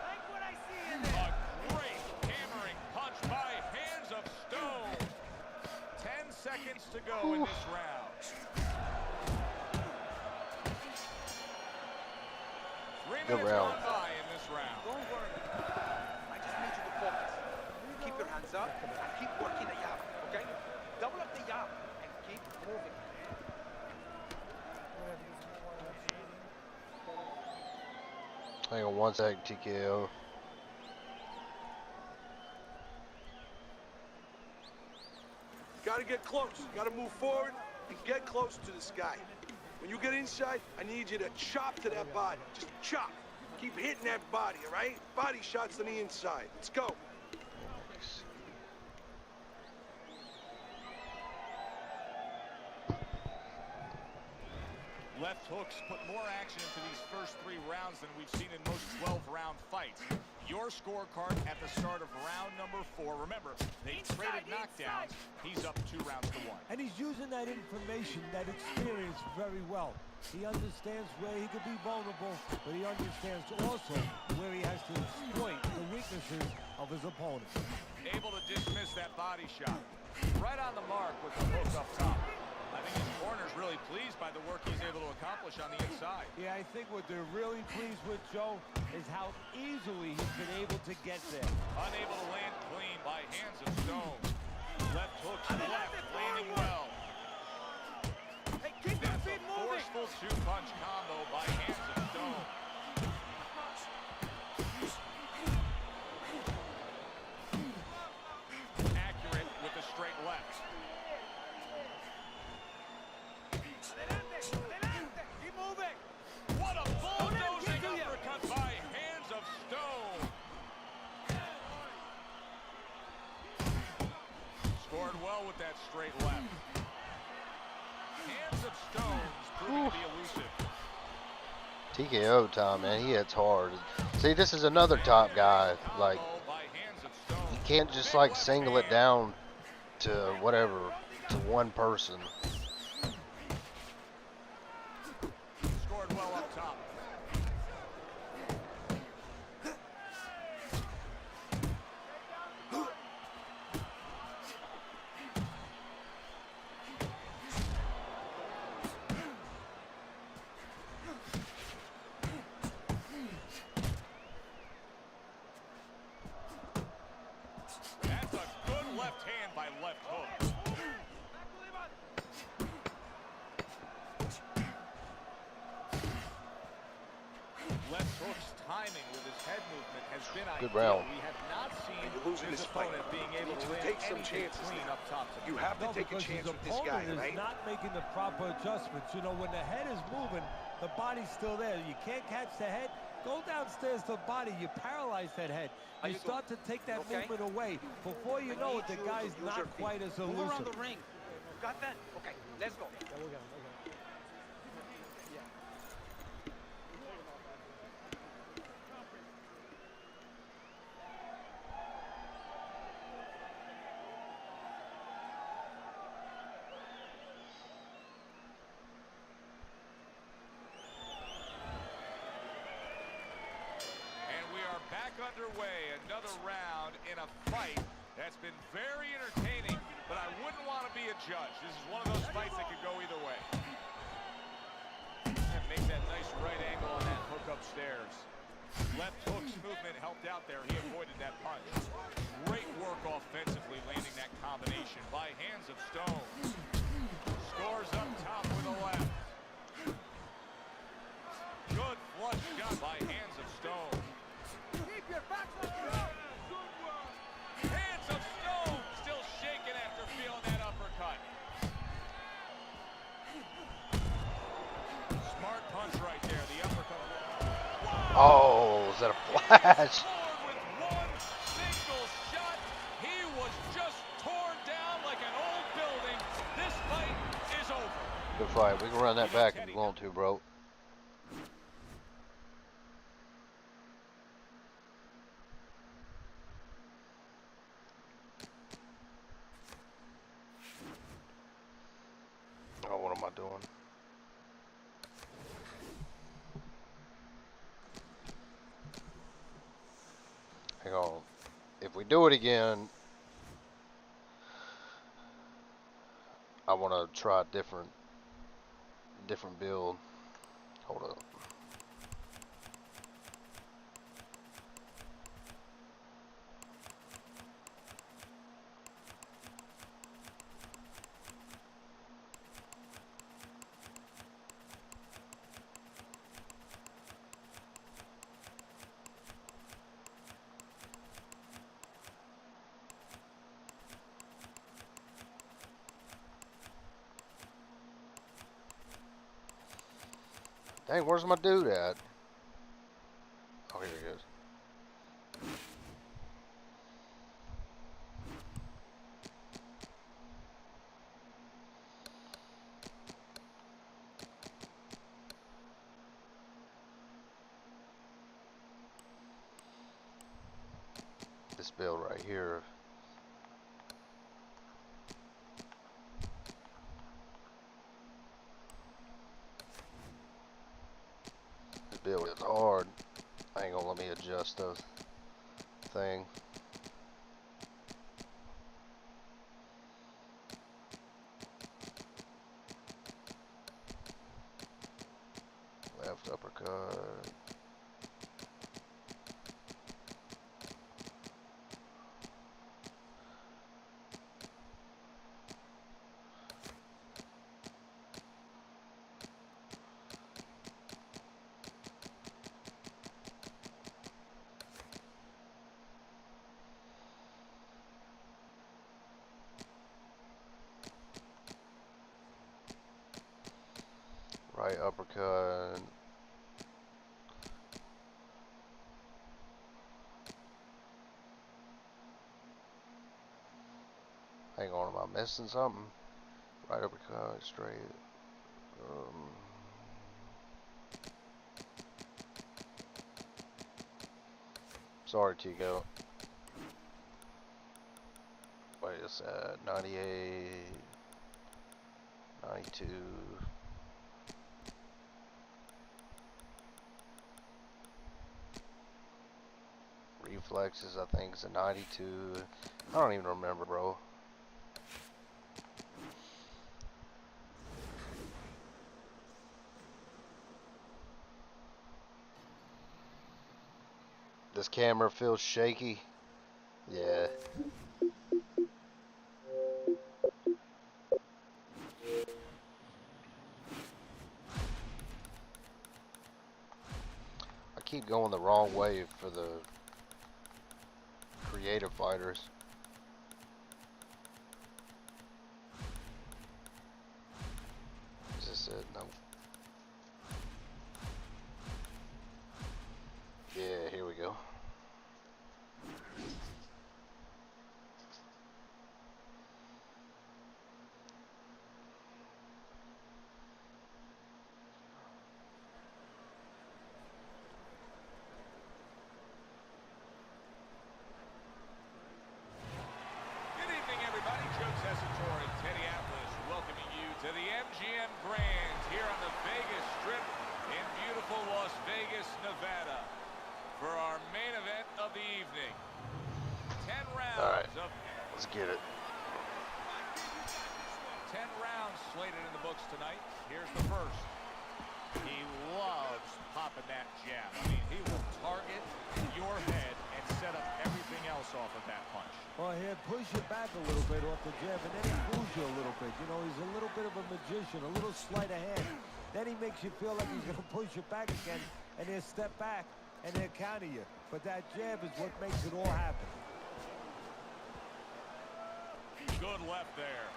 Like what I see in A great hammering punch by Hands of Stone. 10 seconds to go in this round. 3 Good minutes round. gone by in this round. Don't worry. I just need you to focus. Keep your hands up and keep working the jab, okay? Double up the jab and keep moving. Hang on 1 second, TKO. Gotta get close. Gotta move forward and get close to this guy. When you get inside, I need you to chop to that body. Just chop. Keep hitting that body, all right? Body shots on the inside. Let's go. Left hooks put more action into these first 3 rounds than we've seen in most 12-round fights. Your scorecard at the start of round number 4. Remember, they traded knockdowns. He's up 2 rounds to 1. And he's using that information, that experience very well. He understands where he could be vulnerable, but he understands also where he has to exploit the weaknesses of his opponent. Able to dismiss that body shot. Right on the mark with the hook up top. I think his corner's really pleased by the work he's able to accomplish on the inside. Yeah, I think what they're really pleased with, Joe, is how easily he's been able to get there. Unable to land clean by Hands of Stone. Left hooks left, landing well. Hey, keep your That's a feet moving. forceful 2-punch combo by Hands of Stone. Accurate with the straight left. Adelante, adelante. Keep moving. What a bulldozing get to you. uppercut by Hands of Stone. Scored well with that straight left. Hands of Stone's proving to be elusive. TKO time, man. He hits hard. See, this is another top guy. Like, Combo by Hands of Stone. you can't just like single it down to whatever, to one person. Scored well up top. by left hook. Left hook's timing with his head movement has been Good ideal. round. We have not seen You're losing his this fight. opponent being able to You land take some anything chances clean now. up top. You have to No, take a because chance his with this guy, opponent right? is not making the proper adjustments. You know, when the head is moving, the body's still there. You can't catch the head. Go downstairs to the body. You paralyze that head. You start to take that movement away. Before you know it, the guy's not quite as Move around elusive. the ring. Got that? Okay, let's go. And we are back underway. Another round in a fight that's been very entertaining, but I wouldn't want to be a judge. This is one of those fights that could go either way. And make that nice right angle on that hook upstairs. Left hook's movement helped out there. He avoided that punch. Great work offensively, landing that combination by Hands of Stone. Scores up top with a left. Good flush shot by Hands of Stone. Keep your backs on the ground. Hands of Stone still shaking after feeling that uppercut. Smart punch right there, the uppercut. Oh, is that a flash? Forward with one single shot. He was just torn down like an old building. This fight is over. Good fight. We can run that back if you want to, bro. Oh, what am I doing? Hang on. If we do it again, I want to try a different build. Hold up. Dang, where's my dude at? Oh, here he is. This build right here. This build is hard. I ain't gonna let me adjust the thing. Left uppercut. Right uppercut. Hang on, am I missing something? Right uppercut, straight. Sorry, Tico. Wait, it's at 98, 92. Reflexes, I think, is a 92. I don't even remember, bro. This camera feels shaky. Yeah. keep going the wrong way for the creative fighters. Is this it? No. Yeah, here we go. To the MGM Grand here on the Vegas Strip in beautiful Las Vegas, Nevada for our main event of the evening. 10 rounds. All right, let's get it. 10 rounds slated in the books tonight. Here's the first. He loves popping that jab. I mean, he will target your head and set up everything else off of that punch. Well, he'll push you back a little bit off the jab, and then he fools you a little bit. You know, he's a little bit of a magician, a little sleight of hand. Then he makes you feel like he's going to push you back again, and he'll step back, and he'll counter you. But that jab is what makes it all happen. Good left there.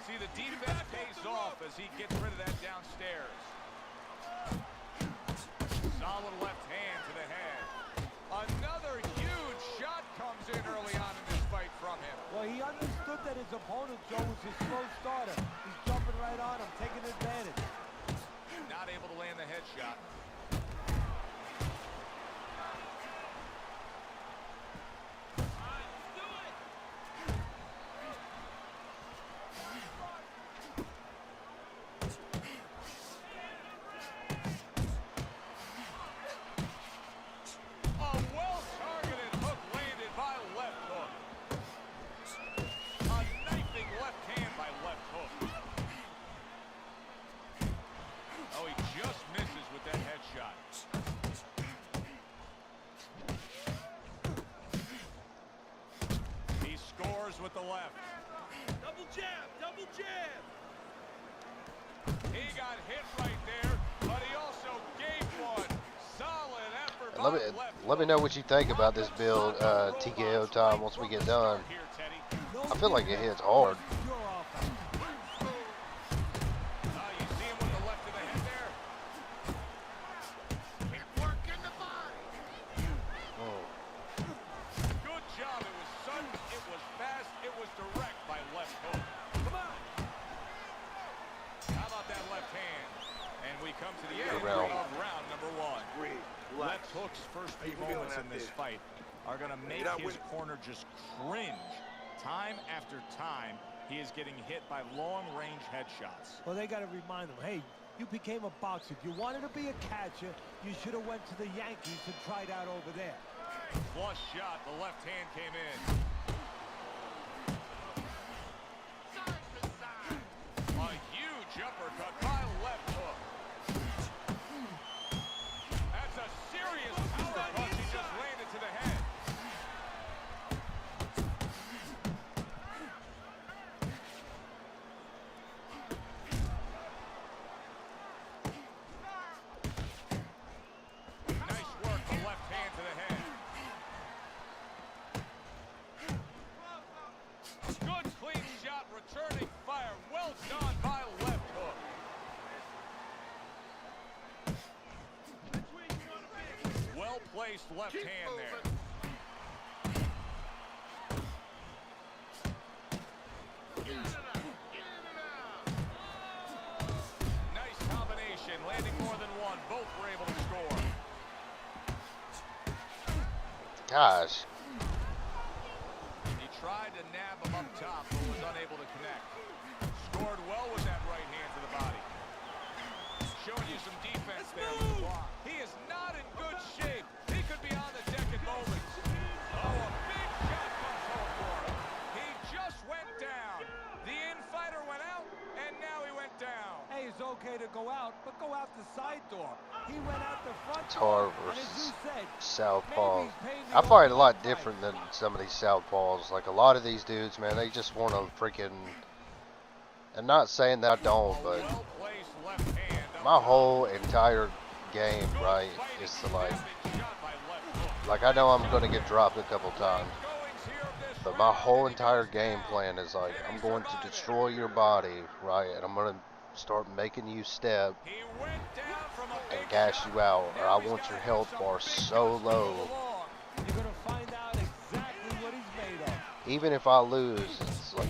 See, the defense pays off as he gets rid of that downstairs. Solid left hand to the head. Another huge shot comes in early on in this fight from him. Well, he understood that his opponent, Joe, was a slow starter. He's jumping right on him, taking advantage. Not able to land the headshot. With the left. Double jab, double jab. He got hit right there, but he also gave one. Solid effort. Let me know what you think about this build, TKO time, once we get done. I feel like it hits hard. You see him with the left of the head there? Working the body. Good job. It was sudden, it was fast, it was direct by left hook. Come on. How about that left hand? And we come to the end of round number one. Left hook's first few moments in this fight are going to make his corner just cringe. Time after time, he is getting hit by long-range headshots. Well, they got to remind him, hey, you became a boxer. If you wanted to be a catcher, you should have went to the Yankees and tried out over there. Flush shot, the left hand came in. A huge uppercut by left hook. That's a serious power punch he just landed to the head. Nice work, the left hand to the head. Good clean shot, returning fire. Well done by left hook. Well placed left hand there. Nice combination, landing more than one. Both were able to score. Gosh. He tried to nab him up top, but was unable to connect. Scored well with that right hand to the body. Showing you some defense there with the block. He is not in good shape. He could be on the deck in moments. Oh, a big shot comes home for him. He just went down. The in-fighter went out, and now he went down. Hey, it's okay to go out, but go out the side door. He went out the front It's door. hard And as you versus said, southpaws. maybe he's paying the I find it a lot overtime different price. than some of these southpaws. Like a lot of these dudes, man, they just want to freaking. I'm not saying that I don't, but Well-placed left hand up my top. whole entire game, right, is to like I know I'm gonna get dropped a couple times, but my whole entire game plan is like I'm going to destroy your body, right, and I'm gonna start making you step and gas you out, or I want your health bar so low. You're gonna find out exactly what he's made of. Even if I lose, it's like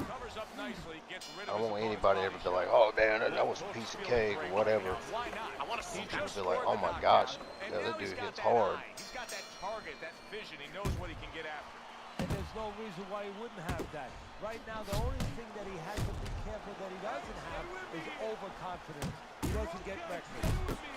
Covers up nicely, gets rid I of don't want his anybody ever opponent's to be body like, shot. oh man, that was a Left piece of hook cake skills or great whatever. right now. Why not? I want to He see People just be like, scored oh the my knockdown. gosh, And yeah, now that he's dude got hits that hard. eye. He's got that target, that vision. He knows what he can get after. And there's no reason why he wouldn't have that. Right now, the only thing that he has to be careful that he doesn't have is overconfidence. He doesn't get reckless.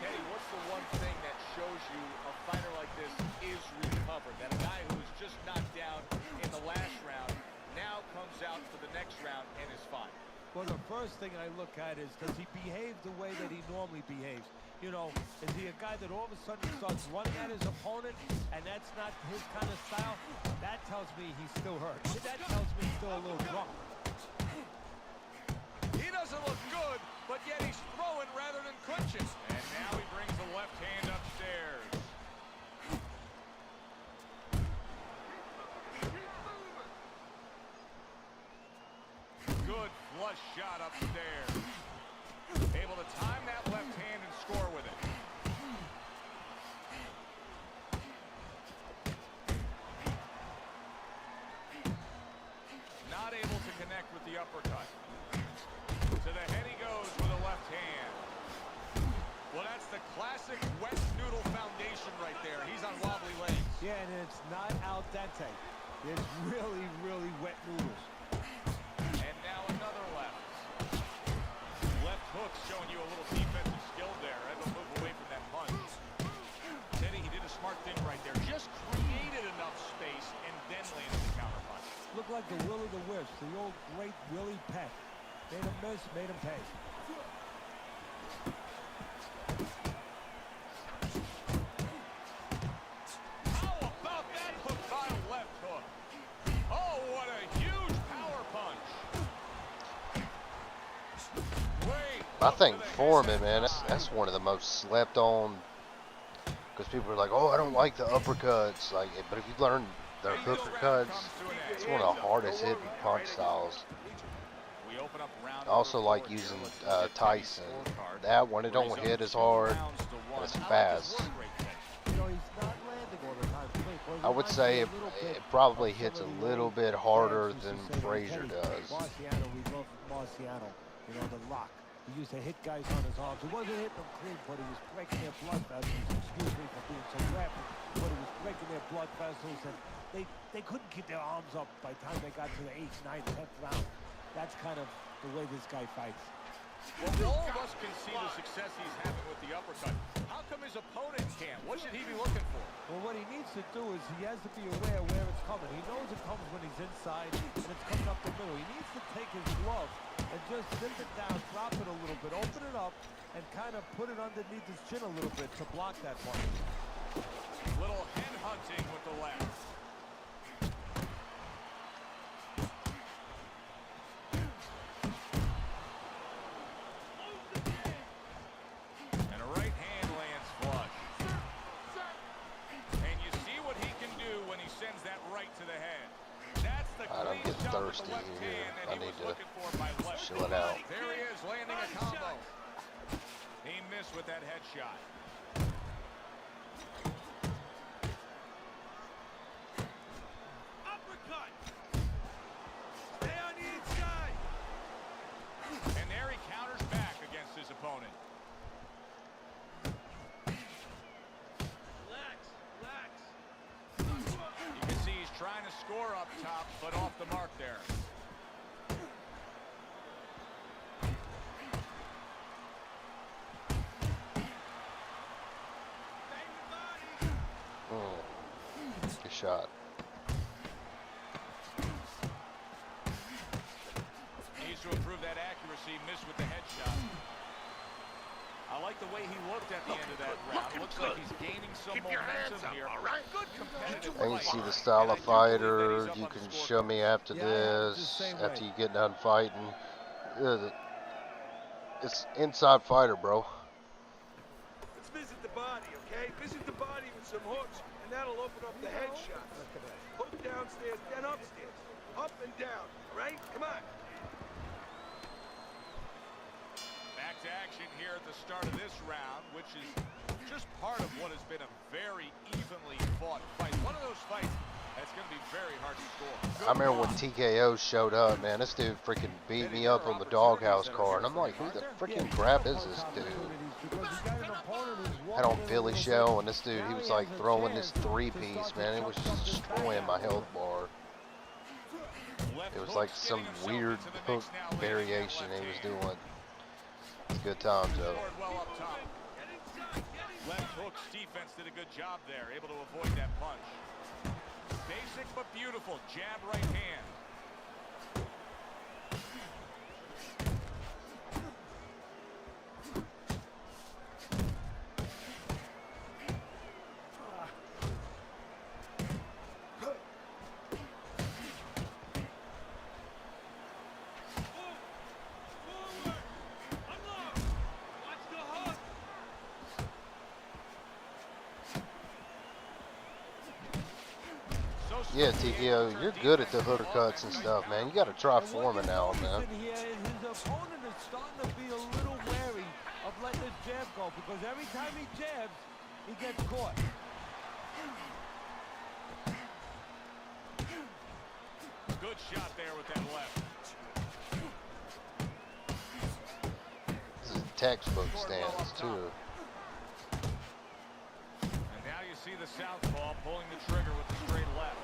Teddy, what's the one thing that shows you a fighter like this is recovered? That a guy who was just knocked down in the last round now comes out for the next round and is fine. Well, the first thing I look at is, does he behave the way that he normally behaves? You know, is he a guy that all of a sudden starts running at his opponent, and that's not his kind of style? That tells me he's still hurt. That tells me he's still a little drunk. He doesn't look good, but yet he's throwing rather than clinching. And now he brings the left hand upstairs. Good flush shot upstairs. Able to time that left hand and score with it. Not able to connect with the uppercut. To the head he goes with a left hand. Well, that's the classic wet noodle foundation right there. He's on wobbly legs. Yeah, and it's not al dente. It's really, really wet noodles. And now another left. Left hook showing you a little defensive skill there. Able to move away from that punch. Teddy, he did a smart thing right there. Just created enough space and then landed the counter punch. Look like the Will of the Wisps, the old great Willie Peck. Made him miss, made him pay. How about that hook by left hook? Oh, what a huge power punch. Great. I think Foreman, man, that's one of the most slept on, because people are like, oh, I don't like the uppercuts, like, but if you learn their uppercuts, it's one of the hardest hitting punch styles. We open up round I also like using Tyson. That one, it don't hit as hard, and it's fast. You know, he's not landing all the time. I would say it probably hits a little bit harder than Frazier does. Marciano, we love Marciano. You know, the Rock. He used to hit guys on his arms. He wasn't hitting them clean, but he was breaking their blood vessels. Excuse me for being so graphic, but he was breaking their blood vessels, and they couldn't keep their arms up by the time they got to the 8th, 9th, 10th round. That's kind of the way this guy fights. Well, all of us can see the success he's having with the uppercut. How come his opponent can't? What should he be looking for? Well, what he needs to do is he has to be aware where it's coming. He knows it comes when he's inside, and it's coming up the middle. He needs to take his glove and just zip it down, drop it a little bit, open it up, and kind of put it underneath his chin a little bit to block that punch. Little head hunting with the left. And a right hand lands flush. And you see what he can do when he sends that right to the head. That's the I'm clean getting shot with thirsty the left here. hand that I he need was to looking for by left. chill it out. There he is, landing a combo. He missed with that headshot. Uppercut. Stay on the inside. And there he counters back against his opponent. Relax, relax. You can see he's trying to score up top, but off the mark there. Good shot. Needs to improve that accuracy. Missed with the headshot. I like the way he looked at the end of that round. Looks like he's gaining some momentum here. Good competitive And you fight. see the style And I of do believe that fighter. he's up You on the can scorecard. show me after Yeah, I have the this, same after way. you get done fighting. It's inside fighter, bro. okay? Visit the body with some hooks, and that'll open up the head shots. Hook downstairs, then upstairs. Up and down, all right? Come on. Back to action here at the start of this round, which is just part of what has been a very evenly fought fight. One of those fights that's going to be very hard to score. I remember when TKO showed up, man, this dude freaking beat me up on the doghouse car, and I'm like, who the freaking crap is this dude? Had on Philly shell, and this dude, he was like throwing this three-piece, man. It was just destroying my health bar. It was like some weird hook variation he was doing. It's a good time, Joe. Left hook's defense did a good job there, able to avoid that punch. Basic but beautiful jab right hand. Yeah, TKO, you're good at the hooker cuts and stuff, man. You got to try Foreman now, man. His opponent is starting to be a little wary of letting his jab go because every time he jabs, he gets caught. Good shot there with that left. This is textbook stance, too. And now you see the southpaw pulling the trigger with the straight left.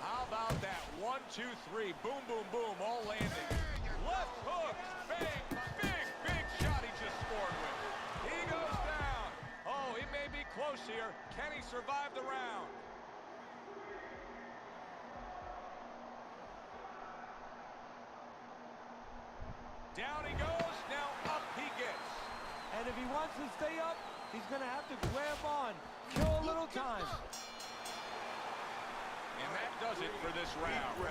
How about that 1, 2, 3, boom, boom, boom, all landing. Left hook, bang, big shot he just scored with. He goes down. Oh, it may be close here. Can he survive the round? Down he goes, now up he gets. And if he wants to stay up, he's going to have to grab on, kill a little time. And that does it for this round.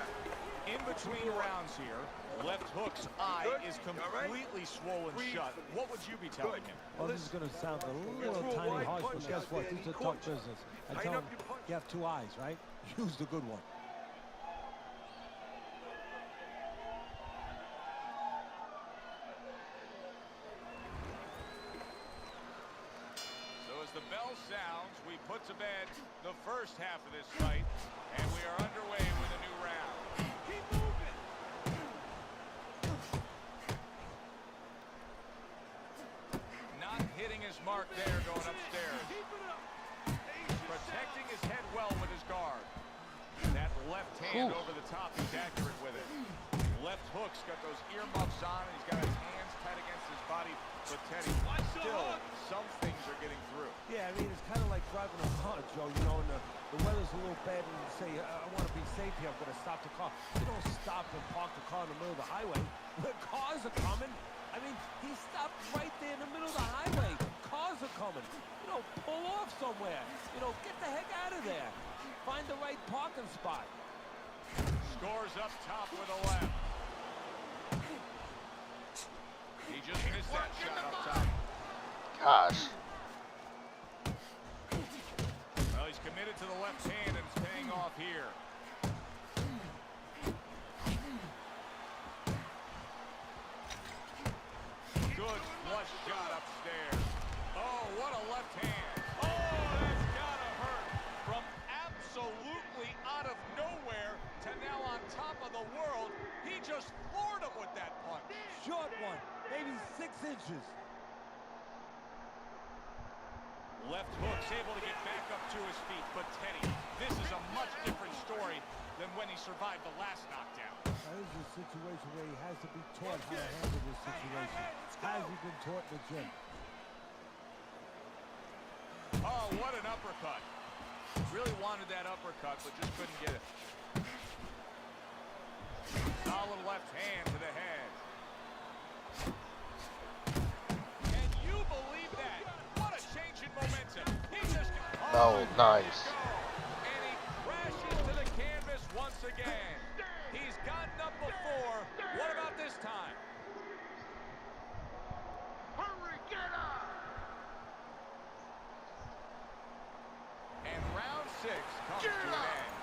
In between rounds here, left hook's eye is completely swollen shut. What would you be telling him? Well, this is going to sound a little tiny harsh, but guess what? This is a tough business. I tell him, you have two eyes, right? Use the good one. So as the bell sounds, we put to bed the first half of this fight, and we are underway with a new round. Keep moving. Not hitting his mark there going upstairs. Keep it up. Protecting his head well with his guard. That left hand over the top, he's accurate with it. Left hook's got those earmuffs on, and he's got his hands tight against his body. But Teddy, still, some things are getting through. Yeah, I mean, it's kind of like driving a car, Joe. You know, and the weather's a little bad, and you say, I want to be safe here, I'm going to stop the car. You don't stop and park the car in the middle of the highway. The cars are coming. I mean, he stopped right there in the middle of the highway. Cars are coming. You know, pull off somewhere. You know, get the heck out of there. Find the right parking spot. Scores up top with a left. He just missed that shot up top. Gosh. Well, he's committed to the left hand, and it's paying off here. Good flush shot upstairs. Oh, what a left hand. Oh, that's gotta hurt. From absolutely out of nowhere to now on top of the world, he just floored him with that punch. Short one, maybe 6 inches. Left hook's able to get back up to his feet, but Teddy, this is a much different story than when he survived the last knockdown. Now, this is a situation where he has to be taught how to handle this situation. Has he been taught in the gym? Oh, what an uppercut. Really wanted that uppercut, but just couldn't get it. Solid left hand to the head. Can you believe that? What a change in momentum. He just... Oh, nice. And he crashes to the canvas once again. He's gotten up before. What about this time? Hurry, get up. 6 comes to an end.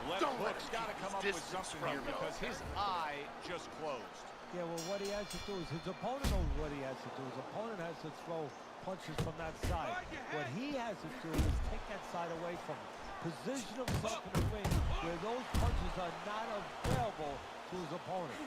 Left hook's got to come up with something here because his eye just closed. Yeah, well, what he has to do is his opponent knows what he has to do. His opponent has to throw punches from that side. What he has to do is take that side away from him. Position himself in the ring where those punches are not available to his opponent.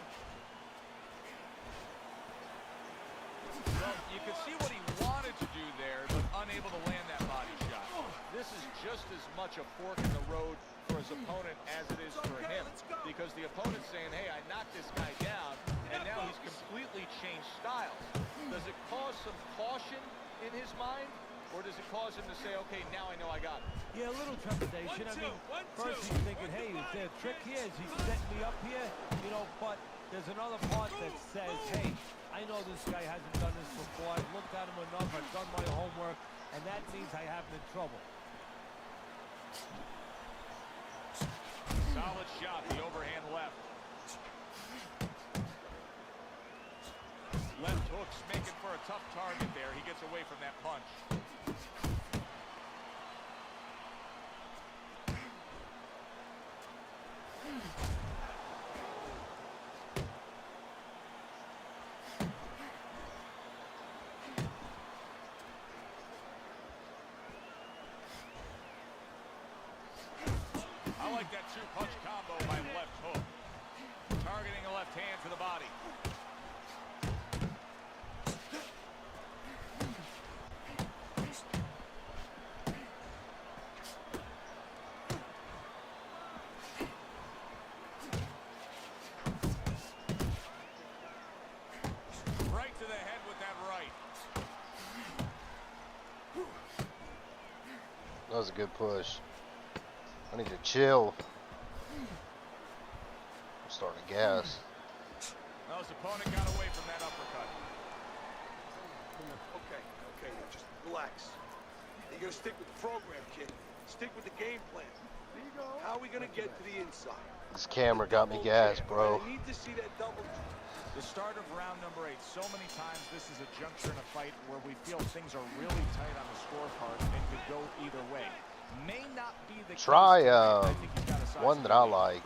Well, you can see what he wanted to do there, but unable to land that body shot. This is just as much a fork in the road for his opponent as it is for him, because the opponent's saying, hey, I knocked this guy down, and now he's completely changed styles. Does it cause some caution in his mind, or does it cause him to say, okay, now I know I got it? Yeah, a little trepidation. I mean, first he's thinking, hey, is there a trick here? Is he setting me up here? You know, but there's another part that says, hey, I know this guy hasn't done this before. I've looked at him enough. I've done my homework, and that means I have him in trouble. Solid shot, the overhand left. Left hook's making for a tough target there. He gets away from that punch. I like that two-punch combo by left hook. Targeting a left hand to the body. Right to the head with that right. That was a good push. I need to chill. I'm starting to gas. Well, his opponent got away from that uppercut. Okay, just relax. You gotta stick with the program, kid. Stick with the game plan. How are we gonna get to the inside? This camera got me gassed, bro. I need to see that double. The start of round number 8. So many times this is a juncture in a fight where we feel things are really tight on the scorecard and could go either way. May not be the Try case one that I like.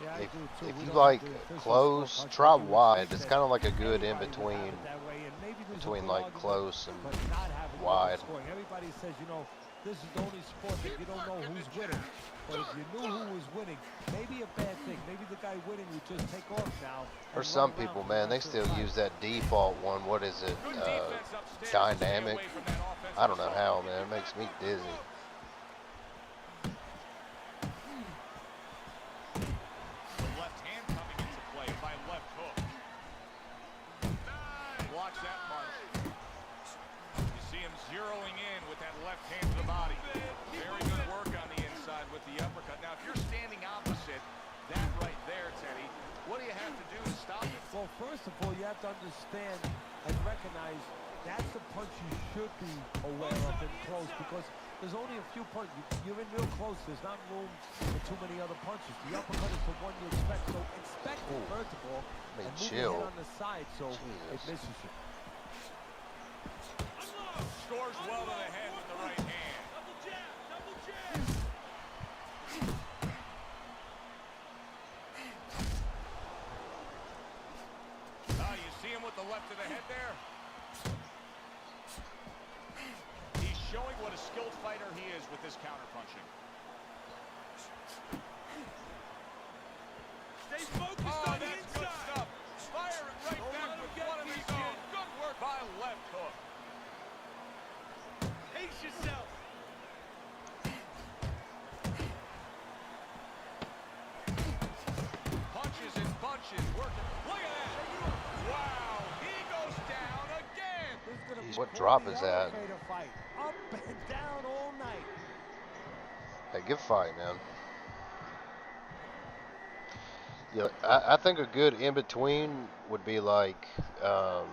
If you like close, try wide. It's kind of like a good in between like close and wide. Everybody says, you know, this is the only sport that you don't know who's winning. But if you knew who was winning, maybe a bad thing. Maybe the guy winning would just take off now. For some people, man, they still use that default one. What is it? Dynamic. I don't know how, man. It makes me dizzy. Left hand coming into play by left hook. Blocks that punch. You see him zeroing in with that left hand to the body. Very good work on the inside with the uppercut. Now, if you're standing opposite that right there, Teddy, what do you have to do to stop it? Well, first of all, you have to understand and recognize that's the punch you should be aware of in close, because there's only a few punches. You're in real close. There's not room for too many other punches. The uppercut is the one you expect. So expect it, first of all, and move your head on the side so it misses you. Scores well to the head with the right hand. Double jab, double jab. You see him with the left to the head there? He's showing what a skilled fighter he is with this counterpunching. Stay focused on the That's good inside. stuff. Firing right back with one of his own. Good work by left hook. Pace yourself. Punches and bunches working. Look at that. Wow. He goes down again. This is gonna be What quite drop the is that? elevator fight. Up and down all night. Hey, good fight, man. Yeah, I think a good in between would be like I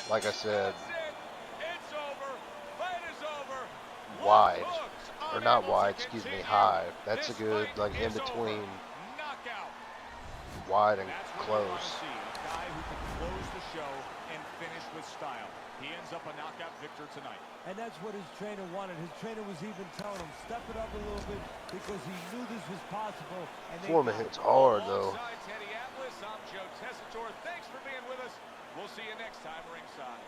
said, That's it. It's over. Fight is over. wide, Left hooks or not unable wide, to excuse me, continue. high. That's a This good fight like in is over. between Knockout. wide and That's what we want to close. see. A guy who can close the show and finish with style. He ends up a knockout victor tonight. And that's what his trainer wanted. His trainer was even telling him, step it up a little bit because he knew this was possible. And Foreman hits hard, though. Alongside Teddy Atlas, I'm Joe Tessitore. Thanks for being with us. We'll see you next time ringside.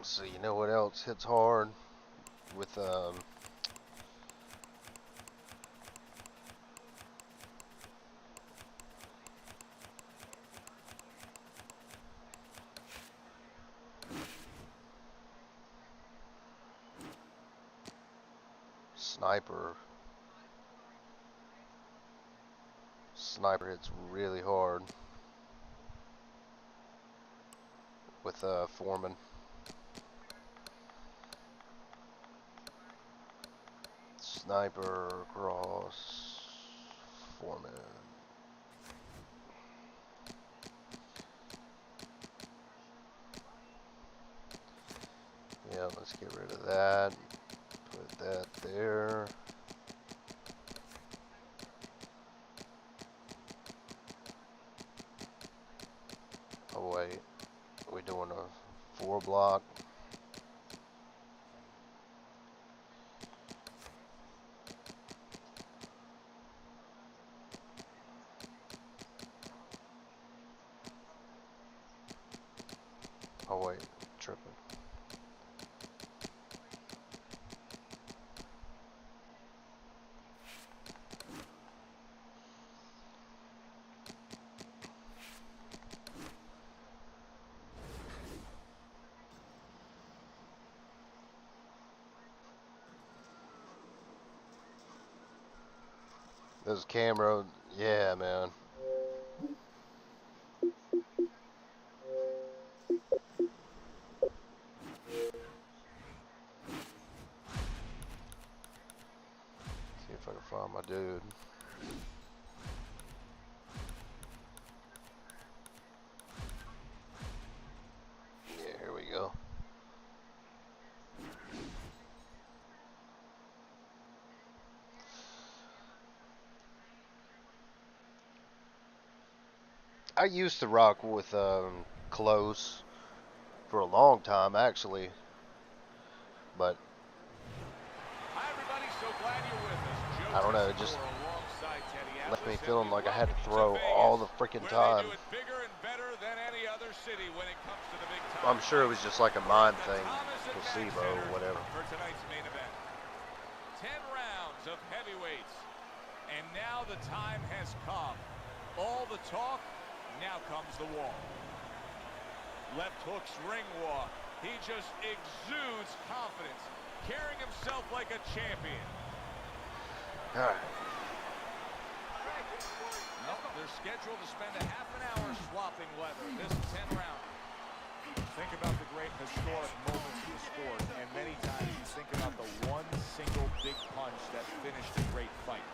So you know what else hits hard with Sniper hits really hard with Foreman. Sniper cross Foreman. Yeah, let's get rid of that. Put that there. Oh wait, we're doing a 4 block. Oh wait, tripping. This camera, yeah, man. See if I can find my dude. Yeah, here we go. I used to rock with Close for a long time, actually, but Hi, everybody. So glad you're with us. Joe I don't know, it Tessitore just alongside Teddy left me Atlas, feeling and we like I had to welcome you throw Vegas, all the freaking where time. They do it bigger and better than any other city when it comes to the big time. I'm sure it was just like a mind The thing, Thomas and Mack placebo Center or whatever. For tonight's main event. 10 rounds of heavyweights. And now the time has come. All the talk, now comes the walk. Left hook's ring walk. He just exudes confidence, carrying himself like a champion. All right. No, they're scheduled to spend a half an hour swapping leather. This 10 round. Think about the great historic moments he scored, and many times you think about the one single big punch that finished a great fight.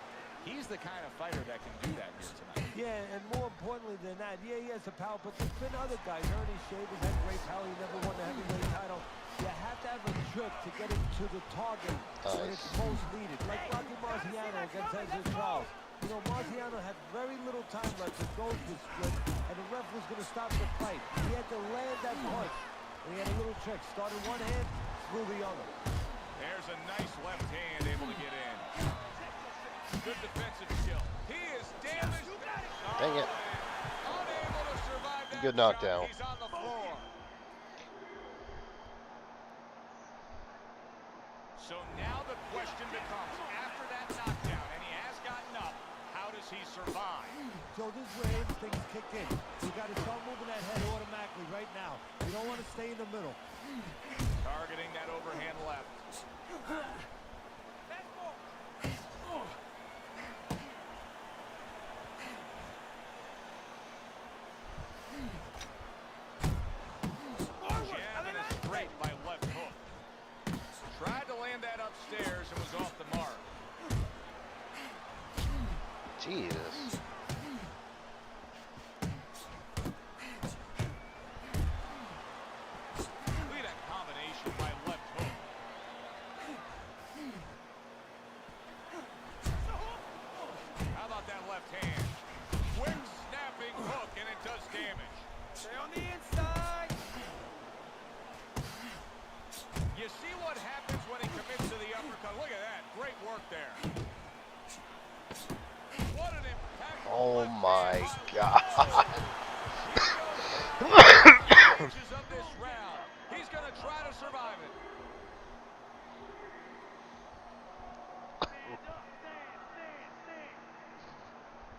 He's the kind of fighter that can do that here tonight. Yeah, and more importantly than that, yeah, he has the power, but there's been other guys. Ernie Shavers had great power. He never won the heavyweight title. You have to have a trick to get him to the target when it's most needed. Like Rocky Marciano against Ezra Charles. You know, Marciano had very little time left to go to split, and the ref was going to stop the fight. He had to land that punch, and he had a little trick. Started one hand, threw the other. There's a nice left hand able to get in. Good defensive skill. He is damaged. Dang it. Unable to survive that Good shot. knockdown. He's on the floor. So now the question becomes, after that knockdown, and he has gotten up, how does he survive? So this is where instincts kick in. You got to start moving that head automatically right now. You don't want to stay in the middle. Targeting that overhand left. Jabbing is straight by left hook. Tried to land that upstairs and was off the mark. Jesus. Look at that combination Stay on the inside. You see what happens when he commits to the uppercut. Look at that. Great work there. What an impact. Oh my God. Of this round. He's going to try to survive it.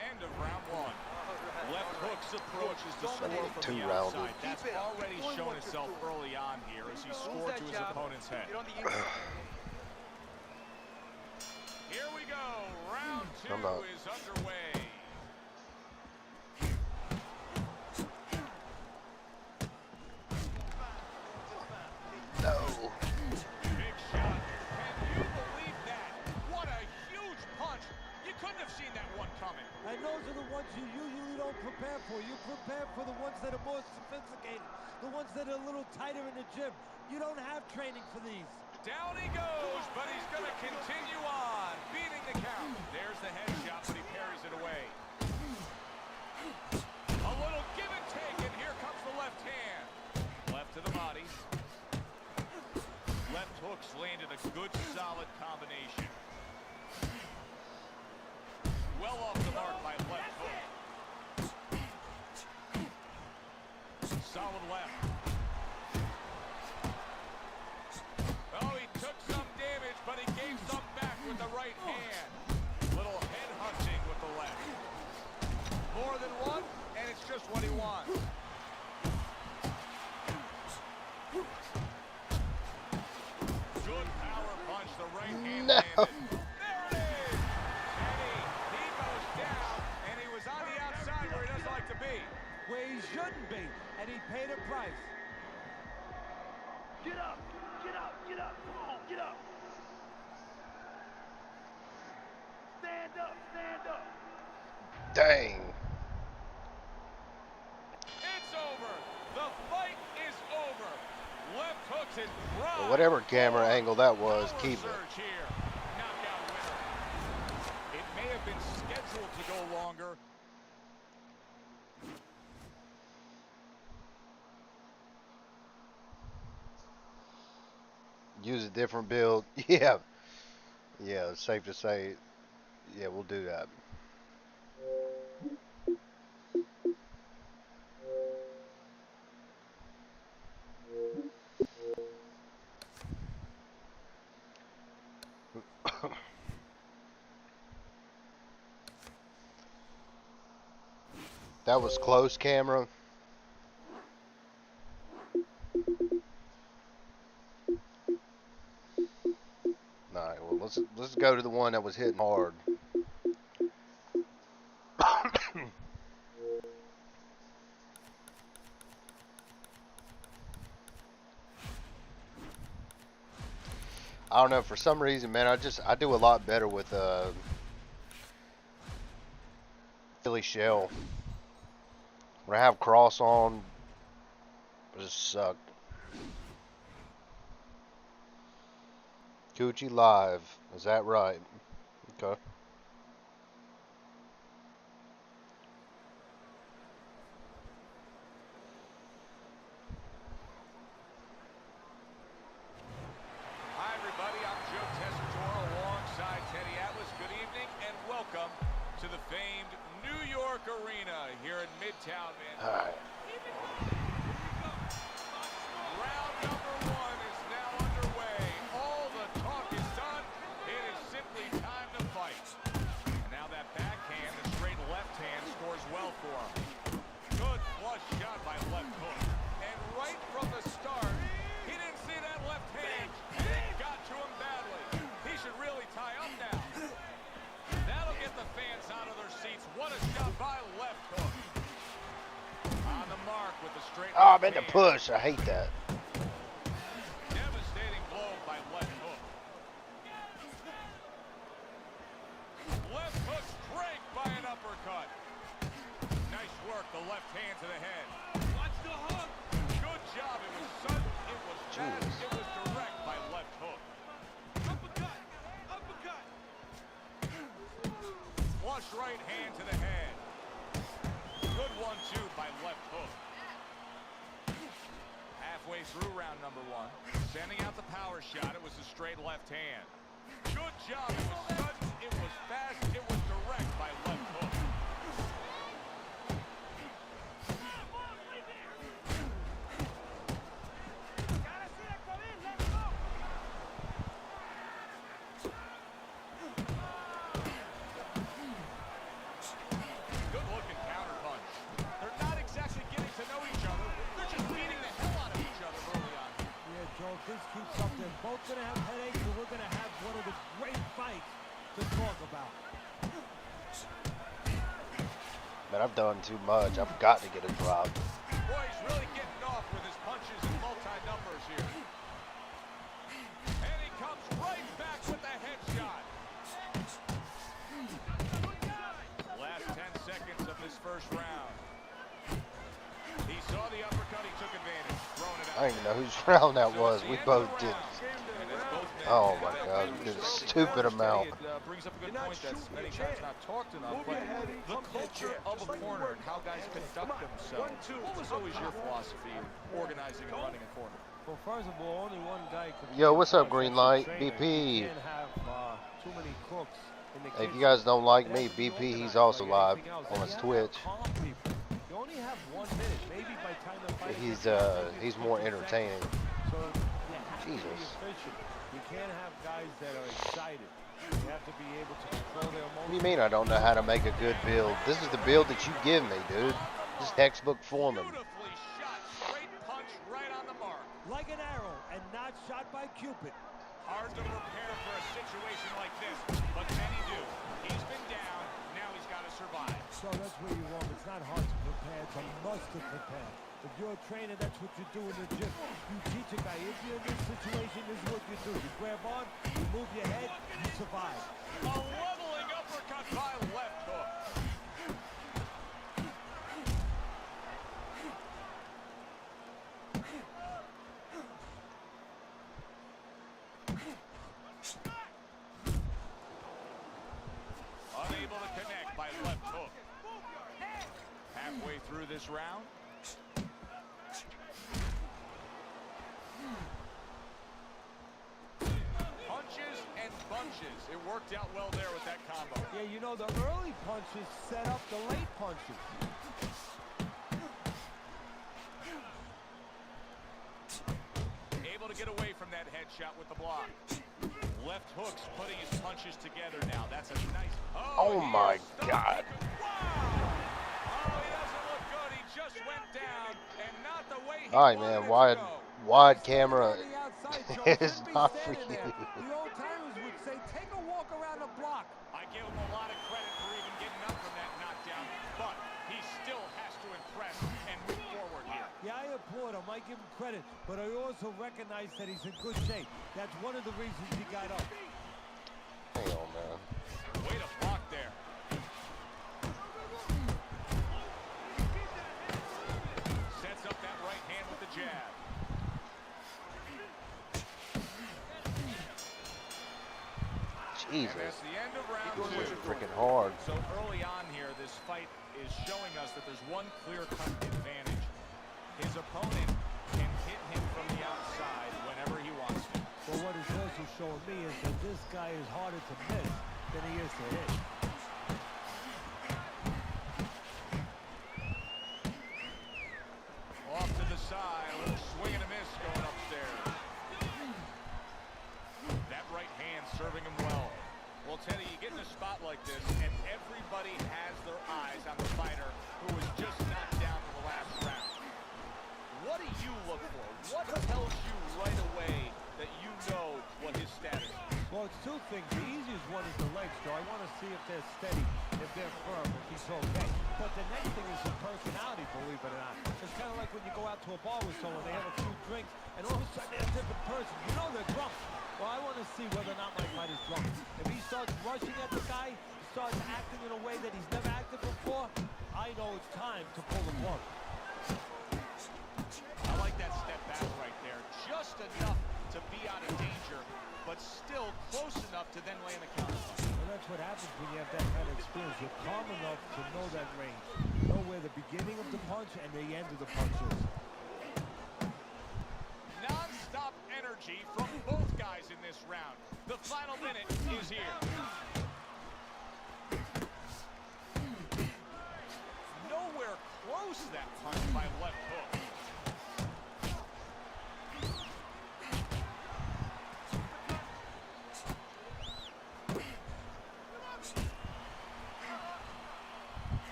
End of round one. Left hook's approach is to score from the outside. That's already shown itself early on here as he scored to his opponent's head. Here we go. Round two is underway. No. Big shot. Can you believe that? What a huge punch. You couldn't have seen that one coming. And those are the ones you usually don't prepare for. You prepare for the ones that are more sophisticated, the ones that are a little tighter in the gym. You don't have training for these. Down he goes, but he's going to continue on, beating the count. There's the head shot, but he parries it away. A little give and take, and here comes the left hand. Left to the body. Left hooks landed a good, solid combination. Well off the mark by left hook. Solid left. Oh, he took some damage, but he gave some back with the right hand. Little head hunting with the left. More than one, and it's just what he wants. Good power punch, the right hand No. landed. There it is! And he goes down, and he was on the outside where he doesn't like to be. Where he shouldn't be, and he paid a price. Get up. Get up. Get up. Come on. Get up. Stand up. Stand up. Dang. It's over. The fight is over. Left hooks in prime. Well, whatever camera angle that was, keep it. Surge here. Knockout winner. It may have been scheduled to go longer. Use a different build. Yeah. Yeah, it's safe to say, yeah, we'll do that. That was close camera. Alright, well let's go to the one that was hitting hard. I don't know, for some reason, man, I do a lot better with Philly shell. When I have cross on, it just sucked. Coochie live, is that right? Okay. Hi, everybody. I'm Joe Tessitore alongside Teddy Atlas. Good evening and welcome to the famed New York Arena here in Midtown, man. Alright. Round number one is now underway. All the talk is done. It is simply time to fight. And now that backhand, the straight left hand, scores well for him. Good flush shot by left hook. And right from the start, he didn't see that left hand. And it got to him badly. He should really tie up now. That'll get the fans out of their seats. What a shot by left hook. On the mark with the straight Oh, I left meant to hand. push. I hate that. Devastating blow by left hook. Left hook break by an uppercut. Nice work, the left hand to the head. Watch the hook. Good job. It was sudden, it was fast, Jeez. it was direct by left hook. Uppercut. Uppercut. Flush right hand to the head. Good 1-2 by left hook. halfway through round number 1. Sending out the power shot. It was a straight left hand. Good job. It was sudden. It was fast. It was direct by left hook. Good-looking counter punch. They're not exactly getting to know each other. They're just beating the hell out of each other early on. Yeah, Joe, if this keeps up, they're both going to have headaches, and we're going to have one of the great fights to talk about. Man, I've done too much. I've got to get a drop. Boy, he's really getting off with his punches and multi-numbers here. And he comes right back with the headshot. Last 10 seconds of this first round. He saw the uppercut, he took advantage, throwing it out. I don't even know whose round that was. We both did. Oh my God, we did a stupid amount. It brings up a good point that's many times not talked enough, but the culture of a corner and how guys conduct themselves. What was always your philosophy in organizing and running a corner? Well, first of all, only one guy can... Yo, what's up, Green Light? You BP. can't have too many crooks in the Hey, if kitchen. you guys don't like me, It has to be BP, he's organized also like live anything else. on And his you have to Twitch. calm people. You only have 1 minute. Maybe by the time the fight He's more entertaining. So you have to be Jesus. efficient. You can't have guys that are excited. You have to be able to control their emotions. What do you mean I don't know how to make a good build? This is the build that you give me, dude. This is textbook foreman. Beautifully shot, straight punch right on the mark. Like an arrow and not shot by Cupid. Hard to prepare for a situation like this, but many do. He's been down, now he's got to survive. So that's where you're wrong. It's not hard to prepare. It's a must to prepare. If you're a trainer, that's what you do in the gym. You teach a guy, if you're in this situation, this is what you do. You grab on, you move your head, you survive. A leveling uppercut by left hook. Unable to connect by left hook. Halfway through this round. Punches and bunches. It worked out well there with that combo. Yeah, you know, the early punches set up the late punches. Able to get away from that headshot with the block. Left hook's putting his punches together now. That's a nice... Oh my God. Wow! Oh, he doesn't look good. He just went down, and not the way he All right, wanted man. it to go. Wide camera On the outside, Joe, is shouldn't be not for standing there. you. The old timers would say, take a walk around the block. I give him a lot of credit for even getting up from that knockdown, but he still has to impress and move forward here. Yeah, I applaud him. I give him credit, but I also recognize that he's in good shape. That's one of the reasons he got up. Hang on, man. Way to block there. Sets up that right hand with the jab. Jesus. And that's the end of round This is 2. freaking hard. So early on here, this fight is showing us that there's one clear-cut advantage. His opponent can hit him from the outside whenever he wants to. But what it's also showing me is that this guy is harder to miss than he is to hit. Off to the side, a little swing and a miss going upstairs. That right hand serving him well. Well, Teddy, you get in a spot like this, and everybody has their eyes on the fighter who was just knocked down in the last round. What do you look for? What tells you right away that you know what his status is? Well, it's two things. The easiest one is the legs, Joe. I want to see if they're steady, if they're firm, if he's okay. But the next thing is the personality, believe it or not. It's kind of like when you go out to a bar with someone, they have a few drinks, and all of a sudden they're a different person. You know they're drunk. Well, I want to see whether or not my fighter's drunk. If he starts rushing at the guy, starts acting in a way that he's never acted before, I know it's time to pull the plug. I like that step back right there. Just enough to be out of danger, but still close enough to then land a counterpunch. Well, that's what happens when you have that kind of experience. You're calm enough to know that range. Know where the beginning of the punch and the end of the punch is. energy from both guys in this round. The final minute is here. Nowhere close that punch by left hook.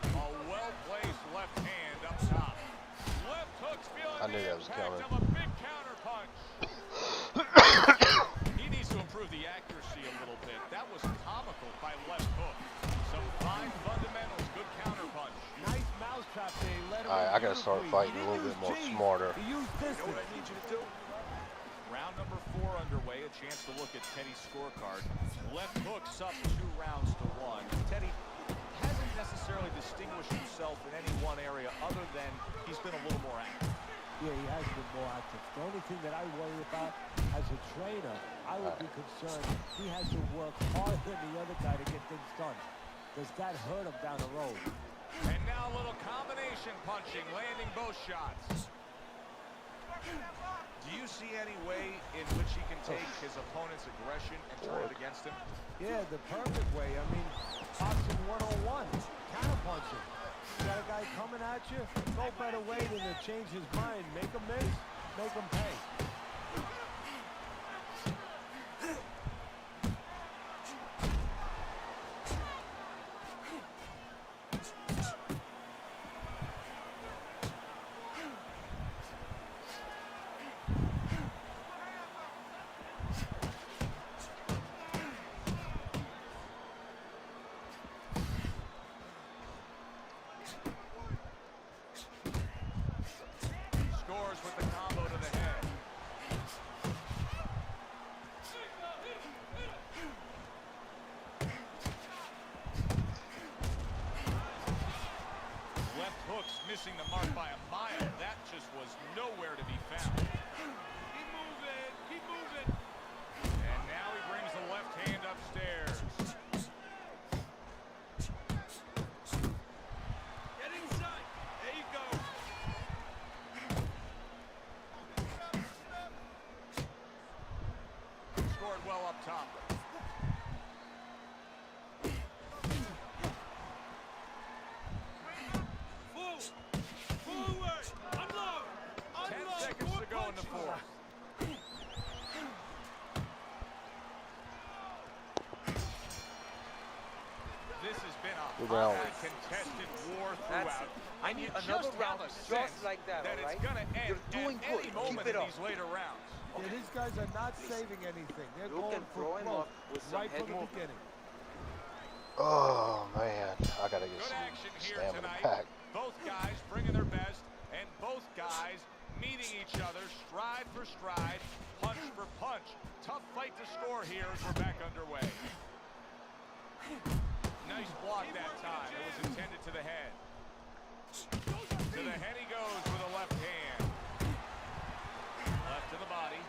A well-placed left hand up top. Left hook's feeling I knew the that was impact coming. of a big counter punch. He needs to improve the accuracy a little bit. That was comical by left hook. Some fine fundamentals, good counter punch. Nice mousetrap there. He let him Alright, in I gotta start beautifully. fighting He a little didn't bit more use G's. smarter. He used You know distance. what I need you to do? Round number 4 underway. A chance to look at Teddy's scorecard. Left hook's up 2 rounds to 1. Teddy hasn't necessarily distinguished himself in any one area other than he's been a little more active. Yeah, he has been more active. The only thing that I worry about as a trainer, I would be concerned he has to work harder than the other guy to get things done. Does that hurt him down the road? And now a little combination punching, landing both shots. Do you see any way in which he can take his opponent's aggression and turn it against him? Yeah, the perfect way. I mean, boxing 101, counter punching. You got a guy coming at you, no better way than to change his mind. Make him miss, make him pay. Scores with the combo to the head. Left hook's missing the mark by a mile. That just was nowhere to be found. Keep moving. Keep moving. And now he brings the left hand upstairs. Get inside. There you go. Scored well up top. Forward. Unload. 10 Unload. seconds More to go in the punches. 4th. This has been a Good round. hot, contested war That's throughout. it. I And need you another just have round a just sense like that, all it's right? going to end You're doing at good. any Keep moment it in up. these later rounds. Yeah, these guys are not saving anything. They're You going can for throw him broke off with some right head from the movement. beginning. Oh man, I gotta get Good some action here stamina tonight. back. Both guys bringing their best, and both guys meeting each other stride for stride, punch for punch. Tough fight to score here as we're back underway. Nice block that time. It was intended to the head. To the head he goes with a left hand. Left to the body.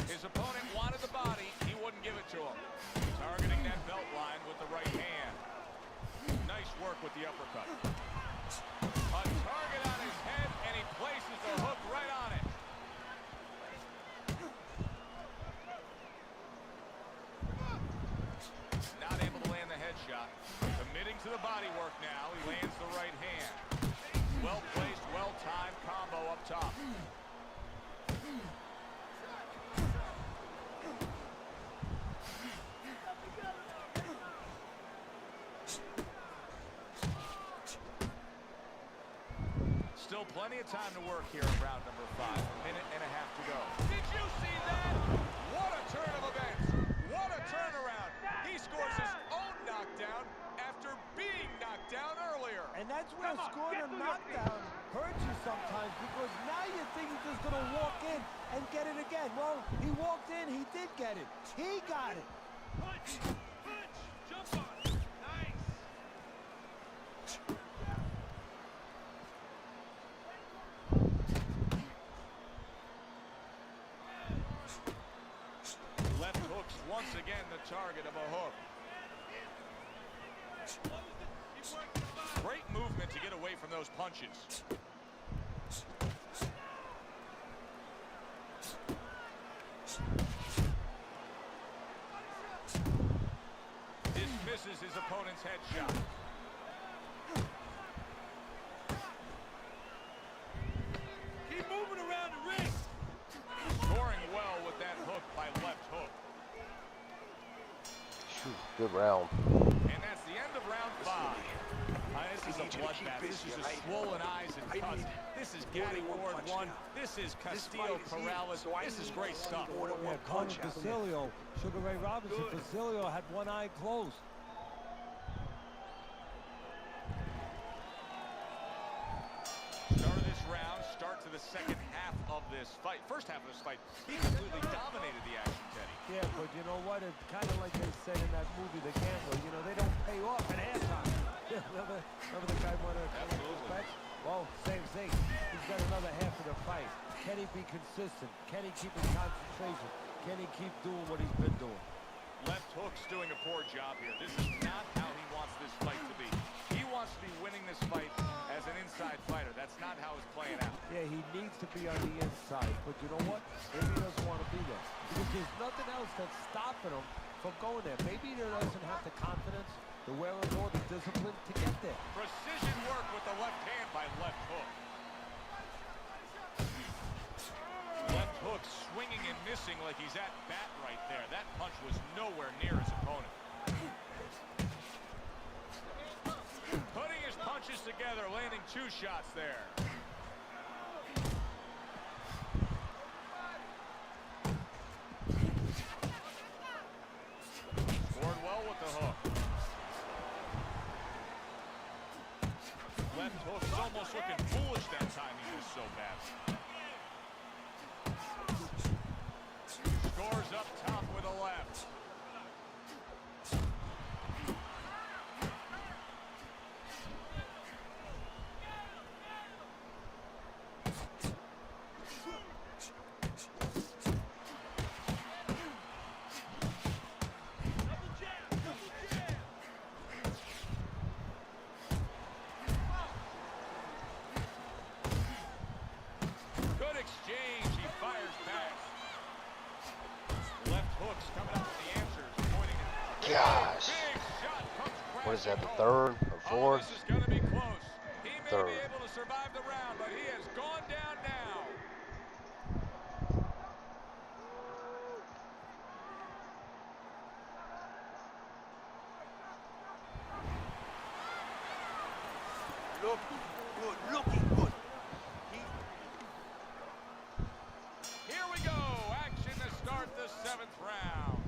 His opponent wanted the body. He wouldn't give it to him. Targeting that belt line with the right hand. Nice work with the uppercut. A target on his head, and he places the hook right on it. Not able to land the headshot. Committing to the body work now. He lands the right hand. Well placed, well timed combo up top. Still plenty of time to work here in round number 5. A minute and a half to go. Did you see that? What a turn of events. What a turnaround. He scores his own knockdown after being knocked down earlier. And that's where scoring a knockdown hurts you sometimes, because now you think he's just going to walk in and get it again. Well, he walked in, he did get it. He got it. Punch. Punch. Jump on it. Nice. Left hook's once again the target of a hook. Keep working the body. Great movement to get away from those punches. Dismisses his opponent's headshot. Keep moving around the ring. Scoring well with that hook by left hook. Shoot, good round. And that's the end of round 5. This is a bloodbath. This is a swollen eyes and cuts. This is Gaddy Ward 1. This is Castillo Corrales. This is great stuff. Yeah, Conor Basilio, Sugar Ray Robinson, Basilio had one eye closed. Start of this round, start to the second half of this fight. First half of this fight, he completely dominated the action, Teddy. Yeah, but you know what? It's kind of like they said in that movie, The Gambler. You know, they don't pay off at halftime. remember the guy wanted to collect respect? Well, same thing. He's got another half of the fight. Can he be consistent? Can he keep his concentration? Can he keep doing what he's been doing? Left hook's doing a poor job here. This is not how he wants this fight to be. He wants to be winning this fight as an inside fighter. That's not how it's playing out. Yeah, he needs to be on the inside. But you know what? Maybe he doesn't want to be there. Because there's nothing else that's stopping him from going there. Maybe he doesn't have the confidence, the wherewithal, the discipline to get there. Precision work with the left hand by left hook. Left hook swinging and missing like he's at bat right there. That punch was nowhere near his opponent. Putting his punches together, landing 2 shots there. Scored well with the hook. Left hook is almost looking foolish that time. He was so bad. Scores up top with a left. Good exchange. He fires back. Left hook's coming up with the answers, pointing at Gosh. big shot comes What is that, the crashing third or home. Oh, fourth? this is going to be close. He may Third. be able to survive the round, but he has gone down now. Looking good. Here we go. Action to start the 7th round.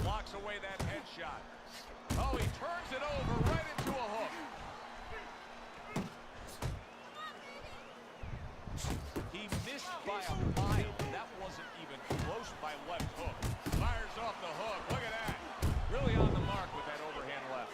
Blocks away that headshot. Oh, he turns it over right into a hook. He missed by a mile. That wasn't even close by left hook. Fires off the hook. Look at that. Really on the mark with that overhand left.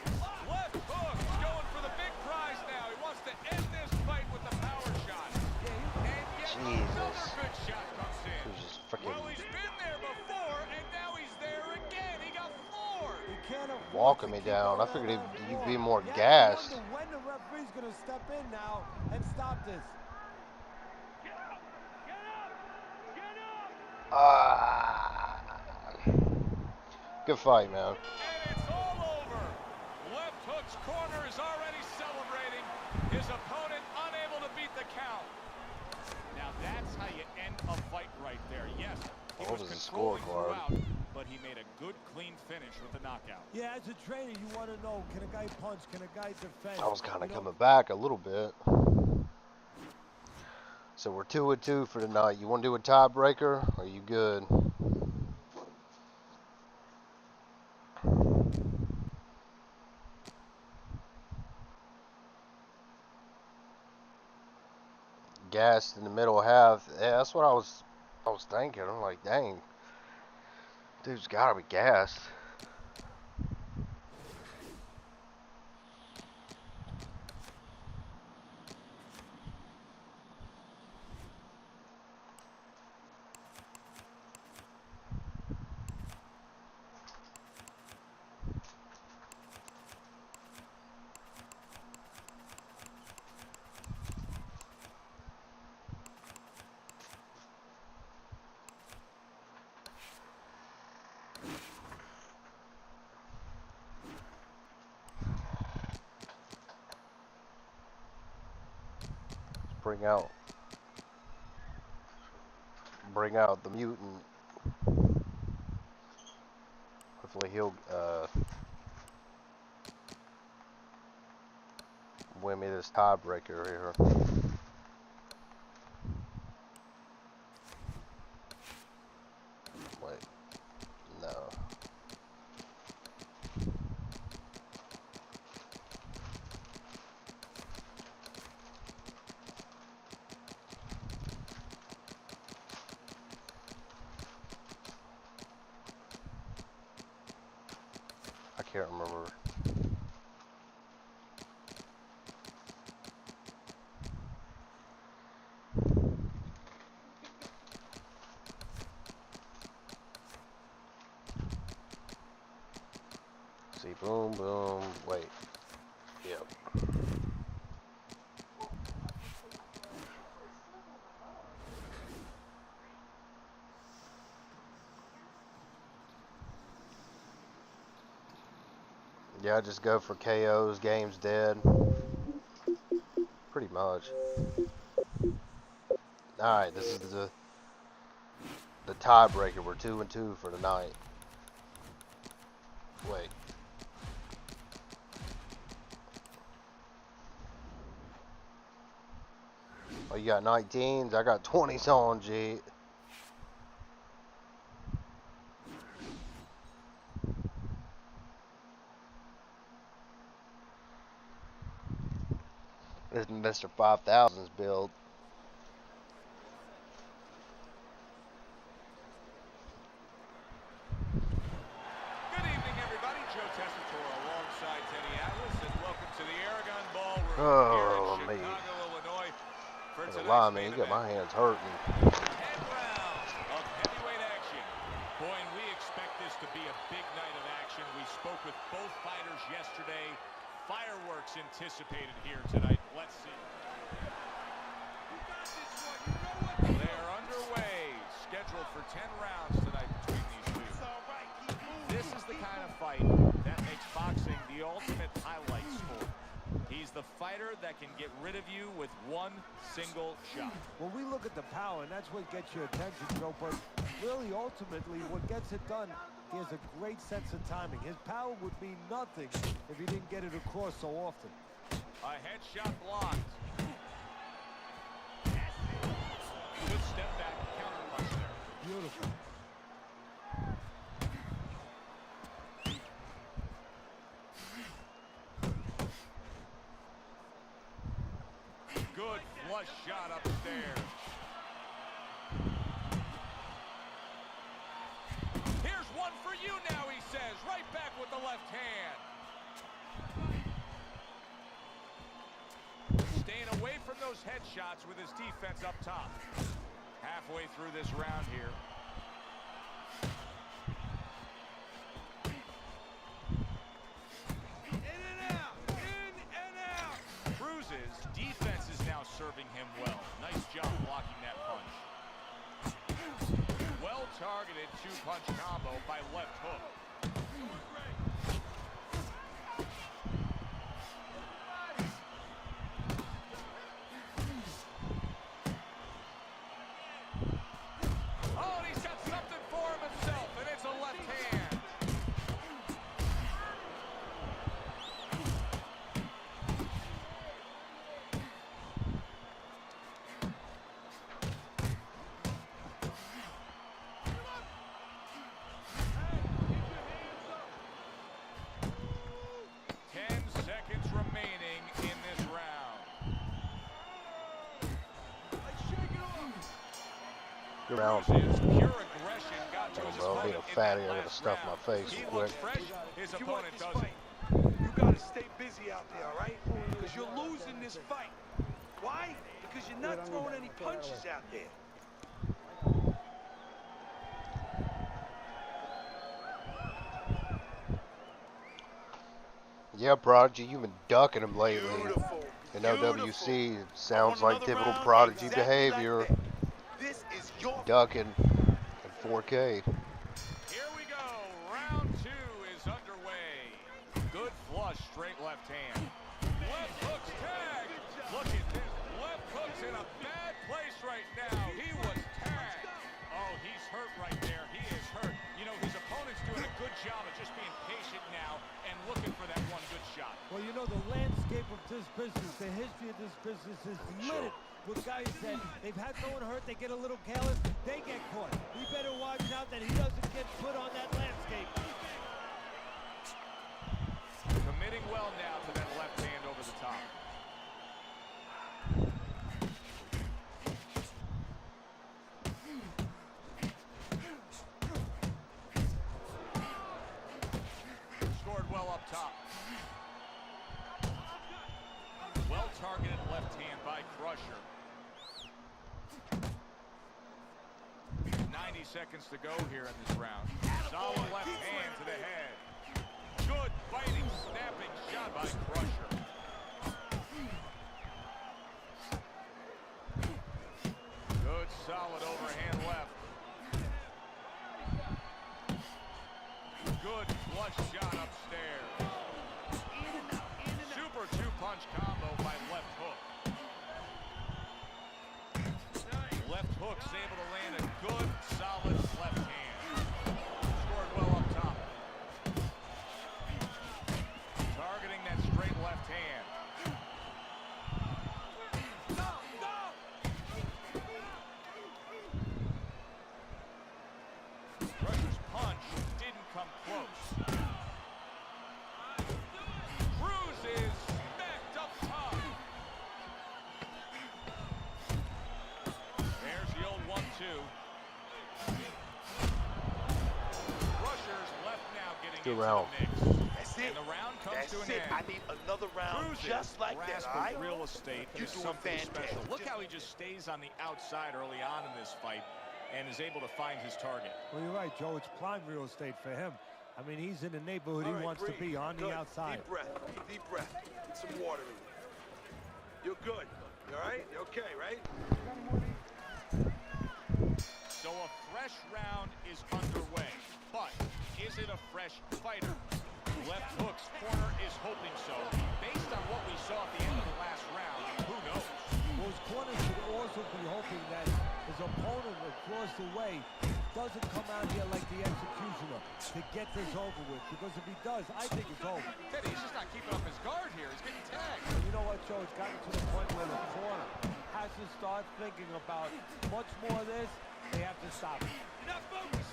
Left hook. He's going for the big prize now. He wants to end this fight with the power shot. And yet another good shot comes in. He was just freaking Well, he's been there before, and now he's there again. He got floored. He can't afford walking to me keep down. I going figured on he'd the be floor. more You have to gassed. wonder when the referee's going to step in now and stop this. Good fight, man. And it's all over. Left hook's corner is already celebrating. His opponent unable to beat the count. Now that's how you end a fight right there. Yes, he What was was the controlling scorecard? throughout, but he made a good, clean finish with the knockout. Yeah, as a trainer, you want to know, can a guy punch? Can a guy defend? I was kind of You know, coming back a little bit. So we're 2-2 for tonight. You want to do a tiebreaker? Or are you good? Gassed in the middle half. Yeah, that's what I was thinking. I'm like, dang, dude's gotta be gassed. bring out the mutant. Hopefully he'll win me this tiebreaker here. Wait, no. I can't remember. See, boom, boom, wait. Yep. Yeah, I just go for KOs, game's dead. Pretty much. Alright, this is the tiebreaker. We're 2-2 for tonight. Wait. Oh, you got 19s? I got 20s on, G. This is Mr. 5000's build. Good evening, everybody. Joe Tessitore alongside Teddy Atlas, and welcome to the Aragon Ballroom here in Chicago, Illinois. For tonight's main You got my hands hurting. 10 rounds of heavyweight action. Boy, and we expect this to be a big night of action. We spoke with both fighters yesterday. Fireworks anticipated here tonight. Let's see. They're underway. Scheduled for 10 rounds tonight between these two. This is the kind of fight that makes boxing the ultimate highlight sport. He's the fighter that can get rid of you with one single shot. Well, we look at the power, and that's what gets your attention, Joe. But really, ultimately, what gets it done, he has a great sense of timing. His power would mean nothing if he didn't get it across so often. A headshot blocked. Good step back counter punch there. Beautiful. Good flush shot upstairs. Here's one for you now, he says. Right back with the left hand. Staying away from those headshots with his defense up top. Halfway through this round here. In and out. In and out. Cruz's defense is now serving him well. Nice job blocking that punch. Well-targeted two-punch combo by left hook. Oh, and he's got something for him himself, and it's a left hand. Good round. Pure aggression got to his Bro, being opponent a in fatty, that I'm gonna last stuff round. my face He quick. looks fresh. His If you want opponent this doesn't. fight, you gotta stay busy out there, all right? Because you're losing this fight. Why? Because you're not throwing any punches out there. Yeah, Prodigy, you've been ducking him lately. Beautiful. In Beautiful. OWC, it I sounds want like another typical round Prodigy exactly behavior. like that. This is your Ducking in 4K. Here we go. Round two is underway. Good flush, straight left hand. Left hooks tag. Look at this. Left hooks in a shot. Well, you know, the landscape of this business, the history of this business is littered with guys that they've had no one hurt, they get a little careless, they get caught. He better watch out that he doesn't get put on that landscape. Committing well now to that left hand over the top. Scored well up top. Well-targeted left hand by Crusher. 90 seconds to go here in this round. Solid left hand to the head. Good fighting, snapping shot by Crusher. Good, solid overhand left. Good flush shot upstairs. Super two-punch combo by left hook. Left hook's able to land a good, solid left hand. Scored well up top. Targeting that straight left hand. Crusher's punch didn't come close. Cruz is smacked up top. There's the old 1-2. Crusher's left now getting Good into round. the mix. That's it. And the round comes That's to an it. end. I need another round Cruz just like that, grasp all right? of real estate You're is doing something fantastic. special. Look how he just stays on the outside early on in this fight and is able to find his target. Well, you're right, Joe. It's prime real estate for him. I mean, he's in the neighborhood All he right, wants to breathe. be, on Good. the outside. Deep breath. Deep breath. Get some water in you. You're good. You all right? You okay, right? So a fresh round is underway, but is it a fresh fighter? Left hook's corner is hoping so. Based on what we saw at the end of the last round, who knows? Well, his corner should also be hoping that his opponent across the way doesn't come out here like the executioner to get this over with. Because if he does, I think it's over. Teddy, he's just not keeping up his guard here. He's getting tagged. And you know what, Joe? It's gotten to the point where the corner has to start thinking about much more of this. They have to stop it. Now focus.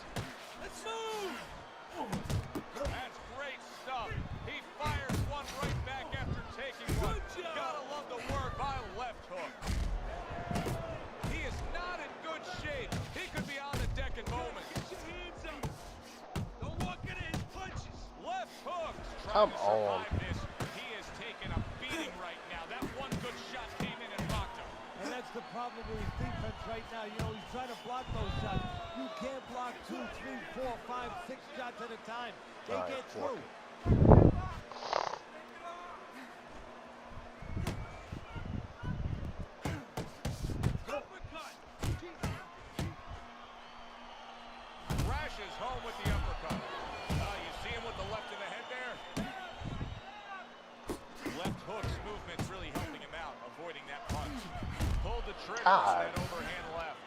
Let's move. That's great stuff. He fires one right back after taking one. Good job. Gotta love the work by left hook. He is not in good shape. He could be on the deck in moments. Get your hands up. Don't walk into his punches. Left hook. Come Trying to survive on. this. He is taking a beating right now. That one good shot came in and rocked him. And that's the problem with his defense right now. You know, he's trying to block those shots. You can't block 2, 3, 4, 5, 6 shots at a time. They All right, get four. through. Uppercut. Crashes home with the uppercut. You see him with the left in the head there? Left hook's movement's really helping him out, avoiding that punch. Pulled the trigger on that overhand left.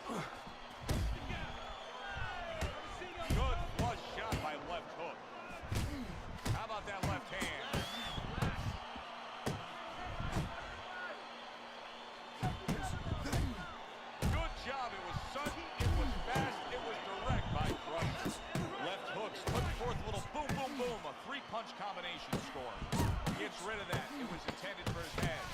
Good flush shot by left hook. How about that left hand? Good job. It was sudden, it was fast, it was direct by Crusher. Left hooks put forth a little boom, boom, boom, a 3-punch combination score. Gets rid of that. It was intended for his head.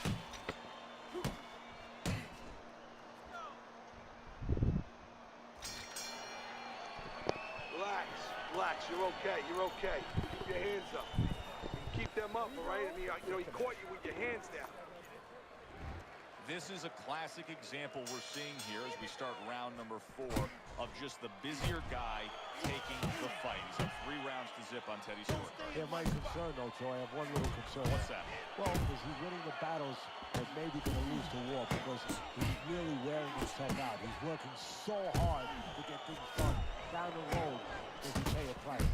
Relax. Relax. You're okay. You're okay. Keep your hands up. You can keep them up, all right? I mean, you know, he caught you with your hands down. This is a classic example we're seeing here as we start round number 4 of just the busier guy taking the fight. He's up 3 rounds to zip on Teddy's scorecard. Yeah, my concern, though, Joe, I have one little concern. What's that? Well, because he's winning the battles that maybe going to lose the war because he's really wearing himself out. He's working so hard to get things done. Down the road, does he pay a price?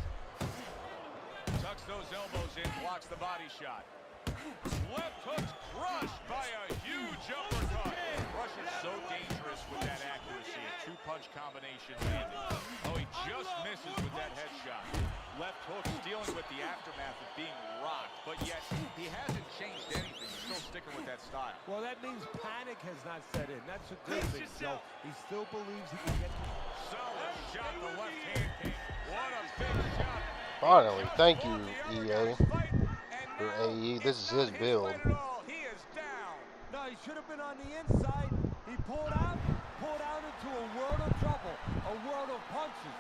Tucks those elbows in, blocks the body shot. Left hook's crushed by a huge uppercut. Crusher's so dangerous with that accuracy. A 2 punch combination landed. Oh, he just misses with that headshot. Left hook dealing with the aftermath of being rocked, but yet he hasn't changed anything. He's still sticking with that style. Well, that means panic has not set in. That's a good thing. So he still believes he can get. Solid shot, the left hand king. What a big shot. Finally, thank you, EA, or AE. This is his build. He is down. No, he should have been on the inside. He pulled out into a world of trouble, a world of punches.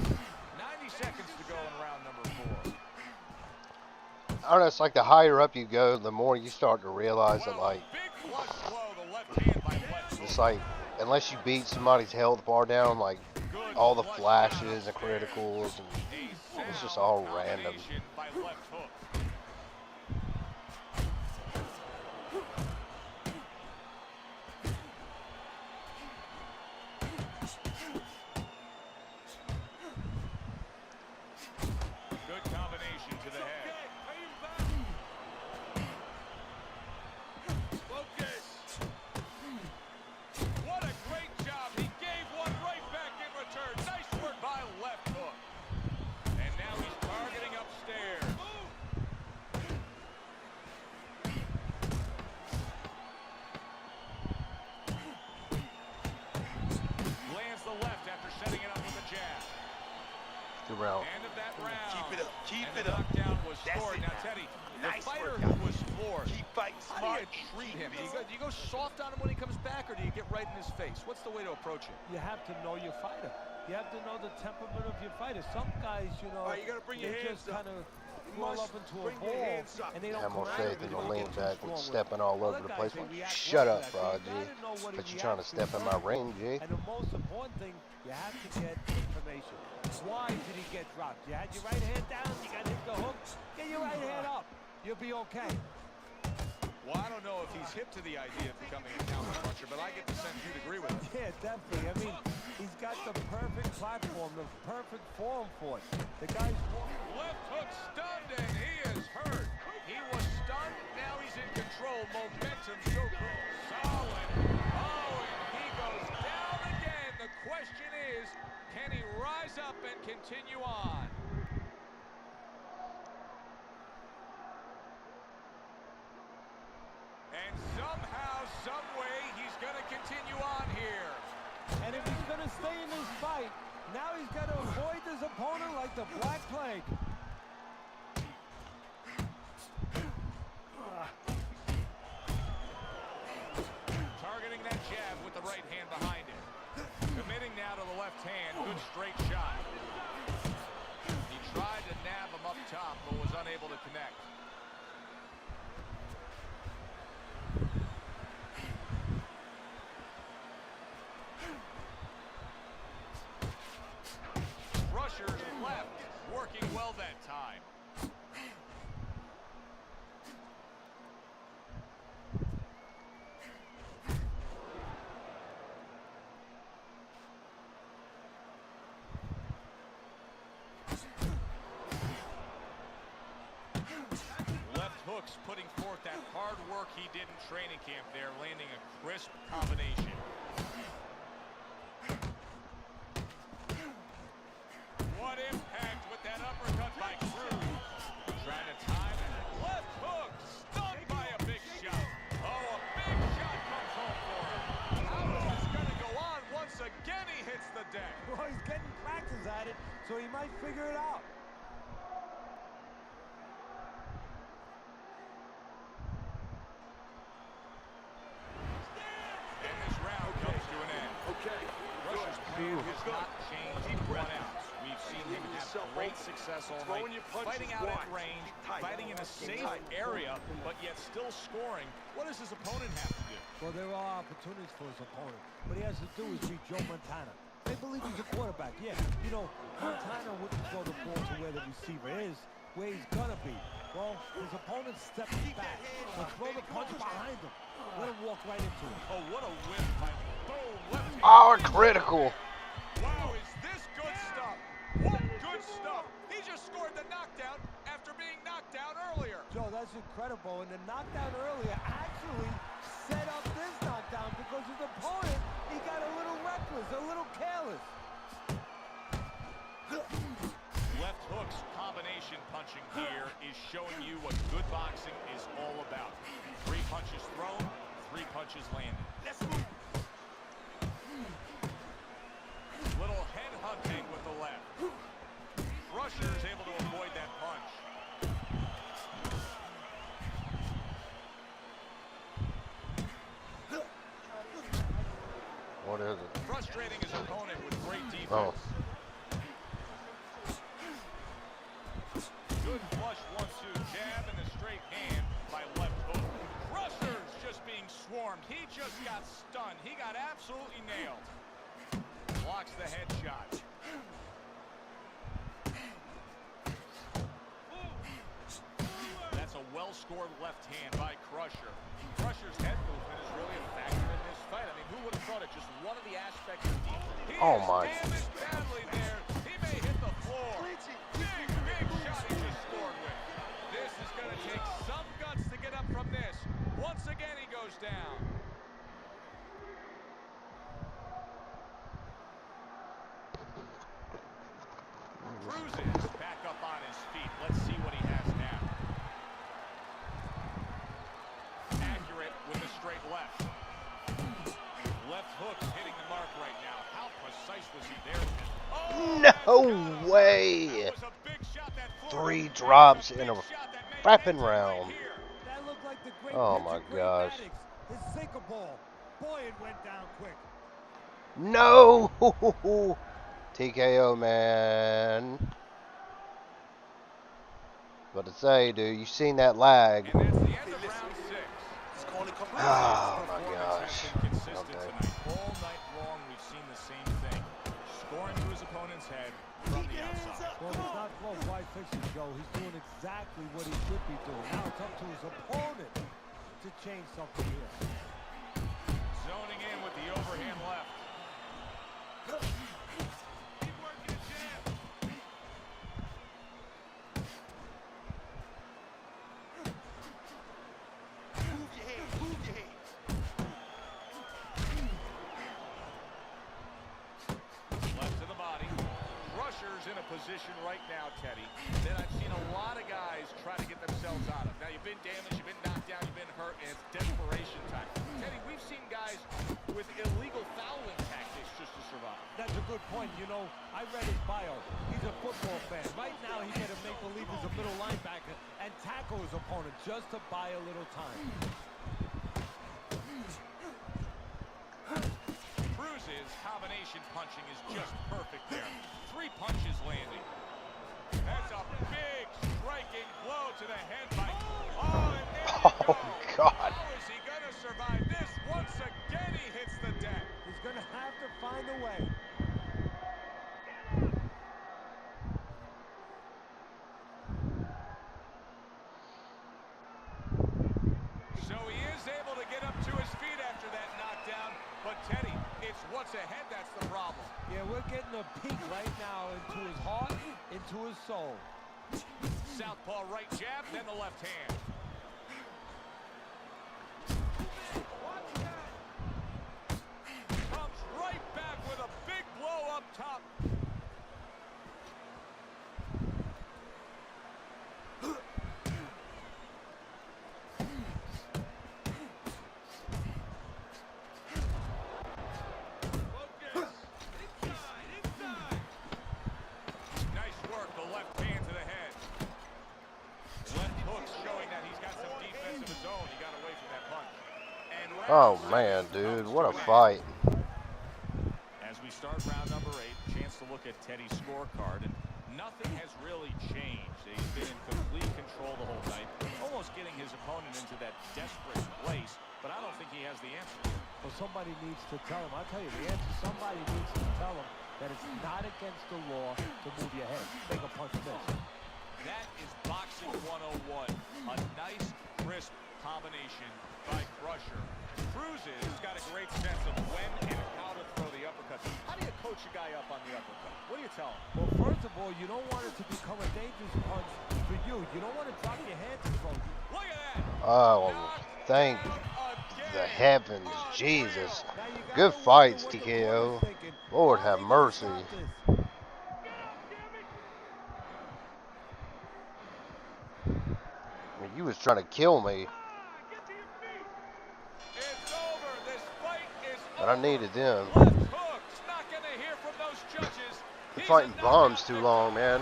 90 seconds to go in round number 4. I don't know, it's like the higher up you go, the more you start to realize that, like, Big flush blow, the left hand by Bledsoe. it's like, unless you beat somebody's health bar down, like, all the flashes and criticals, and it's just all random. By left hook. Good combination to the head. What a great job. He gave one right back in return. Nice work by left hook. And now he's targeting upstairs. Lands the left after setting it up with a jab. Good round. End of that round. Keep it up. Keep And it the up. knockdown was That's scored. it Now, now. Teddy, Nice the fighter workout. who was floored, Keep fighting how smart. do you treat him? Keep Do you go soft on him when he comes back, or do you get right in his face? What's the way to approach it? You have to know your fighter. You have to know the temperament of your fighter. Some guys, you know, All right, you gotta bring your they hands just up. kind of You roll must up into a bring your ball, hands up. and they don't Have more come faith out in of the it. lean They get back too with strong stepping all over Other the guys, place. they react Shut well up, to that. So you G. gotta know what he But you're trying to reacts step in my ring, G. And the most important thing, you have to get information. Why did he get dropped? You had your right hand down, you got hit the hook. Get your right hand up. You'll be okay. Well, I don't know if he's hip to the idea of becoming a counter puncher, but I get the sense you'd agree with him. Yeah, definitely. I mean, he's got the perfect platform, the perfect form for it. The guy's Left hook stunned, and he is hurt. He was stunned, now he's in control. Momentum so solid. Oh, and he goes down again. The question is, can he rise up and continue on? And somehow, some way, he's going to continue on here. And if he's going to stay in this fight, now he's got to avoid his opponent like the Black Plague. Targeting that jab with the right hand behind it. Committing now to the left hand. Good straight shot. He tried to nab him up top, but was unable to connect. Rusher's left, working well that time. Left hooks putting forth that hard work he did in training camp there, landing a crisp combination. What impact with that uppercut by Cruz. Trying to time it. Left hook, stunned by a big shot. Oh, a big shot comes home for him. How is this going to go on? Once again, he hits the deck. Well, he's getting practice at it, so he might figure it out. And this round comes to an end. Okay. Rusher's plan has not changed one ounce. We've seen him have great success all night, Throwing your punches fighting out at wide. range, Keep tight. fighting in a Keep safe tight. area, but yet still scoring. What does his opponent have to do? Well, there are opportunities for his opponent. What he has to do is beat Joe Montana. They believe he's a quarterback, yeah. You know, Montana wouldn't throw the ball to where the receiver is, where he's gonna be. Well, his opponent steps back and throw the punch behind him. Let him walk right into it. Oh, what a whip by boom, left hand. Oh, critical. Wow, is this good stuff? What good stuff? He just scored the knockdown after being knocked down earlier. Joe, that's incredible. And the knockdown earlier actually set up this knockdown because his opponent, he got punches landed. Let's move. Little head hunting with the left. Crusher is able to avoid that punch. What is it? Frustrating his opponent with great defense. Oh. Good flush 1-2 jab in the straight hand by left hook. Crusher's just being swarmed. He just got stunned. He got absolutely nailed. Blocks the headshot. That's a well-scored left hand by Crusher. Crusher's head movement is really a factor in this fight. I mean, who would have thought it? Just one of the aspects of defense. He Oh is my. damaged badly there. He may hit the floor. Big shot he just scored with. This is going to take some guts to get up from this. Once again, he goes down. Cruises back up on his feet. Let's see what he has now. Accurate with the straight left. Left hook's hitting the mark right now. How precise was he there? No way! That was a big shot that flew. 3 drops in a Big shot that made frapping history right round. here. That looked like the great Oh pitcher, my Great gosh. Maddox. His sinker ball. Boy, it went down quick. No! TKO, man. What to say, dude? You seen that lag? And that's the end of round 6. He's calling a couple. Oh my Performance gosh. has been consistent Okay. tonight. All night long, we've seen the same thing. Scoring to his opponent's head from the outside. Well, it's not close. Why fixing, Joe? He's doing exactly what he should be doing. Now it's up to his opponent to change something here. Zoning in with the overhand left. Keep working the jab. Move your head. Move your head. Left to the body. Crusher's in a position right now, Teddy, that I've seen a lot of guys try to get themselves out of. Now, you've been damaged, you've been knocked down, you've been hurt, and it's desperation time. Teddy, we've seen guys with illegal fouling tactics just to survive. That's a good point. You know, I read his bio. He's a football fan. Right now, he's going to make believe he's a middle linebacker and tackle his opponent just to buy a little time. Cruz's combination punching is just perfect there. 3 punches landing. That's a big striking blow to the head by... Oh, and there you Oh, go. God. How is he going to survive this? Once again, he hits the deck. He's going to have to find a way. So he is able to get up to his feet after that knockdown. But, Teddy, it's what's ahead that's the problem. Yeah, we're getting a peek right now into his heart, into his soul. Southpaw right jab, then the left hand. Comes right back with a big blow up top. Focus. Inside. Inside. Nice work, the left hand to the head. Left hook showing that he's got some defense of his own. He got away from that punch. And Oh round man, 6 dude, comes what to a an end. fight. As we start round number 8, chance to look at Teddy's scorecard, and nothing has really changed. He's been in complete control the whole night, almost getting his opponent into that desperate place, but I don't think he has the answer. Well, somebody needs to tell him. I'll tell you the answer. Somebody needs to tell him that it's not against the law to move your head. Make a punch miss. That is boxing 101. A nice, crisp combination by Crusher. Cruz's got a great sense of when and how to throw the uppercut. How do you coach a guy up on the uppercut? What do you tell him? Well, first of all, you don't want it to become a dangerous punch for you. You don't want to drop your hands and throw. Look at that! Oh, thank the heavens, Jesus. Good fights, TKO. Lord have mercy. I mean, you was trying to kill me. It's But I needed them. Left hook's not going to hear from those judges. Been He's fighting a bums knockout too victor. long, man.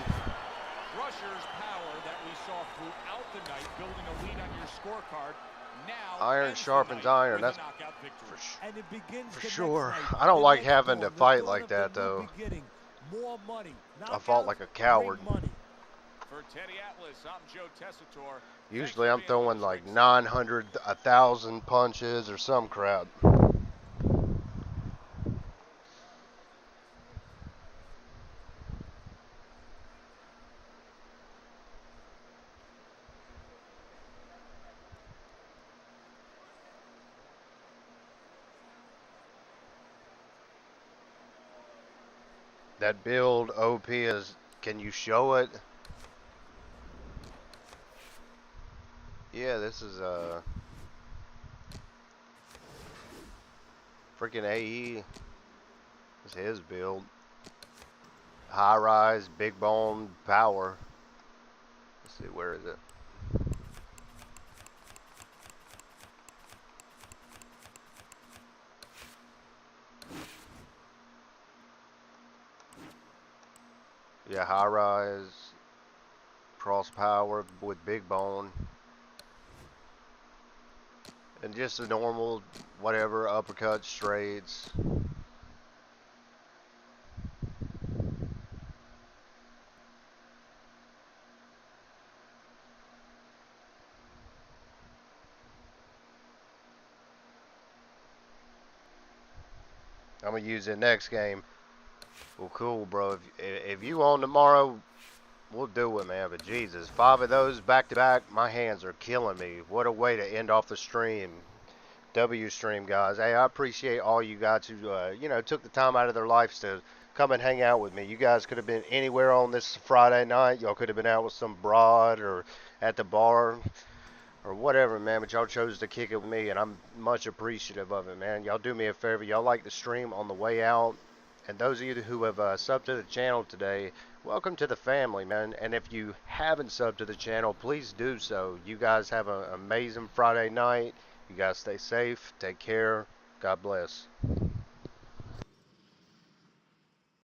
Rusher's power that we saw throughout the night, building a lead on your scorecard. Now Iron ends the sharpens night iron. with That's a knockout victory. And it begins for the sure. next night. I don't The like next having to dawn, the fight dawn like of the that, new though. beginning. More money. I fought like a coward. bring money. For Teddy Atlas, I'm Joe Tessitore. Usually Thanks I'm for being with throwing us, like ringside. 900, 1,000 punches or some crap. That build OP is, can you show it? Yeah, this is freaking AE. This is his build. High rise, big bone, power. Let's see, where is it? Yeah, high rise, cross power with big bone. And just the normal, whatever, uppercuts, straights. I'm going to use it next game. Well, cool, bro. If you on tomorrow, we'll do it, man. But Jesus, 5 of those back to back, my hands are killing me. What a way to end off the stream. W stream, guys. Hey, I appreciate all you guys who, took the time out of their lives to come and hang out with me. You guys could have been anywhere on this Friday night. Y'all could have been out with some broad or at the bar or whatever, man. But y'all chose to kick it with me, and I'm much appreciative of it, man. Y'all do me a favor. Y'all like the stream on the way out. And those of you who have subbed to the channel today, welcome to the family, man. And if you haven't subbed to the channel, please do so. You guys have an amazing Friday night. You guys stay safe. Take care. God bless.